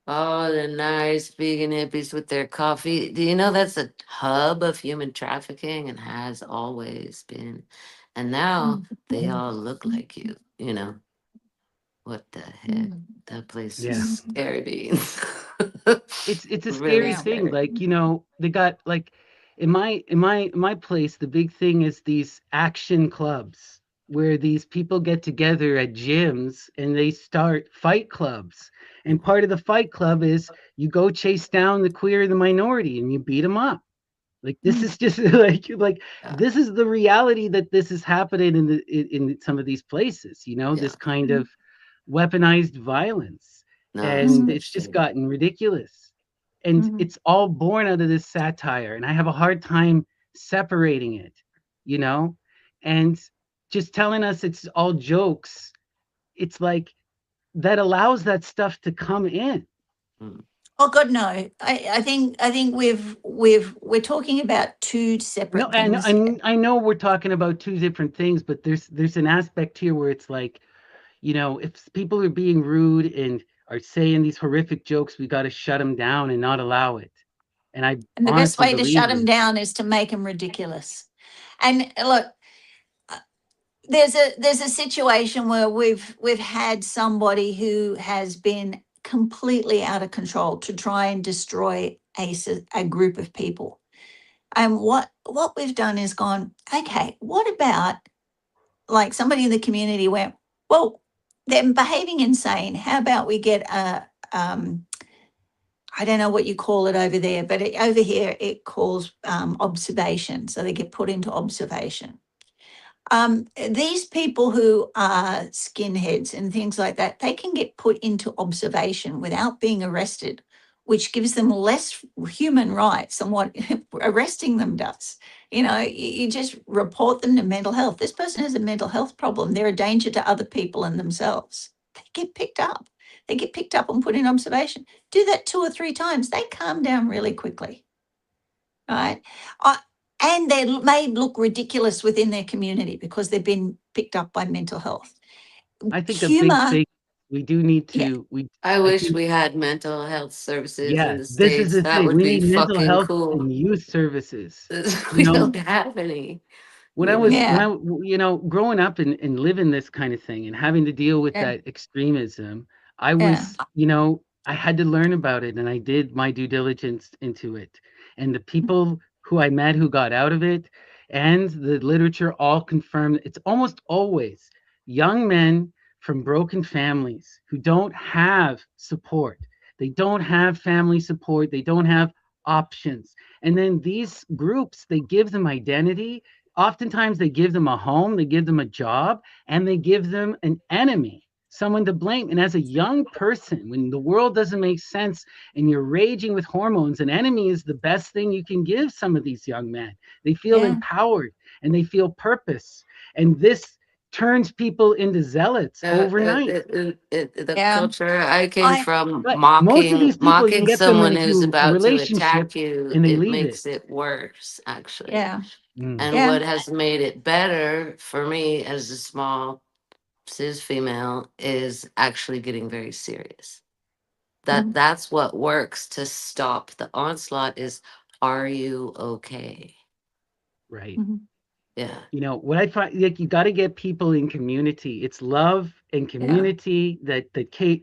Speaker 4: All the nice vegan hippies with their coffee. Do you know that's a hub of human trafficking and has always been? And now they all look like you. What the heck? That place is
Speaker 1: Yeah.
Speaker 4: scary beans.
Speaker 1: It's a
Speaker 4: Really
Speaker 1: scary
Speaker 3: Yeah.
Speaker 1: thing.
Speaker 4: scary.
Speaker 1: Like, they got like in my place, the big thing is these action clubs where these people get together at gyms and they start fight clubs. And part of the fight club is you go chase down the queer and the minority and you beat them up. Like this is just like
Speaker 4: Yeah.
Speaker 1: this is the reality that this is happening in some of these places,
Speaker 4: Yeah.
Speaker 1: this kind of weaponized violence.
Speaker 4: No, it's
Speaker 1: And it's just
Speaker 4: frustrating.
Speaker 1: gotten ridiculous. And it's all born out of this satire. And I have a hard time separating it, you know? And just telling us it's all jokes, it's like that allows that stuff to come in.
Speaker 4: Mm.
Speaker 3: Oh God, no. I think we're talking about two
Speaker 1: No,
Speaker 3: separate
Speaker 1: and
Speaker 3: things here.
Speaker 1: I know we're talking about two different things, but there's an aspect here where it's like, if people are being rude and are saying these horrific jokes, we got to shut them down and not allow it. And I
Speaker 3: And the best
Speaker 1: honestly
Speaker 3: way to shut
Speaker 1: believe
Speaker 3: them
Speaker 1: this.
Speaker 3: down is to make them ridiculous. And look, there's a situation where we've had somebody who has been completely out of control to try and destroy a group of people. And what we've done is gone, okay, what about like somebody in the community went, well, they're behaving insane. How about we get I don't know what you call it over there, but over here it calls observation. So they get put into observation. These people who are skinheads and things like that, they can get put into observation without being arrested, which gives them less human rights than what arresting them does. You just report them to mental health. This person has a mental health problem. They're a danger to other people and themselves. They get picked up. They get picked up and put in observation. Do that 2 or 3 times. They calm down really quickly. Right. Uh, and they're made look ridiculous within their community because they've been picked up by mental health.
Speaker 1: I think a big
Speaker 3: Humor,
Speaker 1: thing we do need
Speaker 3: yeah,
Speaker 1: to we
Speaker 4: I
Speaker 1: I
Speaker 4: wish
Speaker 1: think
Speaker 4: we had mental health services in
Speaker 1: yeah,
Speaker 4: the
Speaker 1: this is
Speaker 4: States.
Speaker 1: the
Speaker 4: That
Speaker 1: thing.
Speaker 4: would
Speaker 1: We
Speaker 4: be
Speaker 1: need mental
Speaker 4: fucking
Speaker 1: health
Speaker 4: cool.
Speaker 1: and youth services. You
Speaker 4: We
Speaker 1: know,
Speaker 4: don't have any,
Speaker 1: when I
Speaker 4: you
Speaker 1: was
Speaker 4: know?
Speaker 1: when
Speaker 3: yeah,
Speaker 1: I growing up and living this kind of thing and having to deal with
Speaker 3: yeah,
Speaker 1: that extremism, I
Speaker 3: yeah.
Speaker 1: was, I had to learn about it and I did my due diligence into it. And the people who I met who got out of it and the literature all confirm it's almost always young men from broken families who don't have support. They don't have family support, they don't have options. And then these groups, they give them identity. Oftentimes they give them a home, they give them a job, and they give them an enemy, someone to blame. And as a young person, when the world doesn't make sense and you're raging with hormones, an enemy is the best thing you can give some of these young men. They feel
Speaker 3: Yeah.
Speaker 1: empowered and they feel purpose. And this turns people into zealots overnight.
Speaker 4: The
Speaker 3: Yeah.
Speaker 4: culture I came
Speaker 3: I
Speaker 4: from,
Speaker 1: But most of these people, you can
Speaker 4: mocking
Speaker 1: get them
Speaker 4: someone who's
Speaker 1: into a
Speaker 4: about to
Speaker 1: relationship
Speaker 4: attack you,
Speaker 1: and they
Speaker 4: it
Speaker 1: leave it.
Speaker 4: makes it worse, actually.
Speaker 3: yeah.
Speaker 1: Mm.
Speaker 4: And
Speaker 3: Yeah.
Speaker 4: what has made it better for me as a small cis female is actually getting very serious.
Speaker 3: Mm,
Speaker 4: That's what works to stop the onslaught is, are you okay?
Speaker 1: Right.
Speaker 3: mhm.
Speaker 4: Yeah.
Speaker 1: You know what I find, like, you got to get people in community. It's love and
Speaker 3: Yeah.
Speaker 1: community that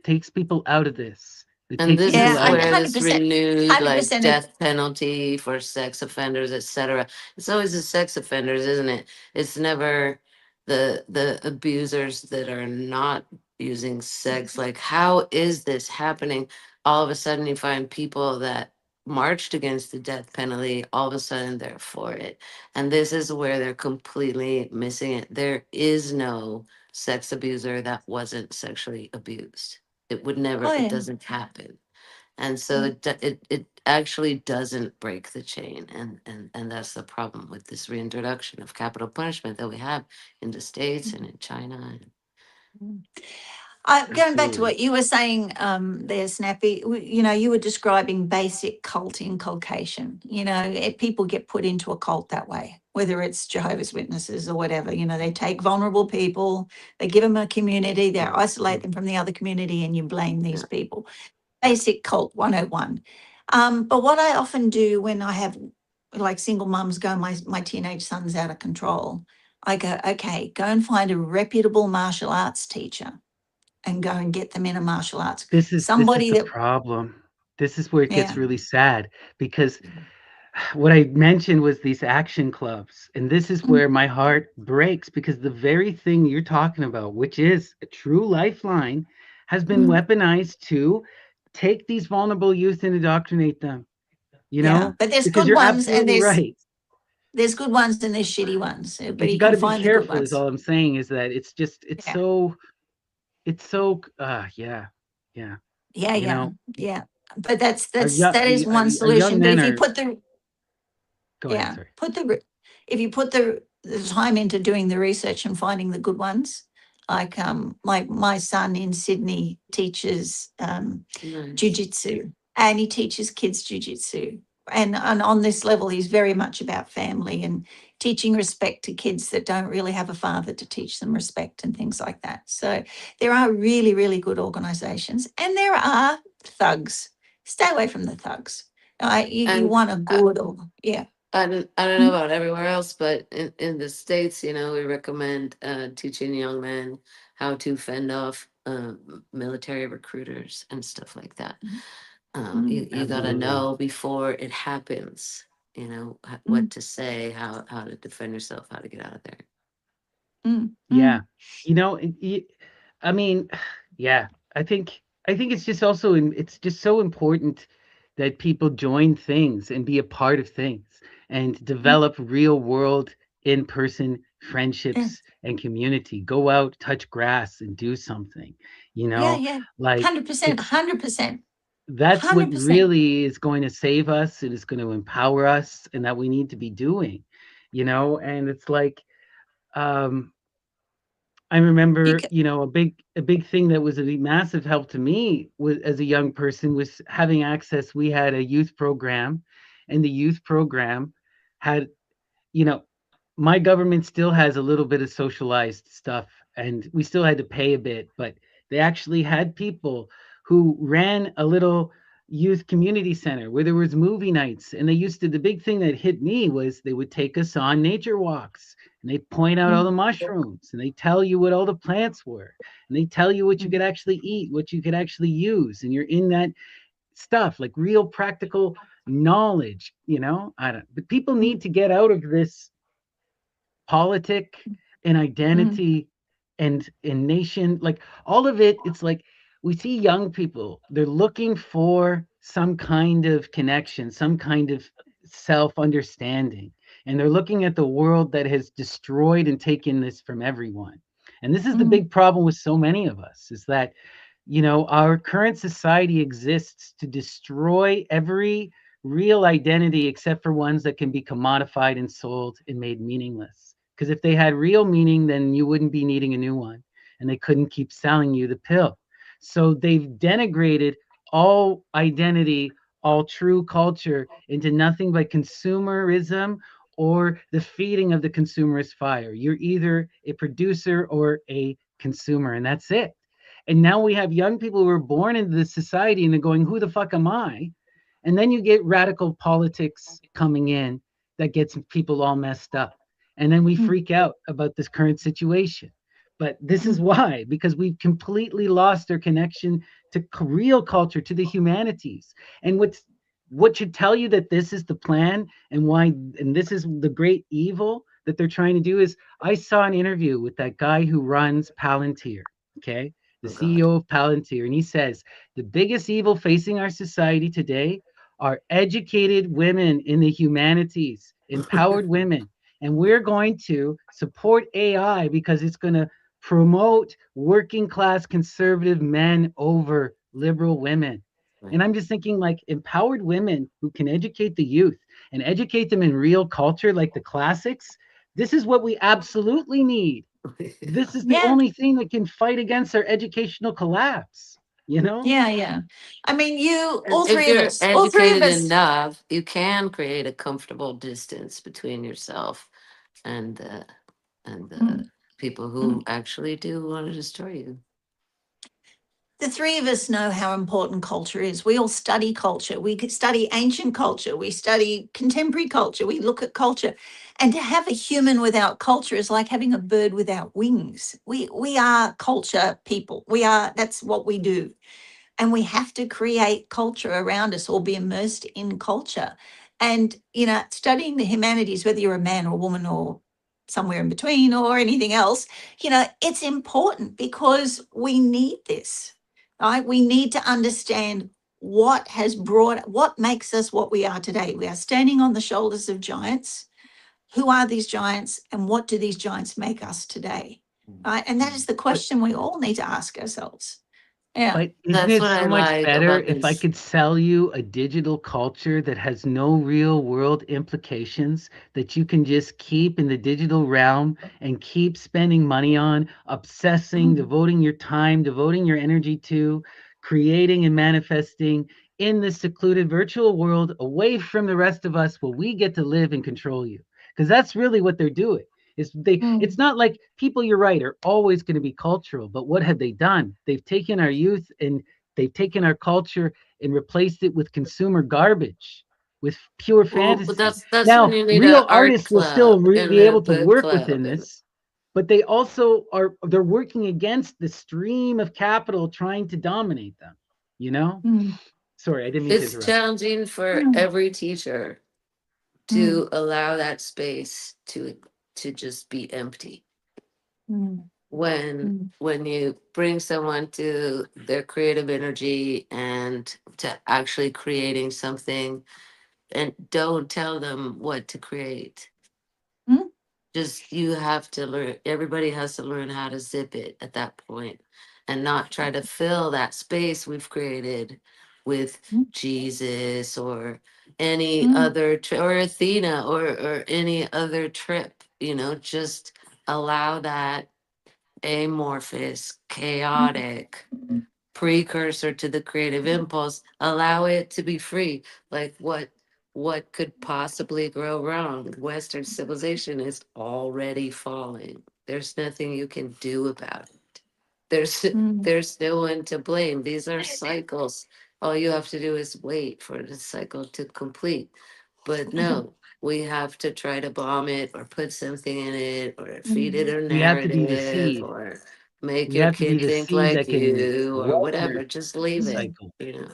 Speaker 1: takes people out of this. It
Speaker 4: And
Speaker 1: takes
Speaker 4: this
Speaker 1: people
Speaker 3: Yeah.
Speaker 4: is
Speaker 1: out
Speaker 3: And
Speaker 1: of
Speaker 4: where
Speaker 1: it.
Speaker 3: 100%,
Speaker 4: this renewed like
Speaker 3: 100%
Speaker 4: death penalty for sex offenders, etc. It's always the sex offenders, isn't it? It's never the abusers that are not using sex. Like, how is this happening? All of a sudden, you find people that marched against the death penalty. All of a sudden, they're for it, and this is where they're completely missing it. There is no sex abuser that wasn't sexually abused. It would never,
Speaker 3: oh
Speaker 4: it
Speaker 3: yeah.
Speaker 4: doesn't happen. And so
Speaker 3: Mm,
Speaker 4: it actually doesn't break the chain. And that's the problem with this reintroduction of capital punishment that we have in the States and in China.
Speaker 3: mm. Going back to
Speaker 1: Absolutely.
Speaker 3: what you were saying there, Snappy, you know, you were describing basic cult inculcation. You know, people get put into a cult that way, whether it's Jehovah's Witnesses or whatever. You know, they take vulnerable people, they give them a community, they isolate them from the other community, and you blame these
Speaker 4: Yeah.
Speaker 3: people. Basic cult 101. But what I often do when I have like single mums go, my teenage son's out of control, I go, okay, go and find a reputable martial arts teacher and go and get them in a martial arts.
Speaker 1: This is
Speaker 3: Somebody
Speaker 1: the
Speaker 3: that,
Speaker 1: problem. This is where it gets
Speaker 3: yeah,
Speaker 1: really sad, because what I mentioned was these action clubs. And this is
Speaker 3: mm,
Speaker 1: where my heart breaks, because the very thing you're talking about, which is a true lifeline, has been
Speaker 3: mm,
Speaker 1: weaponized to take these vulnerable youth and indoctrinate them, you
Speaker 3: yeah.
Speaker 1: know?
Speaker 3: But there's
Speaker 1: Because
Speaker 3: good
Speaker 1: you're
Speaker 3: ones and
Speaker 1: absolutely right.
Speaker 3: there's good ones and there's shitty ones. But
Speaker 1: You
Speaker 3: you
Speaker 1: got
Speaker 3: can
Speaker 1: to be
Speaker 3: find the good
Speaker 1: careful, is
Speaker 3: ones.
Speaker 1: all I'm saying, is that it's just,
Speaker 3: Yeah,
Speaker 1: it's so, yeah, yeah.
Speaker 3: yeah,
Speaker 1: You
Speaker 3: yeah,
Speaker 1: know,
Speaker 3: yeah. But that's
Speaker 1: our
Speaker 3: that's
Speaker 1: young,
Speaker 3: that is one
Speaker 1: our young
Speaker 3: solution. But
Speaker 1: men
Speaker 3: if you
Speaker 1: are,
Speaker 3: put the
Speaker 1: go ahead,
Speaker 3: yeah,
Speaker 1: sorry.
Speaker 3: if you put the time into doing the research and finding the good ones, like my son in Sydney teaches
Speaker 4: Nice.
Speaker 3: jujitsu, and he teaches kids jujitsu. And on this level, he's very much about family and teaching respect to kids that don't really have a father to teach them respect and things like that. So there are really, really good organisations, and there are thugs. Stay away from the thugs. You
Speaker 4: And
Speaker 3: want a good or yeah.
Speaker 4: I don't know
Speaker 3: Mm,
Speaker 4: about everywhere else, but in the States, we recommend teaching young men how to fend off military recruiters and stuff like that.
Speaker 3: mm,
Speaker 4: You got to
Speaker 1: Absolutely.
Speaker 4: know before it happens,
Speaker 3: mm,
Speaker 4: what to say, how to defend yourself, how to get out of there.
Speaker 3: mm,
Speaker 1: Yeah.
Speaker 3: mm,
Speaker 1: You know, I mean, yeah, I think it's just also it's just so important that people join things and be a part of things and
Speaker 3: mm,
Speaker 1: develop real world in-person
Speaker 3: yeah,
Speaker 1: friendships and community. Go out, touch grass and do something, you
Speaker 3: yeah,
Speaker 1: know?
Speaker 3: yeah.
Speaker 1: Like
Speaker 3: 100%,
Speaker 1: it's
Speaker 3: 100%,
Speaker 1: that's what
Speaker 3: 100%.
Speaker 1: really is going to save us. It is going to empower us, and that we need to be doing, and it's like, um I
Speaker 3: You
Speaker 1: remember,
Speaker 3: can,
Speaker 1: a big thing that was a massive help to me was, as a young person, was having access. We had a youth program, and the youth program had, you know, my government still has a little bit of socialized stuff, and we still had to pay a bit, but they actually had people who ran a little youth community center where there was movie nights, and they used to, the big thing that hit me was they would take us on nature walks, and they point out all
Speaker 3: mm,
Speaker 1: the mushrooms, and they tell you what all the plants were, and they tell you what you
Speaker 3: mm,
Speaker 1: could actually eat, what you could actually use, and you're in that stuff, like real practical knowledge. I don't, but people
Speaker 3: mm,
Speaker 1: need to get out of this politic and
Speaker 3: mm,
Speaker 1: identity and in nation, like all of it. It's like we see young people, they're looking for some kind of connection, some kind of self-understanding, and they're looking at the world that has destroyed and taken this from everyone. And this is the
Speaker 3: Mm,
Speaker 1: big problem with so many of us, is that, our current society exists to destroy every real identity except for ones that can be commodified and sold and made meaningless. Because if they had real meaning, then you wouldn't be needing a new one, and they couldn't keep selling you the pill. So they've denigrated all identity, all true culture into nothing but consumerism or the feeding of the consumerist fire. You're either a producer or a consumer, and that's it. And now we have young people who are born into this society and they're going, who the fuck am I? And then you get radical politics coming in that gets people all messed up. And then we
Speaker 3: mm,
Speaker 1: freak out about this current situation. But this is
Speaker 3: mm,
Speaker 1: why, because we've completely lost our connection to real culture, to the humanities. And what should tell you that this is the plan and why, and this is the great evil that they're trying to do, is I saw an interview with that guy who runs Palantir. Okay, the
Speaker 4: Oh God.
Speaker 1: CEO of Palantir, and he says the biggest evil facing our society today are educated women in the humanities, empowered women. And we're going to support AI because it's going to promote working class conservative men over liberal women. And
Speaker 4: Right.
Speaker 1: I'm just thinking, like, empowered women who can educate the youth and educate them in real culture, like the classics. This is what we absolutely need. This is the
Speaker 3: yeah,
Speaker 1: only thing that can fight against our educational collapse, you know?
Speaker 3: yeah, yeah. I mean,
Speaker 4: And if you're
Speaker 3: all three of
Speaker 4: educated
Speaker 3: us.
Speaker 4: enough, you can create a comfortable distance between yourself and the
Speaker 3: Mm,
Speaker 4: people who
Speaker 3: mm.
Speaker 4: actually do want to destroy you.
Speaker 3: The three of us know how important culture is. We all study culture. We could study ancient culture. We study contemporary culture. We look at culture. And to have a human without culture is like having a bird without wings. We are culture people. That's what we do. And we have to create culture around us or be immersed in culture. And, studying the humanities, whether you're a man or a woman or somewhere in between or anything else, it's important because we need this, right? We need to understand what makes us what we are today. We are standing on the shoulders of giants. Who are these giants and what do these giants make us today? Right? And that is the
Speaker 1: But
Speaker 3: question we all need to ask ourselves. Yeah.
Speaker 1: But isn't
Speaker 4: That's
Speaker 1: it
Speaker 4: what I
Speaker 1: so much
Speaker 4: like
Speaker 1: better
Speaker 4: about
Speaker 1: if I
Speaker 4: this.
Speaker 1: could sell you a digital culture that has no real world implications that you can just keep in the digital realm and keep spending money on, obsessing,
Speaker 3: Mm,
Speaker 1: devoting your time, devoting your energy to, creating and manifesting in this secluded virtual world away from the rest of us where we get to live and control you? Because that's really what they're doing. It's
Speaker 3: mm,
Speaker 1: not like people, you're right, are always going to be cultural, but what have they done? They've taken our youth and they've taken our culture and replaced it with consumer garbage, with pure
Speaker 4: Well, but
Speaker 1: fantasy.
Speaker 4: that's when
Speaker 1: Now,
Speaker 4: you need
Speaker 1: real
Speaker 4: a art
Speaker 1: artists will still
Speaker 4: club and
Speaker 1: be
Speaker 4: a
Speaker 1: able to
Speaker 4: book
Speaker 1: work within
Speaker 4: club and
Speaker 1: this, but they also they're working against the stream of capital trying to dominate them, you know?
Speaker 3: mm,
Speaker 1: Sorry, I didn't mean to
Speaker 4: it's
Speaker 1: interrupt.
Speaker 4: challenging for
Speaker 3: mm,
Speaker 4: every teacher
Speaker 3: mm,
Speaker 4: to allow that space to just be empty.
Speaker 3: mm, mm,
Speaker 4: When you bring someone to their creative energy and to actually creating something, and don't tell them what to create.
Speaker 3: mm,
Speaker 4: Just you have to learn, everybody has to learn how to zip it at that point and not try to fill that space we've created with
Speaker 3: mm,
Speaker 4: Jesus or any
Speaker 3: mm,
Speaker 4: other or Athena or any other trip, just allow that amorphous,
Speaker 3: mm,
Speaker 4: chaotic precursor to the creative impulse, allow it to be free. Like what could possibly go wrong? Western civilization is already falling. There's nothing you can do about it. there's
Speaker 3: mm,
Speaker 4: there's no one to blame. These are cycles. All you have to do is wait for the cycle to complete. But no, we have to try to bomb it or put something in it or feed it
Speaker 3: mm,
Speaker 4: a
Speaker 1: We have to be the
Speaker 4: narrative
Speaker 1: seed.
Speaker 4: or make
Speaker 1: We
Speaker 4: your
Speaker 1: have to be
Speaker 4: kid
Speaker 1: the
Speaker 4: think
Speaker 1: seed
Speaker 4: like
Speaker 1: that can
Speaker 4: you or
Speaker 1: water
Speaker 4: whatever. Just leave
Speaker 1: the
Speaker 4: it,
Speaker 3: mm.
Speaker 1: cycle.
Speaker 4: you know.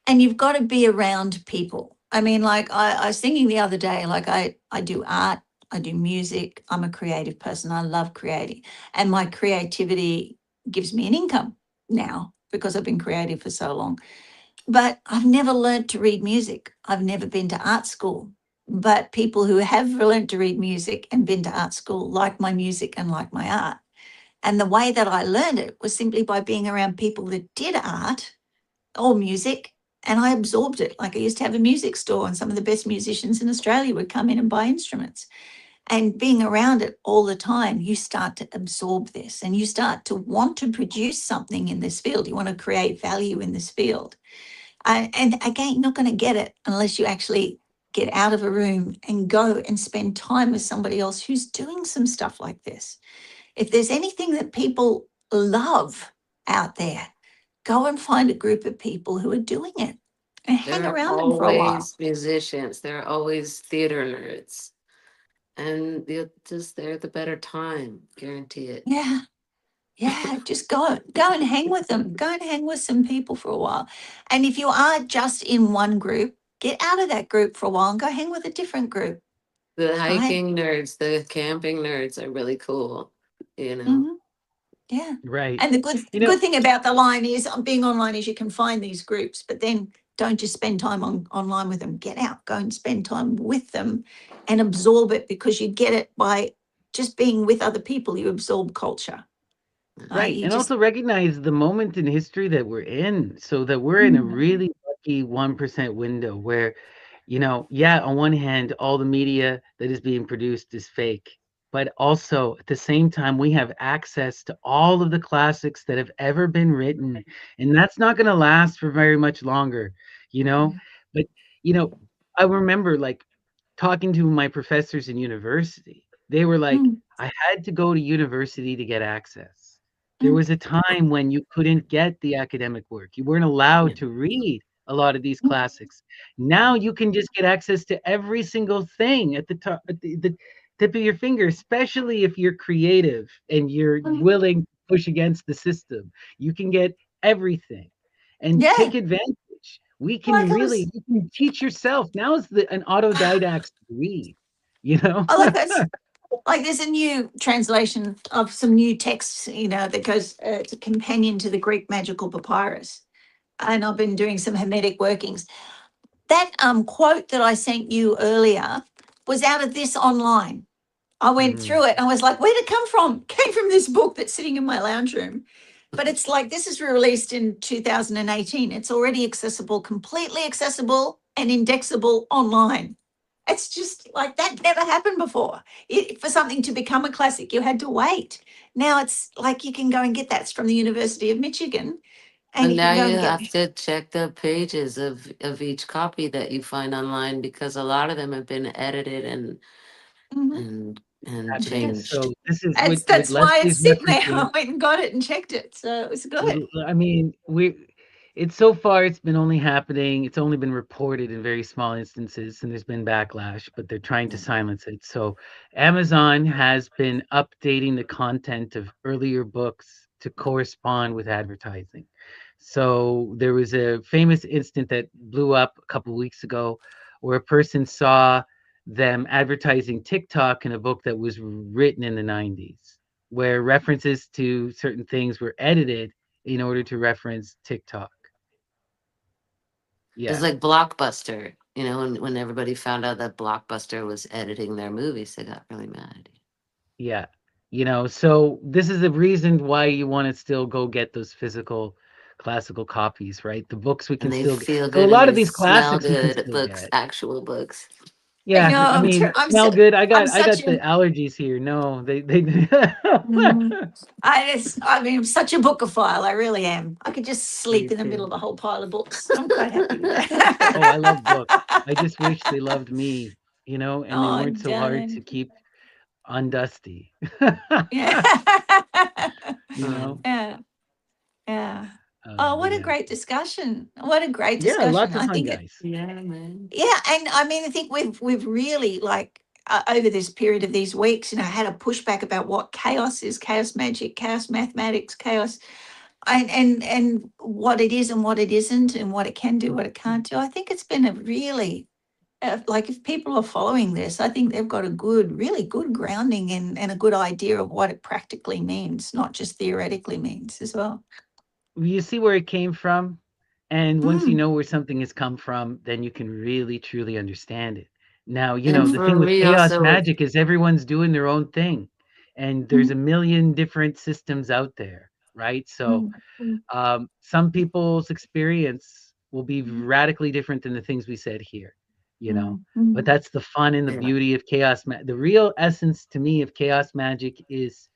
Speaker 3: And you've got to be around people. I mean, like I was thinking the other day, like I do art, I do music. I'm a creative person. I love creating. And my creativity gives me an income now because I've been creative for so long. But I've never learned to read music. I've never been to art school. But people who have learned to read music and been to art school like my music and like my art. And the way that I learned it was simply by being around people that did art or music, and I absorbed it. Like I used to have a music store, and some of the best musicians in Australia would come in and buy instruments. And being around it all the time, you start to absorb this and you start to want to produce something in this field. You want to create value in this field. And again, you're not going to get it unless you actually get out of a room and go and spend time with somebody else who's doing some stuff like this. If there's anything that people love out there, go and find a group of people who are doing it and hang
Speaker 4: There are
Speaker 3: around them for a while.
Speaker 4: always musicians. There are always theater nerds, and they're the better time, guarantee it.
Speaker 3: Yeah. Yeah, just go and hang with them. Go and hang with some people for a while. And if you are just in one group, get out of that group for a while and go hang with a different group.
Speaker 4: The
Speaker 3: Right?
Speaker 4: hiking nerds, the camping nerds are really cool.
Speaker 3: Hmm. Yeah.
Speaker 1: Right.
Speaker 3: And the good
Speaker 1: You know,
Speaker 3: good thing about the line is being online is you can find these groups, but then don't just spend time online with them. Get out, go and spend time with them and absorb it, because you get it by just being with other people. You absorb culture.
Speaker 1: right.
Speaker 3: You
Speaker 1: And
Speaker 3: just
Speaker 1: also recognize the moment in history that we're in, so that we're in a
Speaker 3: Mm,
Speaker 1: really lucky 1% window where, yeah, on one hand, all the media that is being produced is fake, but also at the same time, we have access to all of the classics that have ever been written. And that's not going to last for very much longer, you know? But, you know, I remember like talking to my professors in university. They were like,
Speaker 3: mm,
Speaker 1: I had to go to university to get access. There
Speaker 3: mm,
Speaker 1: was a time when you couldn't get the academic work. You weren't allowed to read a lot of these
Speaker 3: mm,
Speaker 1: classics. Now you can just get access to every single thing at the top, at the tip of your finger, especially if you're creative and you're
Speaker 3: mm.
Speaker 1: willing to push against the system. You can get everything and
Speaker 3: Yeah,
Speaker 1: take advantage. We
Speaker 3: like
Speaker 1: can
Speaker 3: I
Speaker 1: really,
Speaker 3: was,
Speaker 1: you can teach yourself. Now is an autodidact read, you know?
Speaker 3: I like this. Like there's a new translation of some new texts, that goes, it's a companion to the Greek magical papyrus. And I've been doing some Hermetic workings. That quote that I sent you earlier was out of this online. I went
Speaker 1: Mhm.
Speaker 3: through it and I was like, where'd it come from? Came from this book that's sitting in my lounge room. But it's like, this is released in 2018. It's already accessible, completely accessible and indexable online. It's just like that never happened before. For something to become a classic, you had to wait. Now it's like you can go and get that from the University of Michigan, and
Speaker 4: And
Speaker 3: you can
Speaker 4: now
Speaker 3: go
Speaker 4: you
Speaker 3: and get.
Speaker 4: have to check the pages of each copy that you find online, because a lot of them have been edited
Speaker 3: Mhm.
Speaker 4: and
Speaker 3: Changed.
Speaker 4: changed.
Speaker 1: So this is what
Speaker 3: That's why it's
Speaker 1: Leslie's
Speaker 3: sitting there.
Speaker 1: referencing.
Speaker 3: I went and got it and checked it, so it was good.
Speaker 1: I mean, it's so far it's been only happening. It's only been reported in very small instances, and there's been backlash, but they're trying to silence it. So Amazon has been updating the content of earlier books to correspond with advertising. So there was a famous incident that blew up a couple of weeks ago, where a person saw them advertising TikTok in a book that was written in the 90s, where references to certain things were edited in order to reference TikTok.
Speaker 4: It's
Speaker 1: Yeah,
Speaker 4: like Blockbuster. When everybody found out that Blockbuster was editing their movies, they got really mad.
Speaker 1: yeah. So this is the reason why you want to still go get those physical classical copies, right? The books we
Speaker 4: And
Speaker 1: can
Speaker 4: they
Speaker 1: still get.
Speaker 4: feel
Speaker 1: So a
Speaker 4: good and
Speaker 1: lot
Speaker 4: they
Speaker 1: of these
Speaker 4: smell
Speaker 1: classics you can
Speaker 4: good.
Speaker 1: still
Speaker 4: Books,
Speaker 1: get.
Speaker 4: actual books.
Speaker 3: I
Speaker 1: Yeah,
Speaker 3: know.
Speaker 1: I mean,
Speaker 3: I'm
Speaker 1: smell good. I
Speaker 3: I'm
Speaker 1: got I
Speaker 3: such
Speaker 1: got the
Speaker 3: a.
Speaker 1: allergies here. No, they
Speaker 3: Mm, I mean, I'm such a bookophile. I really am. I could just
Speaker 1: Me
Speaker 3: sleep in the middle
Speaker 1: too.
Speaker 3: of a whole pile of books. I'm quite happy with
Speaker 1: Oh, I love books. I
Speaker 3: that.
Speaker 1: just wish they loved me, and they
Speaker 3: Oh,
Speaker 1: weren't so hard to
Speaker 3: darling.
Speaker 1: keep undusty.
Speaker 3: Yeah.
Speaker 1: You know?
Speaker 4: um,
Speaker 3: Yeah. Yeah. Oh,
Speaker 1: But
Speaker 3: what a
Speaker 1: yeah.
Speaker 3: great discussion. What a great
Speaker 1: Yeah,
Speaker 3: discussion.
Speaker 1: lots of
Speaker 3: I
Speaker 1: fun,
Speaker 3: think
Speaker 1: guys.
Speaker 4: yeah, man.
Speaker 3: Yeah, and I mean, I think we've really like over this period of these weeks, had a pushback about what chaos is, chaos magic, chaos mathematics, chaos, and what it is and what it isn't, and what it can do, what it can't do. I think it's been a really like if people are following this, I think they've got a good, really good grounding and a good idea of what it practically means, not just theoretically means as well.
Speaker 1: You see where it came from? And once you
Speaker 3: Mm,
Speaker 1: know where something has come from, then you can really truly understand it. Now,
Speaker 4: And
Speaker 1: the
Speaker 3: mm,
Speaker 1: thing
Speaker 4: for
Speaker 1: with
Speaker 4: me
Speaker 1: chaos
Speaker 4: also,
Speaker 1: magic is everyone's doing their own thing. And there's
Speaker 3: mm,
Speaker 1: a million different systems out there, right? So
Speaker 3: mm, mm,
Speaker 1: some people's experience will be radically different than the things we said here,
Speaker 3: mm,
Speaker 1: but
Speaker 3: mm,
Speaker 1: that's the fun and the
Speaker 4: yeah.
Speaker 1: beauty of the real essence to me of chaos magic is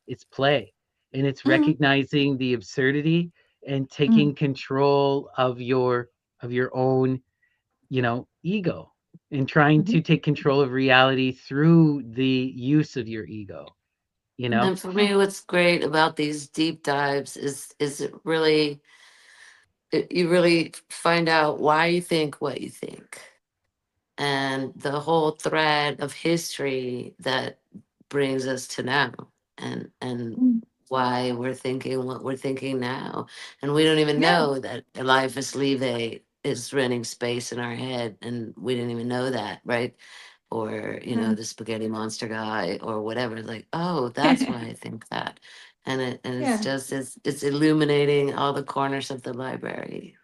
Speaker 1: it's play, and it's
Speaker 3: mm,
Speaker 1: recognizing the absurdity and
Speaker 3: mm,
Speaker 1: taking control of your own ego, and trying
Speaker 3: mhm.
Speaker 1: to take control of reality through the use of your ego you know
Speaker 4: And for me, what's great about these deep dives is it really you really find out why you think what you think, and the whole thread of history that brings us to now, and
Speaker 3: Mm,
Speaker 4: why we're thinking what we're thinking now, and we don't even
Speaker 3: yeah,
Speaker 4: know that Eliphas Levi is renting space in our head, and we didn't even know that, right? Or
Speaker 3: mm.
Speaker 4: the spaghetti monster guy or whatever, like, oh, that's why I think that. And it's
Speaker 3: Yeah,
Speaker 4: just it's illuminating all the corners of the library.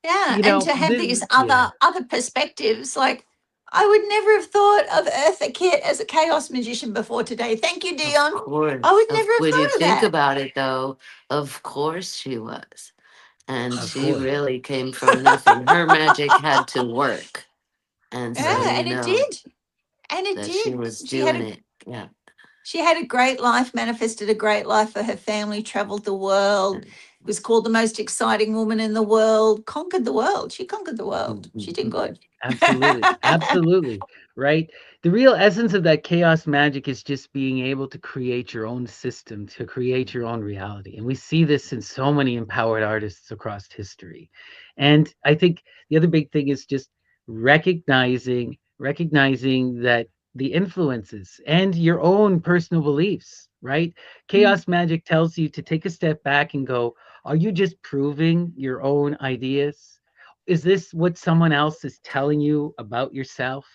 Speaker 3: yeah, and to have
Speaker 1: this
Speaker 3: these
Speaker 1: yeah,
Speaker 3: other perspectives, like I would never have thought of Eartha Kitt as a chaos magician before today. Thank you,
Speaker 4: Of
Speaker 3: Dion. I
Speaker 4: course,
Speaker 3: would never have
Speaker 4: when you
Speaker 3: thought of
Speaker 4: think
Speaker 3: that.
Speaker 4: about it, though, of course she was, and
Speaker 1: of
Speaker 4: she
Speaker 1: course.
Speaker 4: really came from nothing. Her magic had to work, and so
Speaker 3: Yeah,
Speaker 1: Right.
Speaker 4: you
Speaker 3: and it
Speaker 4: know
Speaker 3: did, and it
Speaker 4: that she
Speaker 3: did.
Speaker 4: was doing it. Yeah.
Speaker 3: She had a great life, manifested a great life for her family, traveled the world, was called the most exciting woman in the world, conquered the world. She conquered the world. She did good.
Speaker 1: Absolutely. Absolutely. Right. The real essence of that chaos magic is just being able to create your own system, to create your own reality. And we see this in so many empowered artists across history. And I think the other big thing is just recognizing that the influences and your own personal beliefs, right?
Speaker 3: Mm,
Speaker 1: Chaos magic tells you to take a step back and go, are you just proving your own ideas? Is this what someone else is telling you about yourself?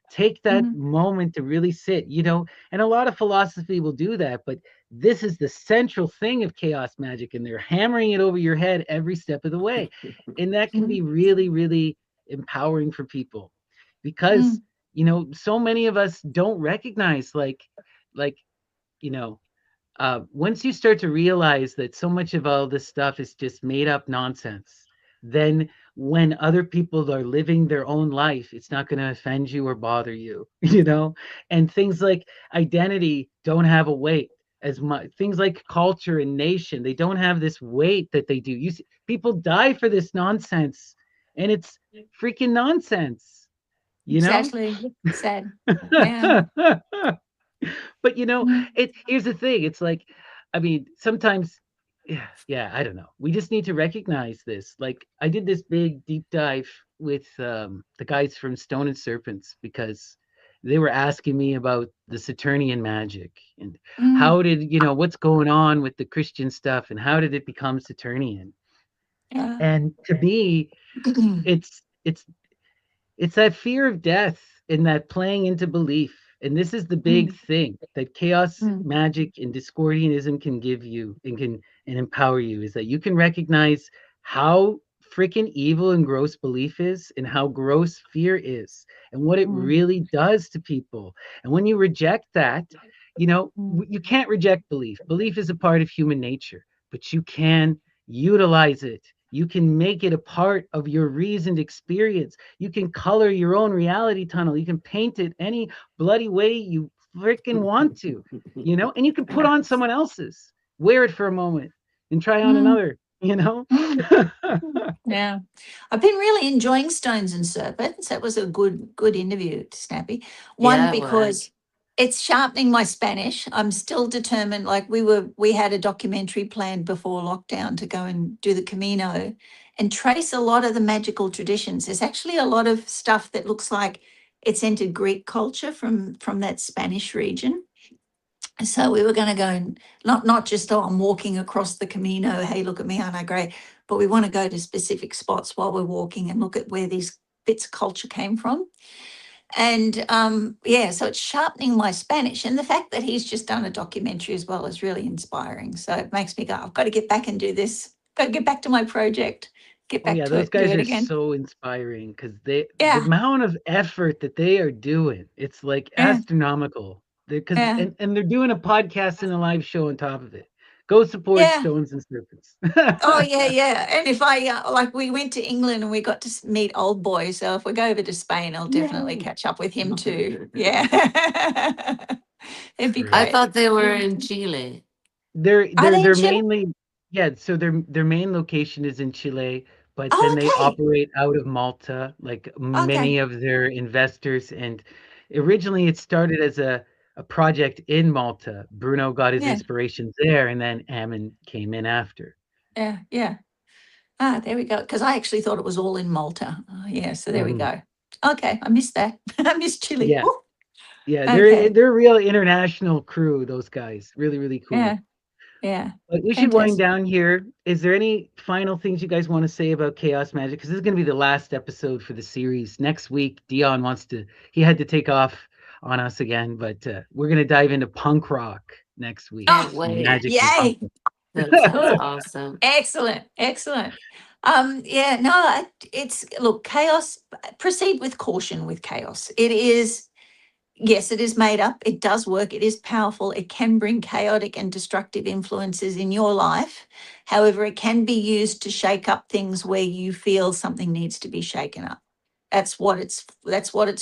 Speaker 1: Take that
Speaker 3: mm,
Speaker 1: moment to really sit, and a lot of philosophy will do that, but this is the central thing of chaos magic, and they're hammering it over your head every step of the way. And that can
Speaker 3: mm,
Speaker 1: be really, really empowering for people because,
Speaker 3: mm,
Speaker 1: so many of us don't recognize like, you know, once you start to realize that so much of all this stuff is just made up nonsense, then when other people are living their own life, it's not going to offend you or bother you, And things like identity don't have a weight as much. Things like culture and nation, they don't have this weight that they do. You see, people die for this nonsense, and it's freaking nonsense, you know?
Speaker 3: exactly. Sad. Yeah.
Speaker 1: But
Speaker 3: Mm,
Speaker 1: here's the thing. It's like, I mean, sometimes, yeah, I don't know. We just need to recognize this. Like, I did this big deep dive with the guys from Stone and Serpents because they were asking me about the Saturnian magic and
Speaker 3: mm,
Speaker 1: how did, what's going on with the Christian stuff and how did it become Saturnian?
Speaker 3: yeah.
Speaker 1: And to me, it's it's that fear of death and that playing into belief. And this is the big
Speaker 3: Mm,
Speaker 1: thing that chaos
Speaker 3: mm,
Speaker 1: magic and Discordianism can give you and empower you, is that you can recognize how freaking evil and gross belief is and how gross fear is and what it
Speaker 3: mm,
Speaker 1: really does to people. And when you reject that,
Speaker 3: mm,
Speaker 1: you can't reject belief. Belief is a part of human nature, but you can utilize it. You can make it a part of your reasoned experience. You can color your own reality tunnel. You can paint it any bloody way you freaking want to, and you can put on someone else's, wear it for a moment and try on
Speaker 3: mm,
Speaker 1: another.
Speaker 3: mm. Yeah, I've been really enjoying Stones and Serpents. That was a good interview, Snappy. One,
Speaker 4: Yeah, it was.
Speaker 3: because it's sharpening my Spanish. I'm still determined. Like we had a documentary planned before lockdown to go and do the Camino and trace a lot of the magical traditions. There's actually a lot of stuff that looks like it's entered Greek culture from that Spanish region. So we were going to go and not just, oh, I'm walking across the Camino. Hey, look at me, aren't I great? But we want to go to specific spots while we're walking and look at where these bits of culture came from. And yeah, so it's sharpening my Spanish. And the fact that he's just done a documentary as well is really inspiring. So it makes me go, I've got to get back and do this. Got to get back to my project. get
Speaker 1: Oh
Speaker 3: back
Speaker 1: yeah,
Speaker 3: to
Speaker 1: those
Speaker 3: it, do
Speaker 1: guys
Speaker 3: it
Speaker 1: are
Speaker 3: again.
Speaker 1: so inspiring because the
Speaker 3: Yeah,
Speaker 1: amount of effort that they are doing, it's like
Speaker 3: yeah,
Speaker 1: astronomical. Because
Speaker 3: yeah,
Speaker 1: and they're doing a podcast and a live show on top of it. Go support
Speaker 3: yeah.
Speaker 1: Stones and Serpents.
Speaker 3: Oh yeah, yeah. And if I like, we went to England and we got to meet Old Boy. So if we go over to Spain, I'll definitely
Speaker 1: Yay.
Speaker 3: catch up with him too. Yeah, it'd be
Speaker 4: I
Speaker 1: Great.
Speaker 3: great.
Speaker 4: thought they were in Chile.
Speaker 1: They're
Speaker 3: Are
Speaker 1: they're
Speaker 3: they in
Speaker 1: they're
Speaker 3: Chile?
Speaker 1: mainly yeah, so their main location is in Chile, but
Speaker 3: Oh,
Speaker 1: then they
Speaker 3: okay,
Speaker 1: operate out of Malta, like
Speaker 3: okay.
Speaker 1: many of their investors. And originally it started as a project in Malta. Bruno got his
Speaker 3: Yeah,
Speaker 1: inspirations there, and then Ammon came in after.
Speaker 3: yeah, yeah. Ah, there we go. Because I actually thought it was all in Malta. Oh, yeah, so there we
Speaker 1: Mhm.
Speaker 3: go. Okay, I missed that. I missed Chile.
Speaker 1: Yeah,
Speaker 3: Ooh,
Speaker 1: yeah,
Speaker 3: okay,
Speaker 1: they're a real international crew, those guys. Really, really
Speaker 3: yeah,
Speaker 1: cool.
Speaker 3: yeah.
Speaker 1: But we should wind
Speaker 3: Fantastic.
Speaker 1: down here. Is there any final things you guys want to say about Chaos Magic? Because this is going to be the last episode for the series. Next week, Dion he had to take off on us again, but we're going to dive into punk rock next week.
Speaker 3: Oh,
Speaker 4: Can't wait.
Speaker 1: Magic and punk
Speaker 3: yay.
Speaker 4: That sounds
Speaker 3: Oh,
Speaker 4: awesome.
Speaker 3: excellent, excellent. Yeah, no, it's look, chaos, proceed with caution with chaos. It is, yes, it is made up. It does work. It is powerful. It can bring chaotic and destructive influences in your life. However, it can be used to shake up things where you feel something needs to be shaken up. That's what it's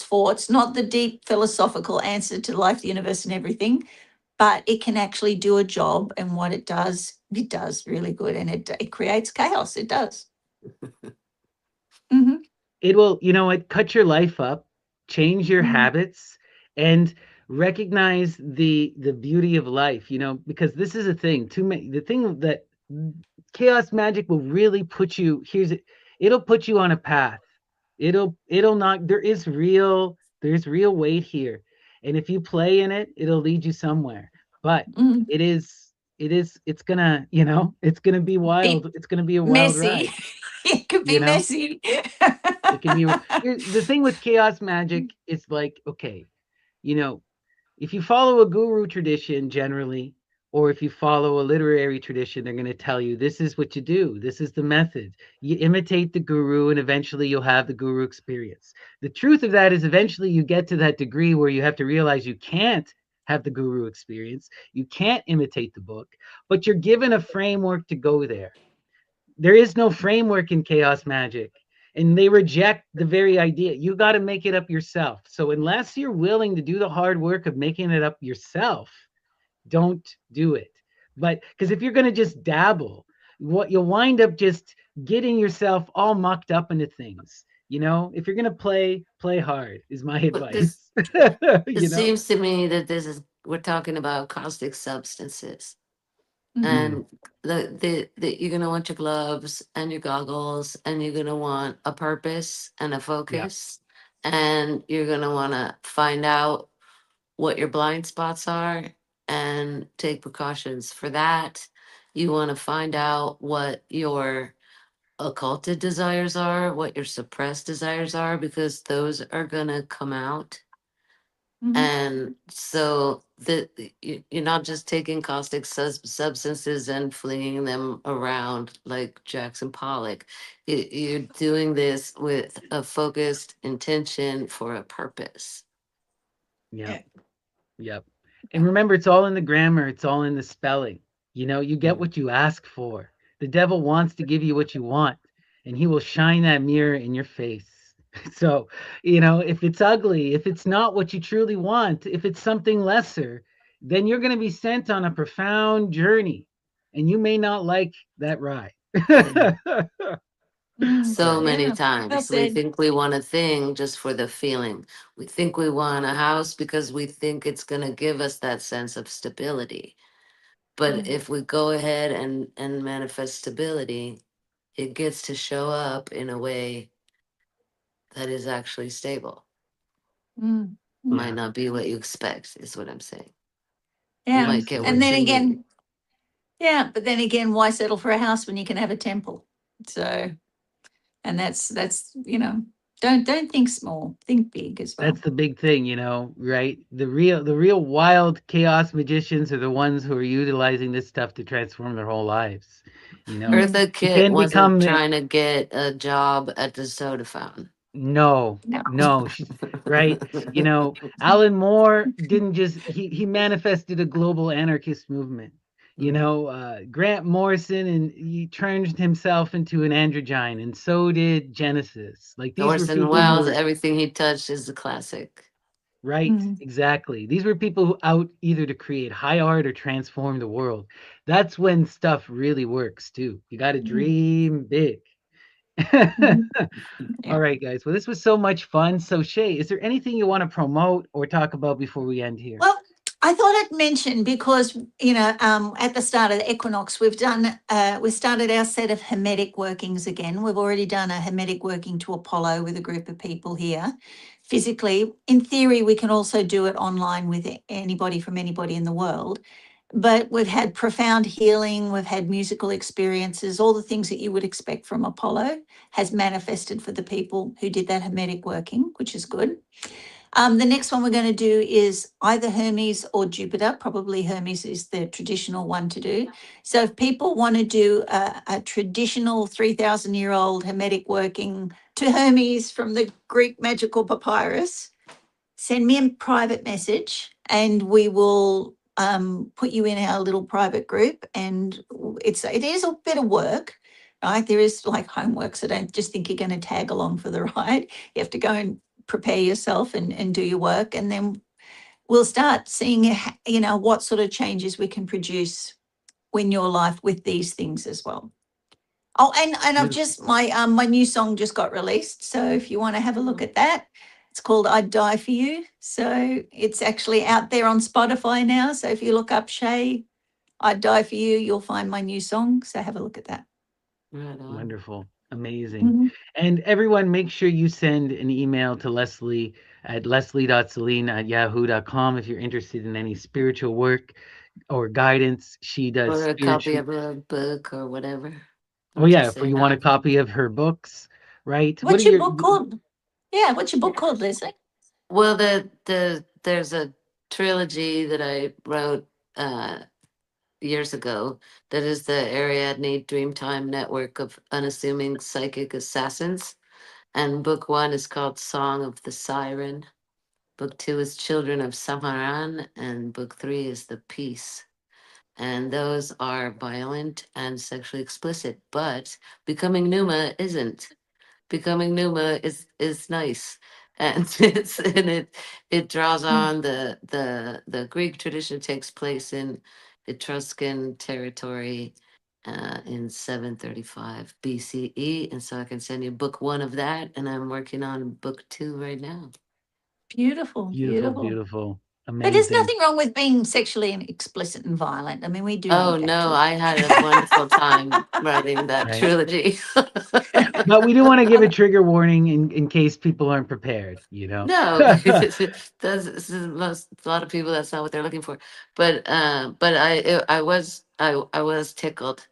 Speaker 3: for. It's not the deep philosophical answer to life, the universe, and everything, but it can actually do a job. And what it does really good, and it creates chaos. It does. Hmm.
Speaker 1: It will, you know what, cut your life up, change your
Speaker 3: Hmm.
Speaker 1: habits, and recognize the beauty of life, because this is a thing. Too many the thing that chaos magic will really put you here's it it'll put you on a path. It'll not there's real weight here. And if you play in it, it'll lead you somewhere. But
Speaker 3: Hmm.
Speaker 1: it's gonna, it's gonna be
Speaker 3: It
Speaker 1: wild. It's gonna be a wild
Speaker 3: messy.
Speaker 1: ride,
Speaker 3: It could be
Speaker 1: you know?
Speaker 3: messy.
Speaker 1: It can be the thing with chaos magic is like, okay, you know, if you follow a guru tradition generally, or if you follow a literary tradition, they're going to tell you this is what you do. This is the method. You imitate the guru, and eventually you'll have the guru experience. The truth of that is, eventually you get to that degree where you have to realize you can't have the guru experience. You can't imitate the book, but you're given a framework to go there. There is no framework in chaos magic, and they reject the very idea. You got to make it up yourself. So unless you're willing to do the hard work of making it up yourself, don't do it. But because if you're going to just dabble, what you'll wind up just getting yourself all mucked up into things. If you're going to play hard is my
Speaker 4: But this
Speaker 1: advice.
Speaker 4: it
Speaker 1: you know
Speaker 4: seems to me that we're talking about caustic substances.
Speaker 3: Mhm.
Speaker 4: And you're gonna want your gloves and your goggles, and you're gonna want a purpose and a
Speaker 1: Yeah.
Speaker 4: focus, and you're gonna want to find out what your blind spots are and take precautions for that. You want to find out what your occulted desires are, what your suppressed desires are, because those are gonna come out.
Speaker 3: Mhm.
Speaker 4: And so you're not just taking caustic substances and flinging them around like Jackson Pollock. You're doing this with a focused intention for a purpose.
Speaker 1: Yeah.
Speaker 3: Yeah.
Speaker 1: Yep. And remember, it's all in the grammar, it's all in the spelling. You get what you ask for. The devil wants to give you what you want, and he will shine that mirror in your face. So, if it's ugly, if it's not what you truly want, if it's something lesser, then you're going to be sent on a profound journey, and you may not like that ride.
Speaker 4: Mhm.
Speaker 3: Mm.
Speaker 4: So
Speaker 1: Right.
Speaker 4: many
Speaker 3: Yeah. Well
Speaker 4: times we
Speaker 3: said.
Speaker 4: think we want a thing just for the feeling. We think we want a house because we think it's going to give us that sense of stability. But
Speaker 3: Mm.
Speaker 4: if we go ahead and manifest stability, it gets to show up in a way that is actually stable.
Speaker 3: Mm.
Speaker 4: Might
Speaker 3: Mm.
Speaker 1: Yeah.
Speaker 4: not be what you expect, is what I'm saying. You
Speaker 3: Yeah.
Speaker 4: might get
Speaker 3: And
Speaker 4: what
Speaker 1: Absolutely.
Speaker 3: then
Speaker 4: you need.
Speaker 3: again, yeah, but then again, why settle for a house when you can have a temple? So, and that's Don't think small. Think big as well.
Speaker 1: That's the big thing, right? The real wild chaos magicians are the ones who are utilizing this stuff to transform their whole lives.
Speaker 4: Eartha
Speaker 1: You
Speaker 4: Kitt
Speaker 1: can
Speaker 4: wasn't
Speaker 1: become
Speaker 4: trying to get a job at the soda fountain.
Speaker 1: no,
Speaker 3: No.
Speaker 1: no, right? Alan Moore didn't just he manifested a global anarchist movement. Grant Morrison, and he turned himself into an androgyne, and so did Genesis. Like these were
Speaker 4: Orson
Speaker 1: people who
Speaker 4: Welles,
Speaker 1: were
Speaker 4: everything he touched is a classic.
Speaker 1: right, exactly. These were people who out either to create high art or transform the world. That's when stuff really works too. You got to dream big. All right, guys. Well, this was so much fun. So, Shay, is there anything you want to promote or talk about before we end here?
Speaker 3: Well, I thought I'd mention because at the start of the equinox, we started our set of hermetic workings again. We've already done a hermetic working to Apollo with a group of people here, physically. In theory, we can also do it online with anybody from anybody in the world. But we've had profound healing, we've had musical experiences, all the things that you would expect from Apollo has manifested for the people who did that hermetic working, which is good. The next one we're going to do is either Hermes or Jupiter. Probably Hermes is the traditional one to do. So if people want to do a traditional 3,000-year-old hermetic working to Hermes from the Greek magical papyrus, send me a private message and we will put you in our little private group. And it is a bit of work, right? There is like homework, so don't just think you're going to tag along for the ride. You have to go and prepare yourself and do your work, and then we'll start seeing what sort of changes we can produce in your life with these things as well. Oh, and I've just my new song just got released, so if you want to have a look at that, it's called "I'd Die for You." So it's actually out there on Spotify now. So if you look up Shay, "I'd Die for You," you'll find my new song. So have a look at that.
Speaker 4: Right on.
Speaker 1: Wonderful. Amazing. And everyone, make sure you send an email to Leslie at leslie.selene@yahoo.com if you're interested in any spiritual work or guidance. She does
Speaker 4: Or a copy
Speaker 1: spiritual.
Speaker 4: of a book or whatever.
Speaker 1: Oh,
Speaker 4: Or
Speaker 1: yeah.
Speaker 4: just
Speaker 1: If
Speaker 4: say
Speaker 1: you want a
Speaker 4: hi.
Speaker 1: copy of her books, right? What
Speaker 3: What's
Speaker 1: are
Speaker 3: your
Speaker 1: your.
Speaker 3: book called? Yeah, what's your book called, Leslie?
Speaker 4: Well, there's a trilogy that I wrote years ago that is the Ariadne Dreamtime Network of Unassuming Psychic Assassins. And book one is called Song of the Siren. Book two is Children of Samaran. And book three is The Peace. And those are violent and sexually explicit, but Becoming Numa isn't. Becoming Numa is nice. And it draws on the Greek tradition, takes place in Etruscan territory in 735 BCE. And so I can send you book one of that, and I'm working on book two right now.
Speaker 3: Beautiful,
Speaker 1: Beautiful,
Speaker 3: beautiful.
Speaker 1: beautiful.
Speaker 3: But there's
Speaker 1: Amazing.
Speaker 3: nothing wrong with being sexually explicit and violent. I mean, we do
Speaker 4: Oh
Speaker 3: need that
Speaker 4: no,
Speaker 3: too.
Speaker 4: I had a wonderful time writing that
Speaker 1: Right.
Speaker 4: trilogy.
Speaker 1: But we do want to give a trigger warning in case people aren't prepared.
Speaker 4: No, this is a lot of people. That's not what they're looking for. But I was tickled,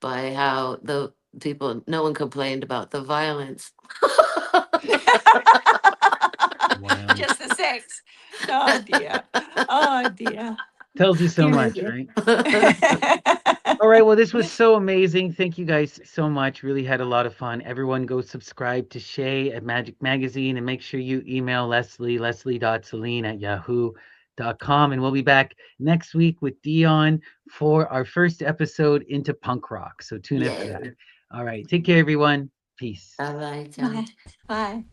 Speaker 4: by how the people. No one complained about the violence.
Speaker 1: Wow.
Speaker 3: Just the sex. Oh dear. Oh dear.
Speaker 1: Tells you so
Speaker 3: Dear, oh
Speaker 1: much,
Speaker 3: dear.
Speaker 1: right? All right. Well, this was so amazing. Thank you guys so much. Really had a lot of fun. Everyone go subscribe to Shay at Magic Magazine and make sure you email leslie.selene@yahoo.com. And we'll be back next week with Dion for our first episode into punk rock. So tune in for that.
Speaker 4: Yeah.
Speaker 1: All right. Take care, everyone. Peace.
Speaker 4: Bye bye.
Speaker 3: Bye. Bye.